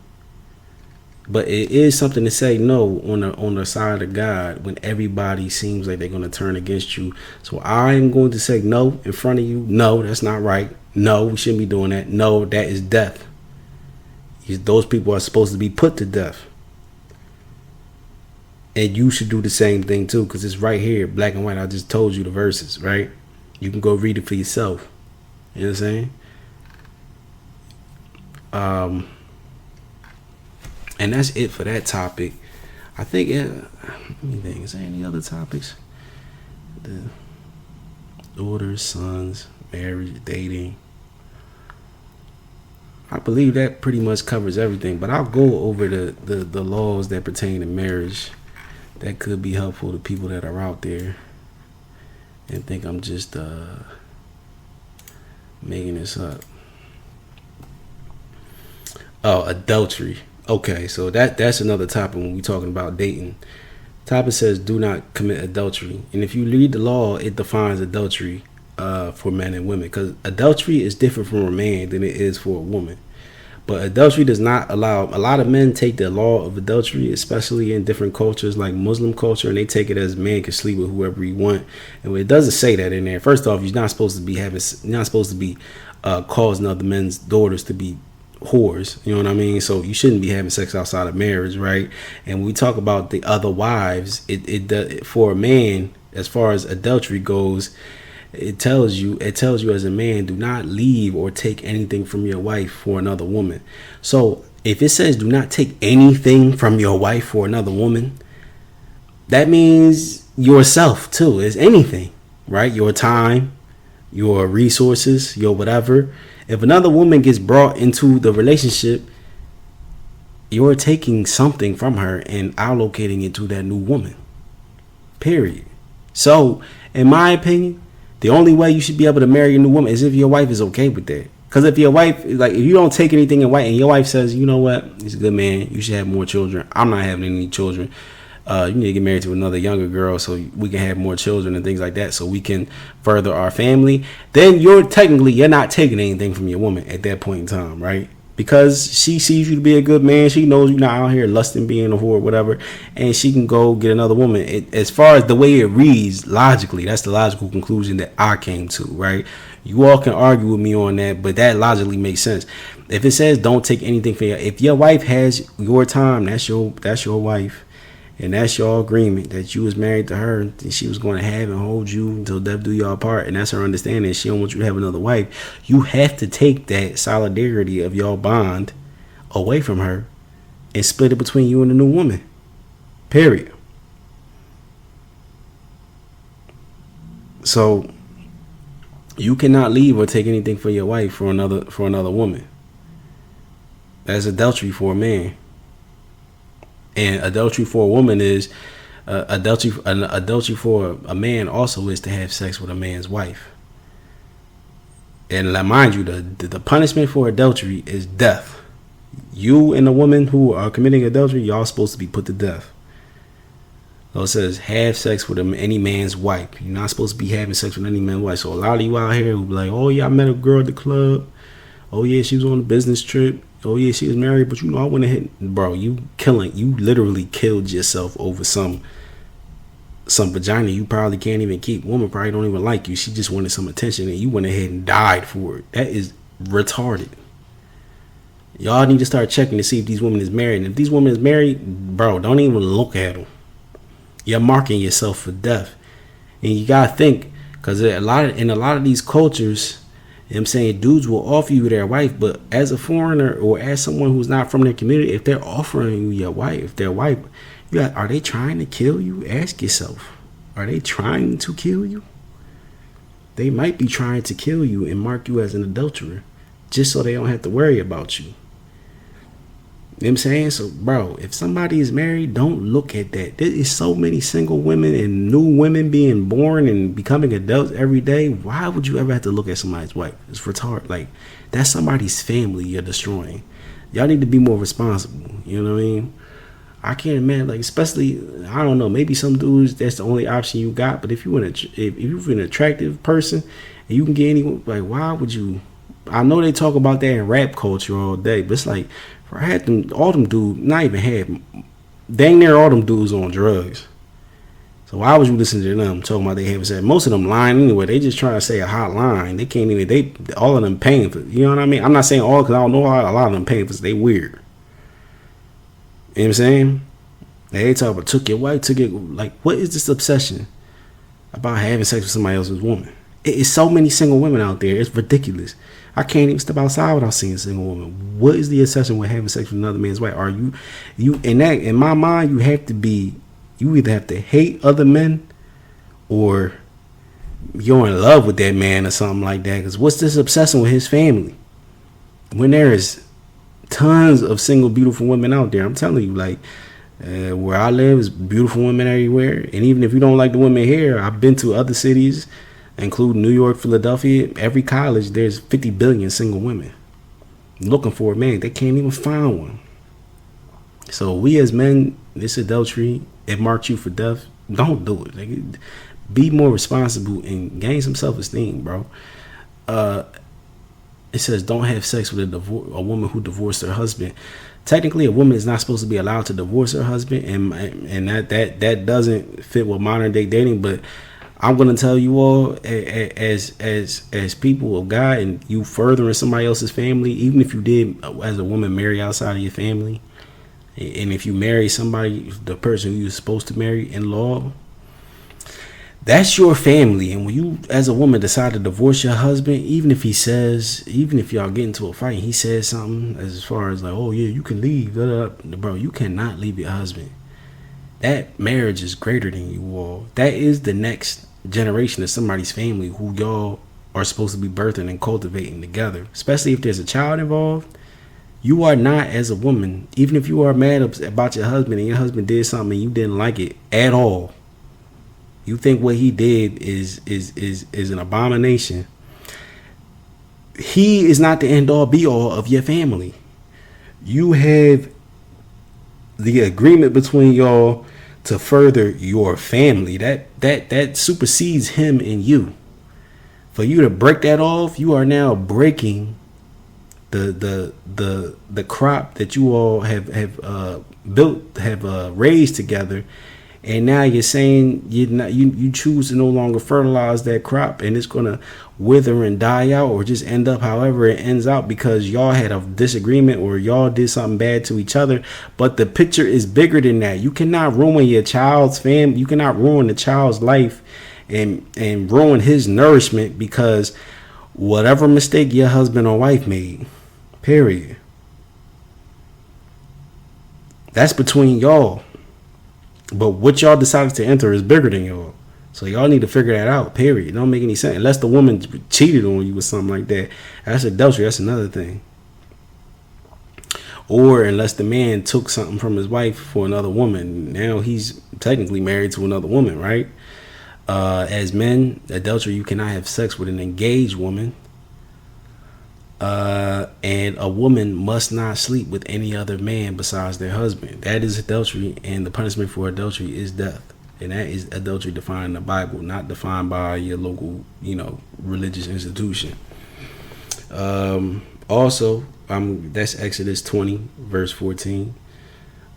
But it is something to say no on the side of God when everybody seems like they're going to turn against you. So I'm going to say no in front of you. No, that's not right. No, we shouldn't be doing that. No, that is death. Those people are supposed to be put to death. And you should do the same thing too, because it's right here, black and white. I just told you the verses, right? You can go read it for yourself. You know what I'm saying? And that's it for that topic. I think, let me think, is there any other topics? The daughters, sons, marriage, dating. I believe that pretty much covers everything. But I'll go over the laws that pertain to marriage that could be helpful to people that are out there and think I'm just making this up. Oh, adultery. Okay, so that's another topic when we're talking about dating. Topic says do not commit adultery. And if you read the law, it defines adultery for men and women, because adultery is different from a man than it is for a woman. But adultery does not allow, a lot of men take the law of adultery, especially in different cultures like Muslim culture, and they take it as man can sleep with whoever he want. And it doesn't say that in there. First off, you're not supposed to be causing other men's daughters to be whores, you know what I mean? So you shouldn't be having sex outside of marriage, right? And when we talk about the other wives, it for a man, as far as adultery goes, it tells you as a man, do not leave or take anything from your wife for another woman. So If it says do not take anything from your wife for another woman, that means yourself too. Is anything, right? Your time, your resources, your whatever. If another woman gets brought into the relationship, you're taking something from her and allocating it to that new woman. Period. So, in my opinion, the only way you should be able to marry a new woman is if your wife is okay with that. Because if your wife, like, if you don't take anything in white and your wife says, you know what, he's a good man, you should have more children. I'm not having any children. You need to get married to another younger girl so we can have more children and things like that, so we can further our family. Then you're not taking anything from your woman at that point in time, right? Because she sees you to be a good man. She knows you're not out here lusting, being a whore, whatever, and she can go get another woman. As far as the way it reads logically, that's the logical conclusion that I came to, right? You all can argue with me on that, but that logically makes sense. If it says don't take anything from if your wife has your time, that's your wife. And that's your agreement that you was married to her and she was going to have and hold you until death do y'all apart. And that's her understanding. She don't want you to have another wife. You have to take that solidarity of y'all bond away from her and split it between you and the new woman. Period. So you cannot leave or take anything for your wife for another woman. That's adultery for a man. And adultery for a woman is adultery for a man also is to have sex with a man's wife. And mind you, the punishment for adultery is death. You and the woman who are committing adultery, y'all supposed to be put to death. So it says have sex with any man's wife. You're not supposed to be having sex with any man's wife. So a lot of you out here who be like, oh yeah, I met a girl at the club. Oh yeah, she was on a business trip. Oh yeah, she was married, but I went ahead, bro. You literally killed yourself over some vagina you probably can't even keep. Woman probably don't even like you. She just wanted some attention, and you went ahead and died for it. That is retarded. Y'all need to start checking to see if these women is married. And if these women is married, bro, don't even look at them. You're marking yourself for death, and you gotta think, because in a lot of these cultures. I'm saying dudes will offer you their wife, but as a foreigner or as someone who's not from their community, if they're offering you your wife, their wife, are they trying to kill you? Ask yourself, are they trying to kill you? They might be trying to kill you and mark you as an adulterer just so they don't have to worry about you. You know what I'm saying? So, bro, if somebody is married, don't look at that. There is so many single women and new women being born and becoming adults every day. Why would you ever have to look at somebody's wife? It's retarded. Like, that's somebody's family you're destroying. Y'all need to be more responsible. You know what I mean? I can't imagine, like, especially, I don't know, maybe some dudes, that's the only option you got. But if you're an attractive person and you can get anyone, like, why would you? I know they talk about that in rap culture all day, but it's like, I had all them dudes, not even had, dang near all them dudes on drugs. So why would you listen to them talking about they having sex? Most of them lying anyway. They just trying to say a hot line. They can't even, all of them paying for it. You know what I mean? I'm not saying all, because I don't know how a lot of them paying for it. They weird. You know what I'm saying? They talk about took your wife, took it. Like, what is this obsession about having sex with somebody else's woman? It is so many single women out there. It's ridiculous. I can't even step outside without seeing a single woman. What is the obsession with having sex with another man's wife? Are you in my mind, you either have to hate other men or you're in love with that man or something like that. Because what's this obsession with his family? When there is tons of single, beautiful women out there. I'm telling you, like, where I live is beautiful women everywhere. And even if you don't like the women here, I've been to other cities, including New York, Philadelphia. Every college, there's 50 billion single women looking for a man. They can't even find one. So we as men, this adultery, it marks you for death. Don't do it. Like, be more responsible and gain some self-esteem, bro. It says don't have sex with a woman who divorced her husband. Technically, a woman is not supposed to be allowed to divorce her husband, and that doesn't fit with modern day dating. But I'm gonna tell you all, as people of God, and you furthering somebody else's family, even if you did as a woman marry outside of your family, and if you marry somebody, the person who you're supposed to marry in law, That's your family. And when you, as a woman, decide to divorce your husband, even if y'all get into a fight and he says something as far as like, oh yeah, you can leave, bro, you cannot leave your husband. That marriage is greater than you all. That is the next generation of somebody's family who y'all are supposed to be birthing and cultivating together. Especially if there's a child involved. You are not, as a woman, even if you are mad about your husband and your husband did something and you didn't like it at all, you think what he did is an abomination. He is not the end all be all of your family. You have the agreement between y'all to further your family. That supersedes him and you. For you to break that off, you are now breaking the crop that you all have raised together. And now you're saying you choose to no longer fertilize that crop, and it's gonna wither and die out, or just end up however it ends out because y'all had a disagreement or y'all did something bad to each other. But the picture is bigger than that. You cannot ruin your child's family. You cannot ruin the child's life and ruin his nourishment because whatever mistake your husband or wife made. Period. That's between y'all. But what y'all decided to enter is bigger than y'all. So y'all need to figure that out, period. It don't make any sense. Unless the woman cheated on you with something like that. That's adultery. That's another thing. Or unless the man took something from his wife for another woman. Now he's technically married to another woman, right? As men, adultery, you cannot have sex with an engaged woman. And a woman must not sleep with any other man besides their husband. That is adultery, and the punishment for adultery is death. And that is adultery defined in the Bible, not defined by your local, religious institution. Also, that's Exodus 20, verse 14.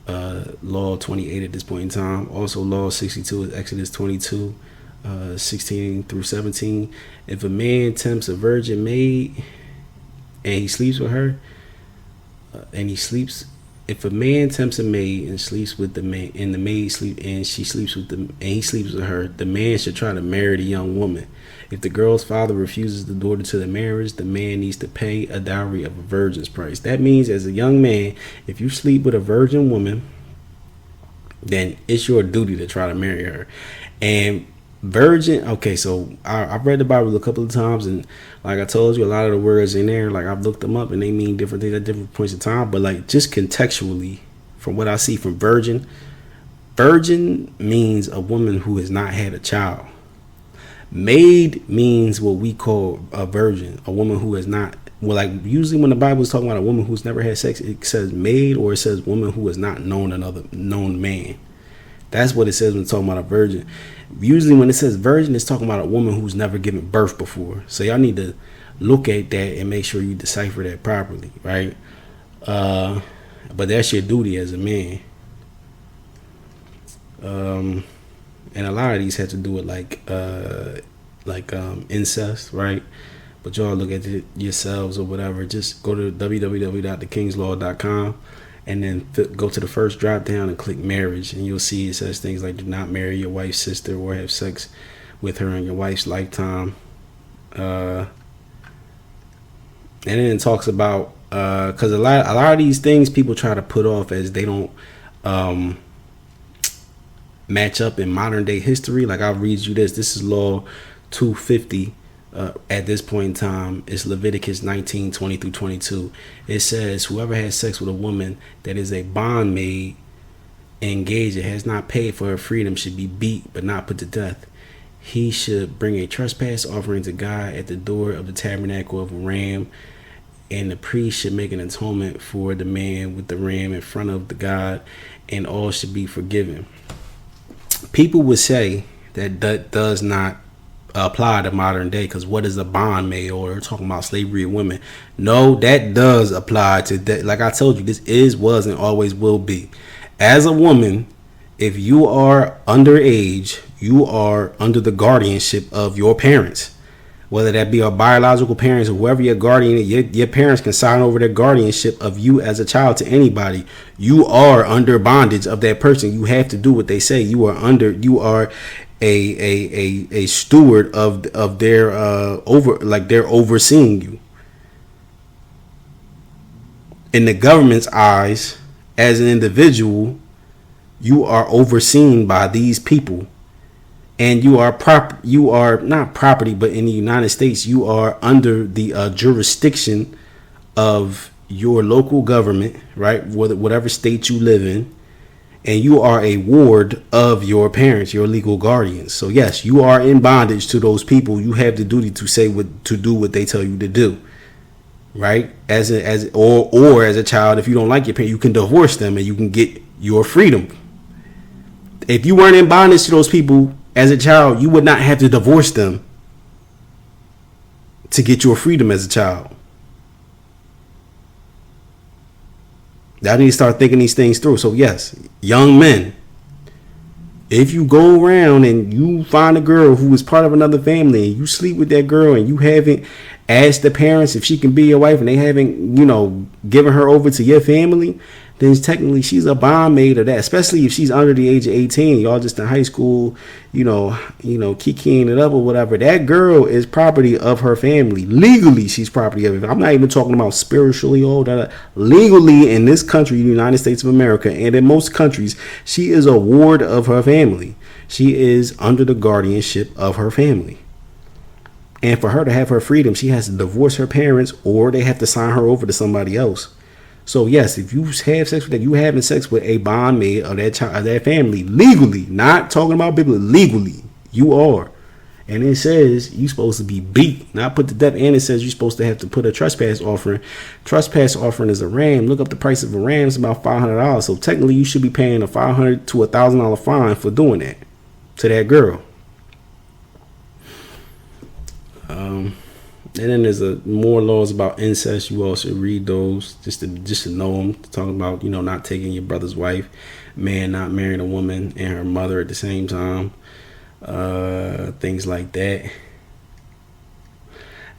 Law 28 at this point in time. Also, Law 62 is Exodus 22, 16 through 17. If a man tempts a virgin maid and he sleeps with her, if a man tempts a maid and sleeps with the man, and the maid she sleeps with them, and he sleeps with her, the man should try to marry the young woman. If the girl's father refuses the daughter to the marriage, the man needs to pay a dowry of a virgin's price. That means, as a young man, if you sleep with a virgin woman, then it's your duty to try to marry her. And virgin, okay, so I've read the Bible a couple of times, and like I told you, a lot of the words in there, like I've looked them up and they mean different things at different points in time. But like just contextually, from what I see from virgin means a woman who has not had a child. Maid means what we call a virgin, a woman who has not, well, like usually when the Bible is talking about a woman who's never had sex, it says maid, or it says woman who has not known another known man. That's what it says when it's talking about a virgin. Usually when it says virgin, it's talking about a woman who's never given birth before. So y'all need to look at that and make sure you decipher that properly, right? But that's your duty as a man. And a lot of these have to do with like incest, right? But y'all look at it yourselves or whatever. Just go to www.thekingslaw.com. And then go to the first drop down and click marriage, and you'll see it says things like do not marry your wife's sister or have sex with her in your wife's lifetime. And then it talks about because a lot of these things people try to put off as they don't match up in modern day history. Like I'll read you this. This is Law 250. At this point in time, it's Leviticus 19, 20 through 22. It says, whoever has sex with a woman that is a bondmaid engaged and has not paid for her freedom should be beat but not put to death. He should bring a trespass offering to God at the door of the tabernacle of a ram, and the priest should make an atonement for the man with the ram in front of the God, and all should be forgiven. People would say that does not apply to modern day, because what is a bondmaid, or we're talking about slavery of women? No, that does apply to that. Like I told you, this is, was, and always will be. As a woman, if you are underage, you are under the guardianship of your parents. whether that be our biological parents or whoever your guardian is. Your parents can sign over their guardianship of you as a child to anybody. You are under bondage of that person. You have to do what they say. You are a steward of their they're overseeing you. In the government's eyes, as an individual, you are overseen by these people, and you are not property, but in the United States, you are under the jurisdiction of your local government, right? Whatever state you live in, and you are a ward of your parents, your legal guardians. So yes, you are in bondage to those people. You have the duty to do what they tell you to do. Right, as a child, if you don't like your parent, you can divorce them and you can get your freedom. If you weren't in bondage to those people as a child, you would not have to divorce them to get your freedom as a child. I need to start thinking these things through. So yes, young men, if you go around and you find a girl who is part of another family and you sleep with that girl and you haven't asked the parents if she can be your wife and they haven't, given her over to your family, then technically she's a bondmaid of that, especially if she's under the age of 18. Y'all just in high school, kikiing it up or whatever. That girl is property of her family. Legally, she's property of it. I'm not even talking about spiritually or that. Legally, in this country, the United States of America, and in most countries, she is a ward of her family. She is under the guardianship of her family. And for her to have her freedom, she has to divorce her parents or they have to sign her over to somebody else. So yes, if you have sex with that, you having sex with a bondmaid of that child, of that family, legally, not talking about biblically, legally, you are. And it says you're supposed to be beat, not put to death. And it says you're supposed to have to put a trespass offering. Trespass offering is a ram. Look up the price of a ram. It's about $500. So technically you should be paying a $500 to $1,000 fine for doing that to that girl. And then there's more laws about incest. You also read those just to know them. Talking about not taking your brother's wife, man not marrying a woman and her mother at the same time, things like that.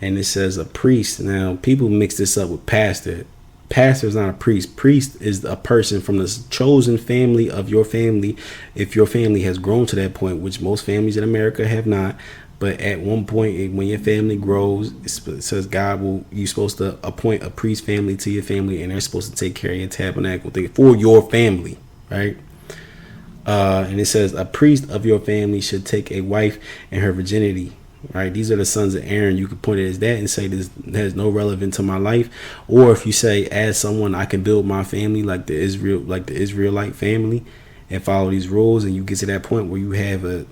And it says a priest. Now people mix this up with pastor. Pastor is not a priest. Priest is a person from the chosen family of your family. If your family has grown to that point, which most families in America have not. But at one point, when your family grows, it says you're supposed to appoint a priest family to your family, and they're supposed to take care of your tabernacle thing for your family, right? And it says a priest of your family should take a wife and her virginity, right? These are the sons of Aaron. You can point it as that and say this has no relevance to my life. Or if you say, as someone, I can build my family like the Israelite family, and follow these rules, and you get to that point where you have a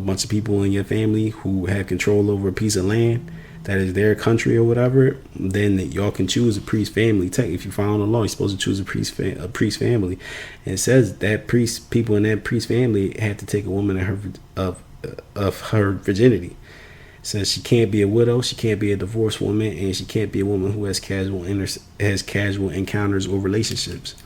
bunch of people in your family who have control over a piece of land that is their country or whatever, then y'all can choose a priest family. If you follow the law, you're supposed to choose a priest family. And it says that people in that priest family have to take a woman of her virginity. It says she can't be a widow, she can't be a divorced woman, and she can't be a woman who has casual encounters or relationships.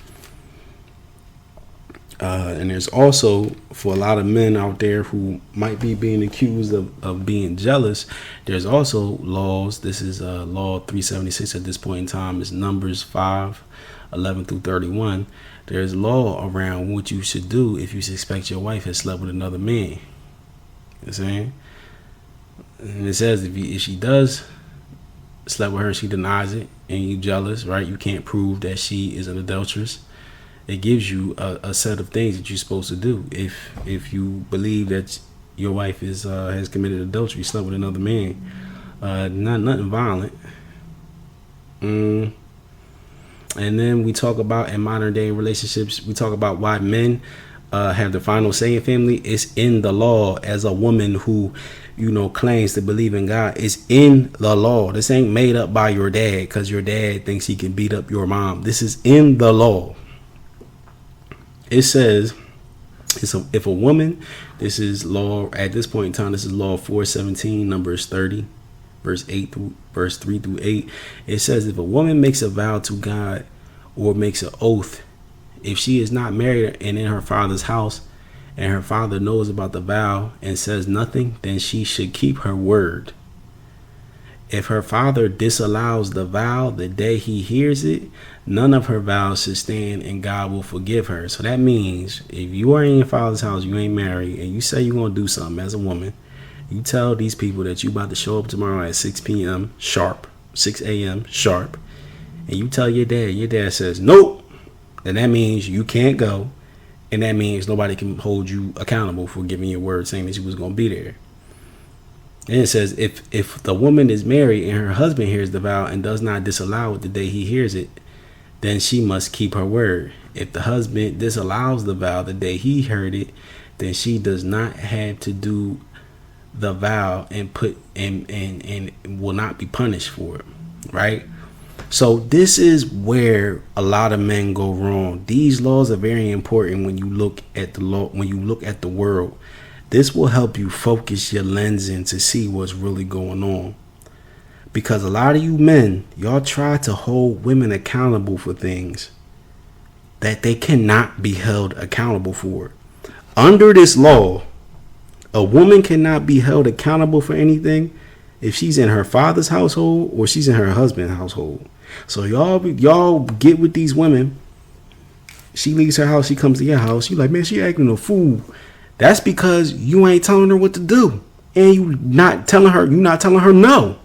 And there's also, for a lot of men out there who might be being accused of being jealous, there's also laws. This is law 376 at this point in time. Is Numbers 5:11 through 31. There's law around what you should do if you suspect your wife has slept with another man. You know what I'm saying? And it says if she does slept with her, she denies it, and you jealous, right? You can't prove that she is an adulteress. It gives you a set of things that you're supposed to do if you believe that your wife has committed adultery, slept with another man. Nothing violent. And then we talk about, in modern day relationships, we talk about why men have the final say in family. It's in the law. As a woman who claims to believe in God, it's in the law. This ain't made up by your dad because your dad thinks he can beat up your mom. This is in the law. It says, if a woman, this is law at this point in time, this is law 417, Numbers 30, verse 3 through 8. It says, if a woman makes a vow to God or makes an oath, if she is not married and in her father's house, and her father knows about the vow and says nothing, then she should keep her word. If her father disallows the vow the day he hears it, none of her vows should stand and God will forgive her. So that means if you are in your father's house, you ain't married, and you say you're going to do something as a woman, you tell these people that you about to show up tomorrow at 6 p.m. sharp, 6 a.m. sharp, and you tell your dad says, nope, then that means you can't go, and that means nobody can hold you accountable for giving your word saying that you was going to be there. And it says if the woman is married and her husband hears the vow and does not disallow it the day he hears it, then she must keep her word. If the husband disallows the vow the day he heard it, then she does not have to do the vow and will not be punished for it, right? So this is where a lot of men go wrong. These laws are very important when you look at the law, when you look at the world. This will help you focus your lens in to see what's really going on. Because a lot of you men, y'all try to hold women accountable for things that they cannot be held accountable for. Under this law, a woman cannot be held accountable for anything if she's in her father's household or she's in her husband's household. So y'all get with these women. She leaves her house, she comes to your house. You like, man, she acting a fool. That's because you ain't telling her what to do. And you're not telling her no.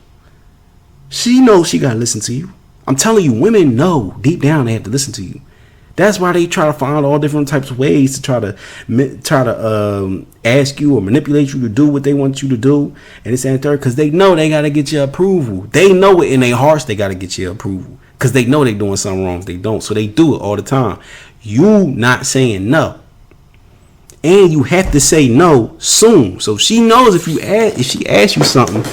She knows she got to listen to you. I'm telling you, women know deep down they have to listen to you. That's why they try to find all different types of ways to try to ask you or manipulate you to do what they want you to do. And it's and third, because they know they got to get your approval. They know it in their hearts they got to get your approval. Because they know they're doing something wrong if they don't. So they do it all the time. You not saying no. And you have to say no soon. So she knows if she asks you something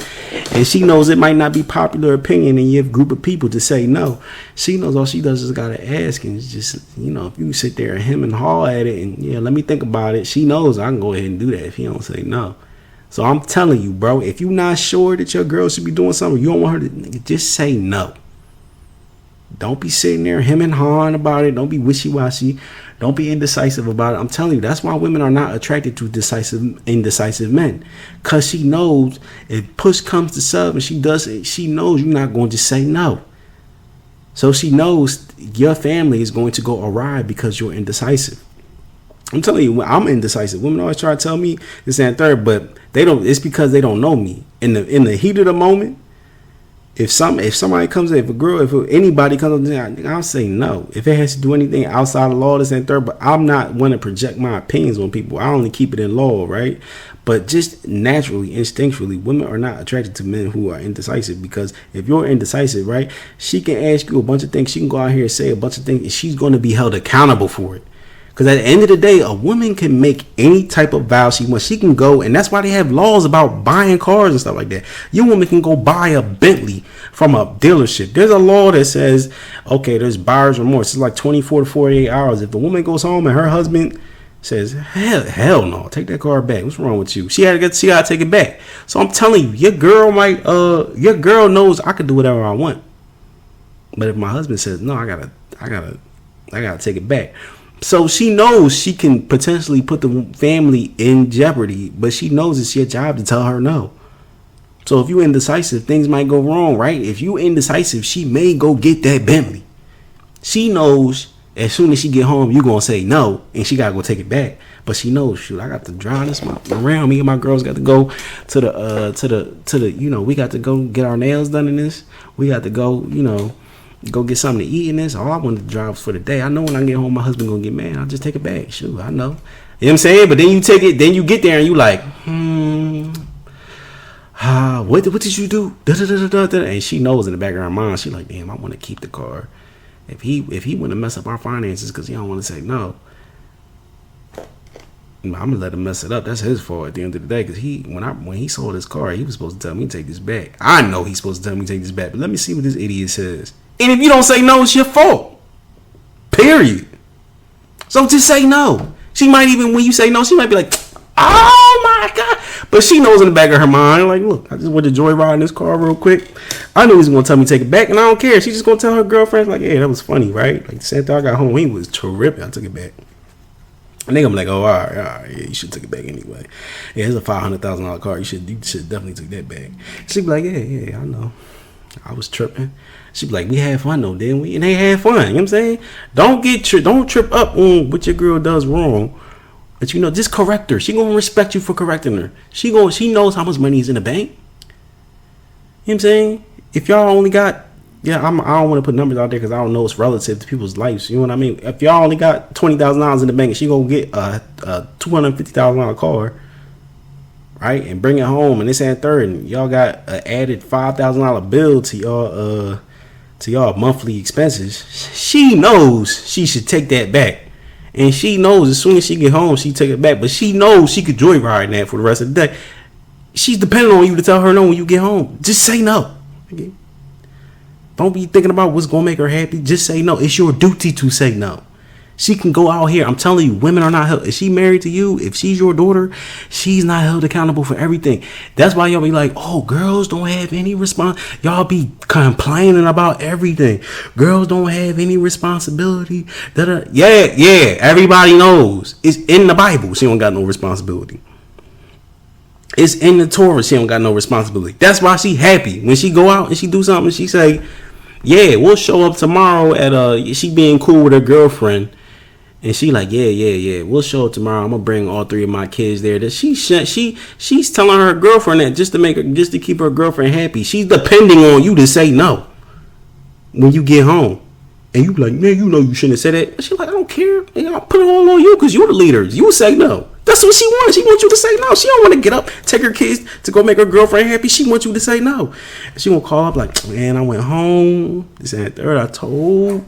and she knows it might not be popular opinion in your group of people to say no, she knows all she does is gotta ask. And it's just, if you sit there and hem and haw at it and let me think about it, she knows I can go ahead and do that if he don't say no. So I'm telling you, bro, if you're not sure that your girl should be doing something, you don't want her to, just say no. Don't be sitting there hem and hawing about it. Don't be wishy-washy. Don't be indecisive about it. I'm telling you, that's why women are not attracted to indecisive men. Because she knows if push comes to shove and she does it, she knows you're not going to say no. So she knows your family is going to go awry because you're indecisive. I'm telling you, I'm indecisive. Women always try to tell me this and third, but they don't. It's because they don't know me. In the heat of the moment, if somebody comes in, if anybody comes in, I'll say no. If it has to do anything outside of law, this and third, but I'm not want to project my opinions on people. I only keep it in law, right? But just naturally, instinctually, women are not attracted to men who are indecisive, because if you're indecisive, right, she can ask you a bunch of things. She can go out here and say a bunch of things, and she's going to be held accountable for it. Because at the end of the day, a woman can make any type of vow she wants. She can go, and that's why they have laws about buying cars and stuff like that. Your woman can go buy a Bentley from a dealership. There's a law that says, okay, there's buyer's remorse. It's like 24 to 48 hours. If the woman goes home and her husband says, hell no, take that car back. What's wrong with you? She gotta take it back. So I'm telling you, your girl knows I can do whatever I want. But if my husband says no, I gotta take it back. So she knows she can potentially put the family in jeopardy, but she knows it's your job to tell her no. So if you're indecisive, things might go wrong, right? If you're indecisive, she may go get that Bentley. She knows as soon as she get home, you're going to say no, and she got to go take it back. But she knows, shoot, I got to drive this around. Me and my girls got to go to the, we got to go get our nails done in this. We got to go, go get something to eat in this. All I wanted to drive was for the day. I know when I get home, my husband gonna get mad. I'll just take it back. Shoot, I know. You know what I'm saying? But then you take it, then you get there and you like, what did you do? And she knows in the back of her mind, she like, damn, I want to keep the car. If he want to mess up our finances because he don't want to say no, I'm gonna let him mess it up. That's his fault at the end of the day. Because when he sold his car, he was supposed to tell me to take this back. I know he's supposed to tell me to take this back, but let me see what this idiot says. And if you don't say no, it's your fault. Period. So just say no. She might even, when you say no, she might be like, oh my God. But she knows in the back of her mind, like, look, I just went to joyride in this car real quick. I knew he was going to tell me to take it back, and I don't care. She's just going to tell her girlfriend, like, hey, that was funny, right? Like, the same time I got home, he was terrific. I took it back. And they gonna be like, oh, all right, yeah, you should take it back anyway. Yeah, it's a $500,000 car. You should definitely take that back. She be like, yeah, I know. I was tripping. She be like, we had fun though, didn't we? And they had fun. You know what I'm saying? Don't trip up on what your girl does wrong. But just correct her. She gonna respect you for correcting her. She knows how much money is in the bank. You know what I'm saying? If y'all only got, I don't want to put numbers out there because I don't know it's relative to people's lives. You know what I mean? If y'all only got $20,000 in the bank, and she gonna get a $250,000 car, right, and bring it home, and this and third, and y'all got an added $5,000 bill to y'all monthly expenses. She knows she should take that back, and she knows as soon as she get home, she take it back. But she knows she could joyride that for the rest of the day. She's depending on you to tell her no when you get home. Just say no. Okay? Don't be thinking about what's gonna make her happy. Just say no. It's your duty to say no. She can go out here. I'm telling you, women are not held. If she married to you, if she's your daughter, she's not held accountable for everything. That's why y'all be like, oh, girls don't have any response. Y'all be complaining about everything. Girls don't have any responsibility. Yeah. Everybody knows. It's in the Bible. She don't got no responsibility. It's in the Torah. She don't got no responsibility. That's why she happy. When she go out and she do something, she say, yeah, we'll show up tomorrow at she being cool with her girlfriend. And she like, yeah. We'll show up tomorrow. I'm gonna bring all 3 of my kids there. That she's telling her girlfriend that just to keep her girlfriend happy. She's depending on you to say no when you get home. And you be like, man, you shouldn't have said that. But she like, I don't care. I'll put it all on you because you're the leader. You say no. That's what she wants. She wants you to say no. She don't want to get up, take her kids to go make her girlfriend happy. She wants you to say no. And she gonna call up like, man, I went home. This and third. I told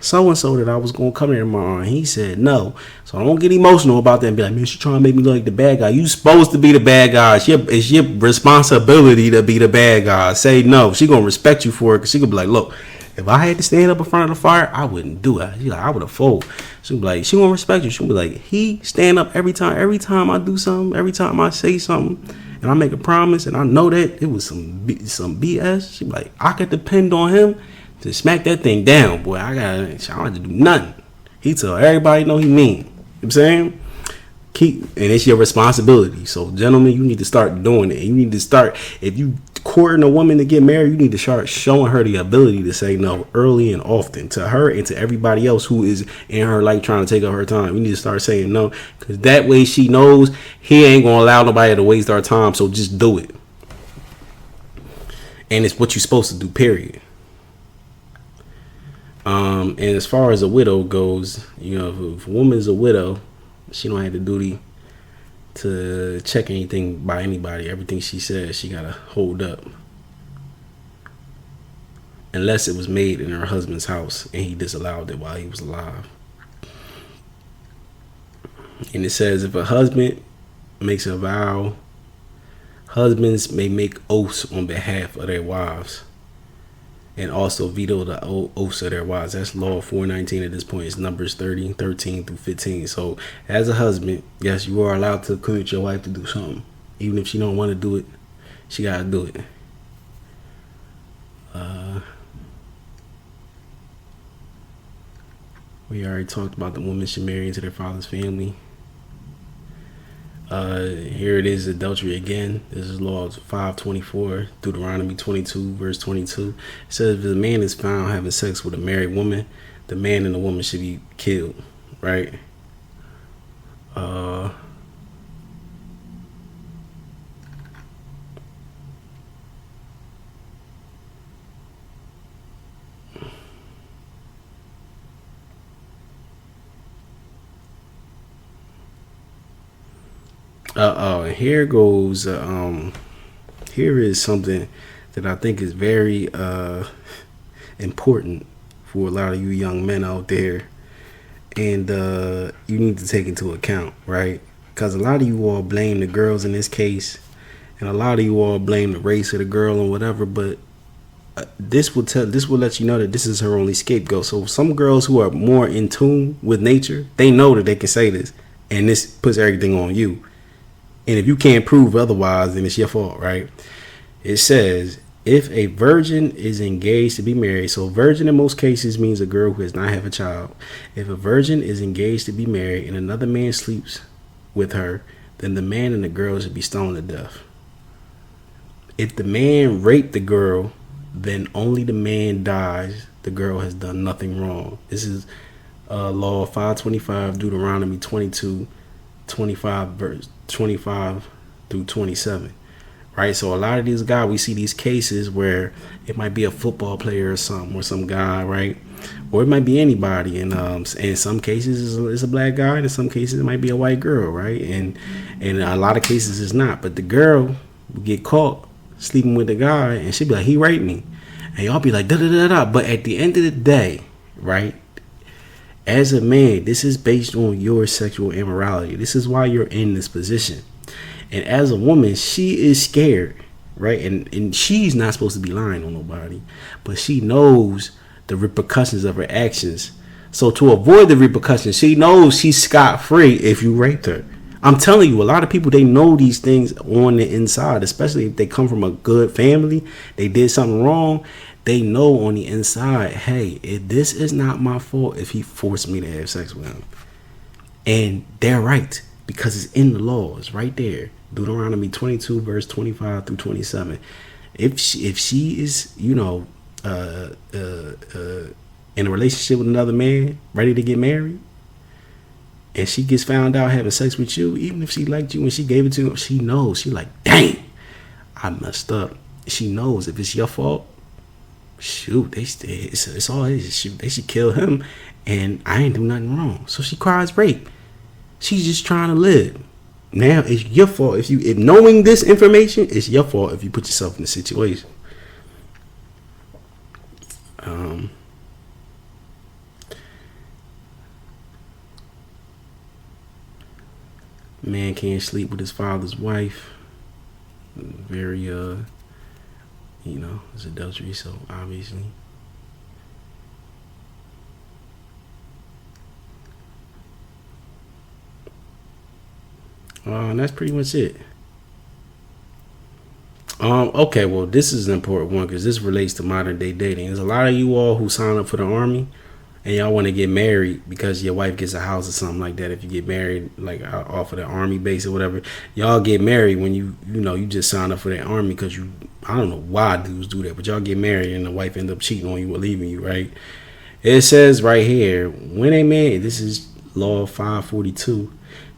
so-and-so that I was gonna come here tomorrow, and he said no. So I don't get emotional about that and be like, man, she trying to make me look like the bad guy. You supposed to be the bad guy. It's your responsibility to be the bad guy. Say no. She gonna respect you for it because she gonna be like, look, if I had to stand up in front of the fire, I wouldn't do it. She like, I would have folded. She be like, she gonna respect you. She be like, he stand up every time I do something, every time I say something, and I make a promise, and I know that it was some BS. She be like, I could depend on him to smack that thing down, boy. I don't have to do nothing. He tell everybody know he mean. You know what I'm saying? And it's your responsibility. So, gentlemen, you need to start doing it. You need to start, if you courting a woman to get married, you need to start showing her the ability to say no early and often to her and to everybody else who is in her life trying to take up her time. We need to start saying no, because that way she knows he ain't gonna allow nobody to waste our time. So just do it, and it's what you're supposed to do, period. And as far as a widow goes, if a woman is a widow, she don't have the duty to check anything by anybody. Everything she says, she gotta hold up, unless it was made in her husband's house and he disallowed it while he was alive. And it says, if a husband makes a vow, husbands may make oaths on behalf of their wives and also veto the oaths of their wives. That's law 419 at this point. It's Numbers 13 through 15. So as a husband, yes, you are allowed to encourage your wife to do something. Even if she don't want to do it, she got to do it. We already talked about the woman should marry into their father's family. Here it is, adultery again. This is Law 5:24, Deuteronomy 22, verse 22. It says, if a man is found having sex with a married woman, the man and the woman should be killed, right? And here goes, here is something that I think is very important for a lot of you young men out there, and you need to take into account, right? Because a lot of you all blame the girls in this case, and a lot of you all blame the race of the girl and whatever, but this will let you know that this is her only scapegoat. So some girls who are more in tune with nature, they know that they can say this, and this puts everything on you. And if you can't prove otherwise, then it's your fault, right? It says, If a virgin is engaged to be married, so virgin in most cases means a girl who has not had a child. If a virgin is engaged to be married and another man sleeps with her, then the man and the girl should be stoned to death. If the man raped the girl, then only the man dies. The girl has done nothing wrong. This is Law 525, Deuteronomy 22, 25, verse 25 through 27. Right, so a lot of these guys, we see these cases where it might be a football player or something, or some guy, right, or it might be anybody, and in some cases it's a black guy, and in some cases it might be a white girl, right, and in a lot of cases it's not. But the girl will get caught sleeping with the guy, and she'll be like, he raped me, and y'all be like, da da da da. But at the end of the day, right, as a man, this is based on your sexual immorality. This is why you're in this position. And as a woman, she is scared, right? And she's not supposed to be lying on nobody, but she knows the repercussions of her actions. So to avoid the repercussions, she knows she's scot-free if you raped her. I'm telling you, a lot of people, they know these things on the inside, especially if they come from a good family, they did something wrong. They know on the inside, hey, this is not my fault if he forced me to have sex with him. And they're right, because it's in the law. It's right there. Deuteronomy 22, verse 25 through 27. If she is, in a relationship with another man, ready to get married, and she gets found out having sex with you, even if she liked you and she gave it to him, she knows. She like, dang, I messed up. She knows if it's your fault, shoot, it's all his. They should kill him, and I ain't do nothing wrong. So she cries rape. She's just trying to live. Now it's your fault if knowing this information, it's your fault if you put yourself in the situation. Man can't sleep with his father's wife. Very it's adultery, so obviously. And that's pretty much it. Okay, well, this is an important one because this relates to modern day dating. There's a lot of you all who sign up for the army and y'all want to get married because your wife gets a house or something like that. If you get married like off of the army base or whatever, y'all get married when you just sign up for the army because I don't know why dudes do that, but y'all get married and the wife end up cheating on you or leaving you, right? It says right here, when a man, this is Law 542,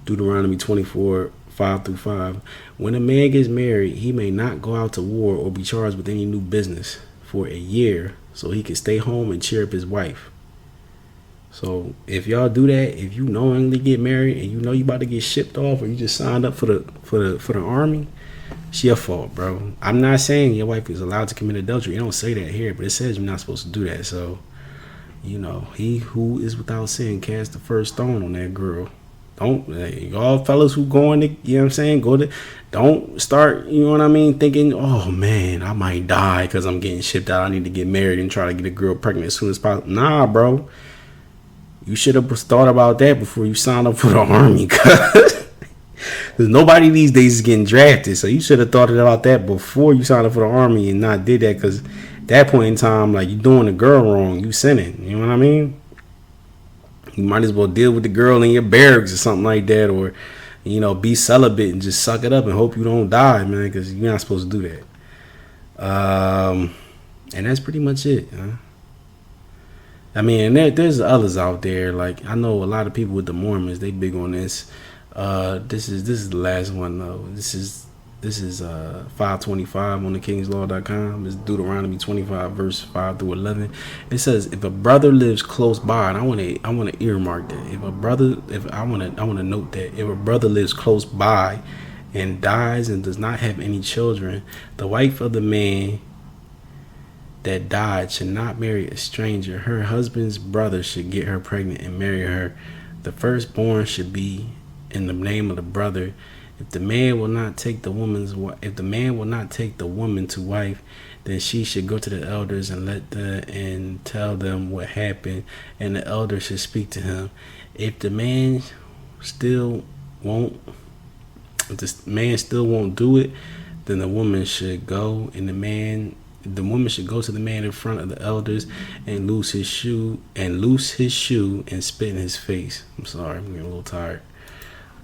Deuteronomy 24, 5 through 5. When a man gets married, he may not go out to war or be charged with any new business for a year, so he can stay home and cheer up his wife. So if y'all do that, if you knowingly get married and you know you about to get shipped off, or you just signed up for the army, it's your fault, bro. I'm not saying your wife is allowed to commit adultery. It don't say that here, but it says you're not supposed to do that. So, he who is without sin cast the first stone on that girl. Don't, y'all fellas who going to, don't start, thinking, oh man, I might die because I'm getting shipped out. I need to get married and try to get a girl pregnant as soon as possible. Nah, bro. You should have thought about that before you signed up for the army, because nobody these days is getting drafted. So you should have thought about that before you signed up for the army and not did that, because at that point in time, like, you doing the girl wrong, you sinning. You know what I mean? You might as well deal with the girl in your barracks or something like that, or, be celibate and just suck it up and hope you don't die, man, because you're not supposed to do that. And that's pretty much it, huh? I mean, there's others out there. Like, I know a lot of people with the Mormons, they big on this. This is the last one though. This is 525 on the kingslaw.com. It's Deuteronomy 25 verse 5 through 11. It says, if a brother lives close by, and I want to earmark that. I want to note that if a brother lives close by and dies and does not have any children, the wife of the man that died should not marry a stranger. Her husband's brother should get her pregnant and marry her. The firstborn should be in the name of the brother. If the man will not take the woman to wife, then she should go to the elders and tell them what happened, and the elder should speak to him. If the man still won't do it, then the woman should go, and the man the woman should go to the man in front of the elders and loose his shoe and spit in his face. I'm sorry, I'm getting a little tired.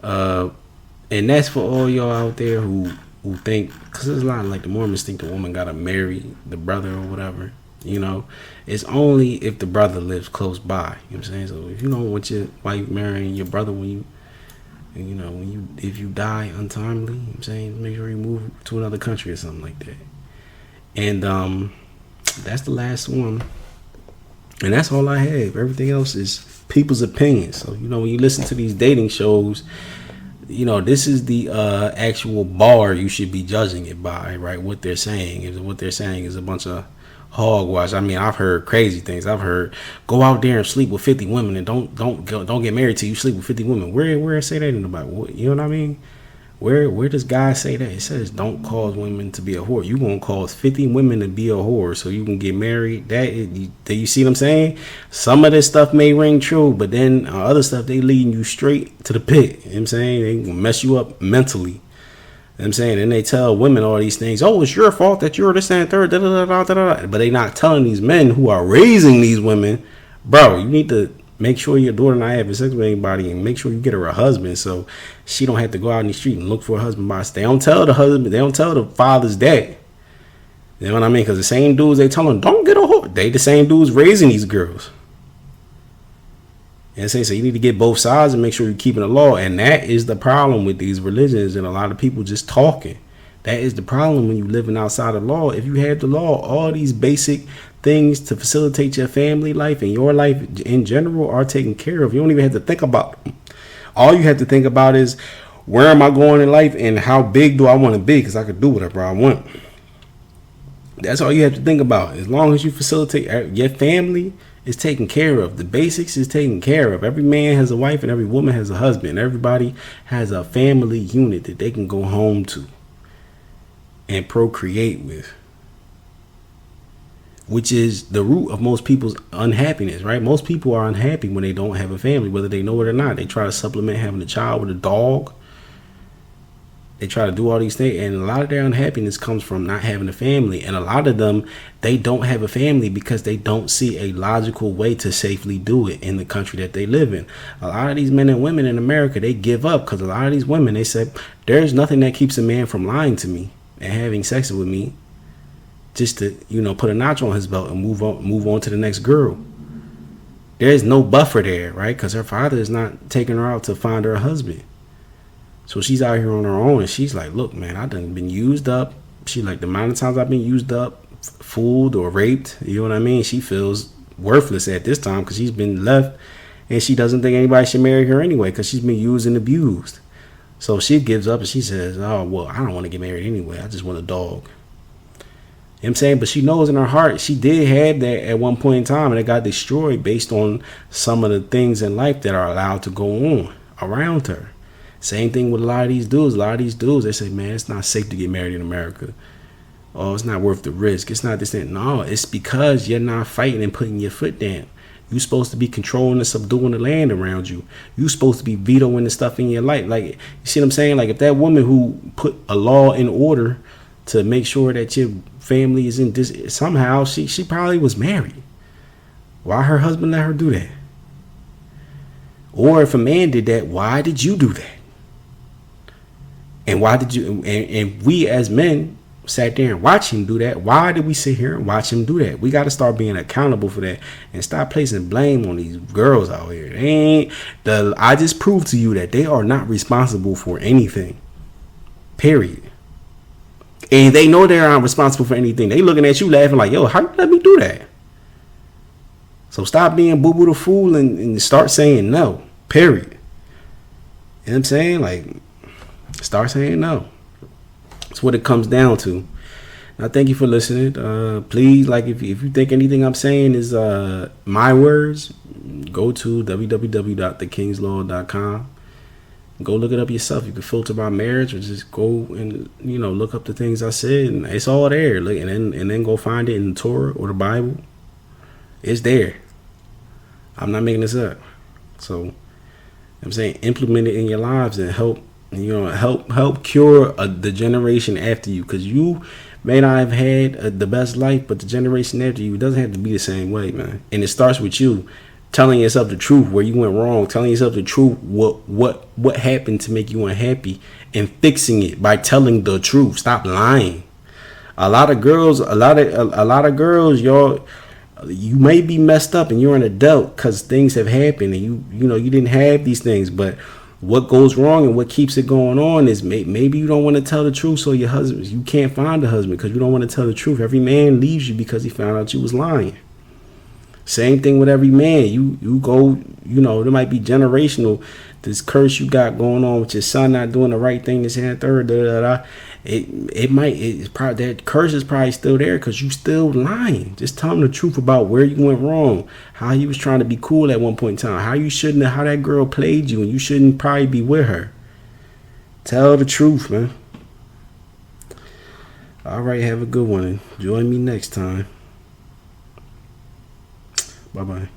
And that's for all y'all out there who think, because there's a lot of, like, the Mormons think the woman gotta marry the brother or whatever. You know, it's only if the brother lives close by. You know what I'm saying? So if you don't want your wife marrying your brother if you die untimely, you know what I'm saying, make sure you move to another country or something like that. And that's the last one. And that's all I have. Everything else is people's opinions. So, when you listen to these dating shows, this is the actual bar you should be judging it by, right? What they're saying is a bunch of hogwash. I mean, I've heard crazy things. I've heard go out there and sleep with 50 women and don't get married till you sleep with 50 women. Where say that in the Bible? You know what I mean? Where does God say that? It says don't cause women to be a whore. You gonna cause 50 women to be a whore so you can get married. Do you see what I'm saying? Some of this stuff may ring true, but then other stuff, they leading you straight to the pit. You know what I'm saying? They gonna mess you up mentally. You know what I'm saying? And they tell women all these things. Oh, it's your fault that you're this and third. But they not telling these men who are raising these women, bro, you need to make sure your daughter not having sex with anybody, and make sure you get her a husband so she don't have to go out in the street and look for a husband by herself. They don't tell the husband, they don't tell the father's dad. You know what I mean? Because the same dudes they tell them, don't get a whore, they the same dudes raising these girls. And so you need to get both sides and make sure you're keeping the law. And that is the problem with these religions and a lot of people just talking. That is the problem when you're living outside of law. If you have the law, all these basic things to facilitate your family life and your life in general are taken care of. You don't even have to think about them. All you have to think about is, where am I going in life and how big do I want to be? Because I could do whatever I want. That's all you have to think about. As long as you facilitate, your family is taken care of. The basics is taken care of. Every man has a wife and every woman has a husband. Everybody has a family unit that they can go home to and procreate with, which is the root of most people's unhappiness, right? Most people are unhappy when they don't have a family, whether they know it or not. They try to supplement having a child with a dog. They try to do all these things, and a lot of their unhappiness comes from not having a family. And a lot of them, they don't have a family because they don't see a logical way to safely do it in the country that they live in. A lot of these men and women in America, they give up because a lot of these women, they say, there's nothing that keeps a man from lying to me and having sex with me, just to, put a notch on his belt and move on to the next girl. There's no buffer there, right? Because her father is not taking her out to find her a husband. So she's out here on her own, and she's like, look, man, I done been used up. She like, the amount of times I've been used up, fooled, or raped, you know what I mean? She feels worthless at this time because she's been left, and she doesn't think anybody should marry her anyway because she's been used and abused. So she gives up and she says, oh, well, I don't want to get married anyway. I just want a dog. You know what I'm saying? But she knows in her heart she did have that at one point in time, and it got destroyed based on some of the things in life that are allowed to go on around her. Same thing with a lot of these dudes. A lot of these dudes, they say, man, it's not safe to get married in America. Oh, it's not worth the risk. It's not this thing. No, it's because you're not fighting and putting your foot down. You're supposed to be controlling and subduing the land around you. You're supposed to be vetoing the stuff in your life. Like, you see what I'm saying? Like, if that woman who put a law in order to make sure that your family is in this, somehow she probably was married. Why her husband let her do that? Or if a man did that, why did you do that? And why did you, and we as men sat there and watched him do that. Why did we sit here and watch him do that? We got to start being accountable for that and stop placing blame on these girls out here. I just proved to you that they are not responsible for anything. Period. And they know they're not responsible for anything. They looking at you laughing like, yo, how you let me do that? So stop being boo-boo the fool and start saying no. Period. You know what I'm saying? Like, start saying no. That's what it comes down to. Now, thank you for listening. Please, like, if you think anything I'm saying is my words, go to www.thekingslaw.com. Go look it up yourself. You can filter by marriage, or just go and look up the things I said, and it's all there. Look, and then go find it in the Torah or the Bible. It's there. I'm not making this up. So I'm saying, implement it in your lives and help cure the generation after you, because you may not have had the best life, but the generation after you, it doesn't have to be the same way, man. And it starts with you telling yourself the truth where you went wrong, telling yourself the truth what happened to make you unhappy, and fixing it by telling the truth. Stop lying. A lot of girls, y'all, you may be messed up and you're an adult because things have happened and you didn't have these things, but what goes wrong and what keeps it going on is maybe you don't want to tell the truth, so you can't find a husband because you don't want to tell the truth. Every man leaves you because he found out you was lying. Same thing with every man. You go, there might be generational, this curse you got going on with your son not doing the right thing, this and third, that curse is probably still there because you still lying. Just tell him the truth about where you went wrong, how he was trying to be cool at one point in time, how that girl played you and you shouldn't probably be with her. Tell the truth, man. All right, have a good one. Join me next time. Bye-bye.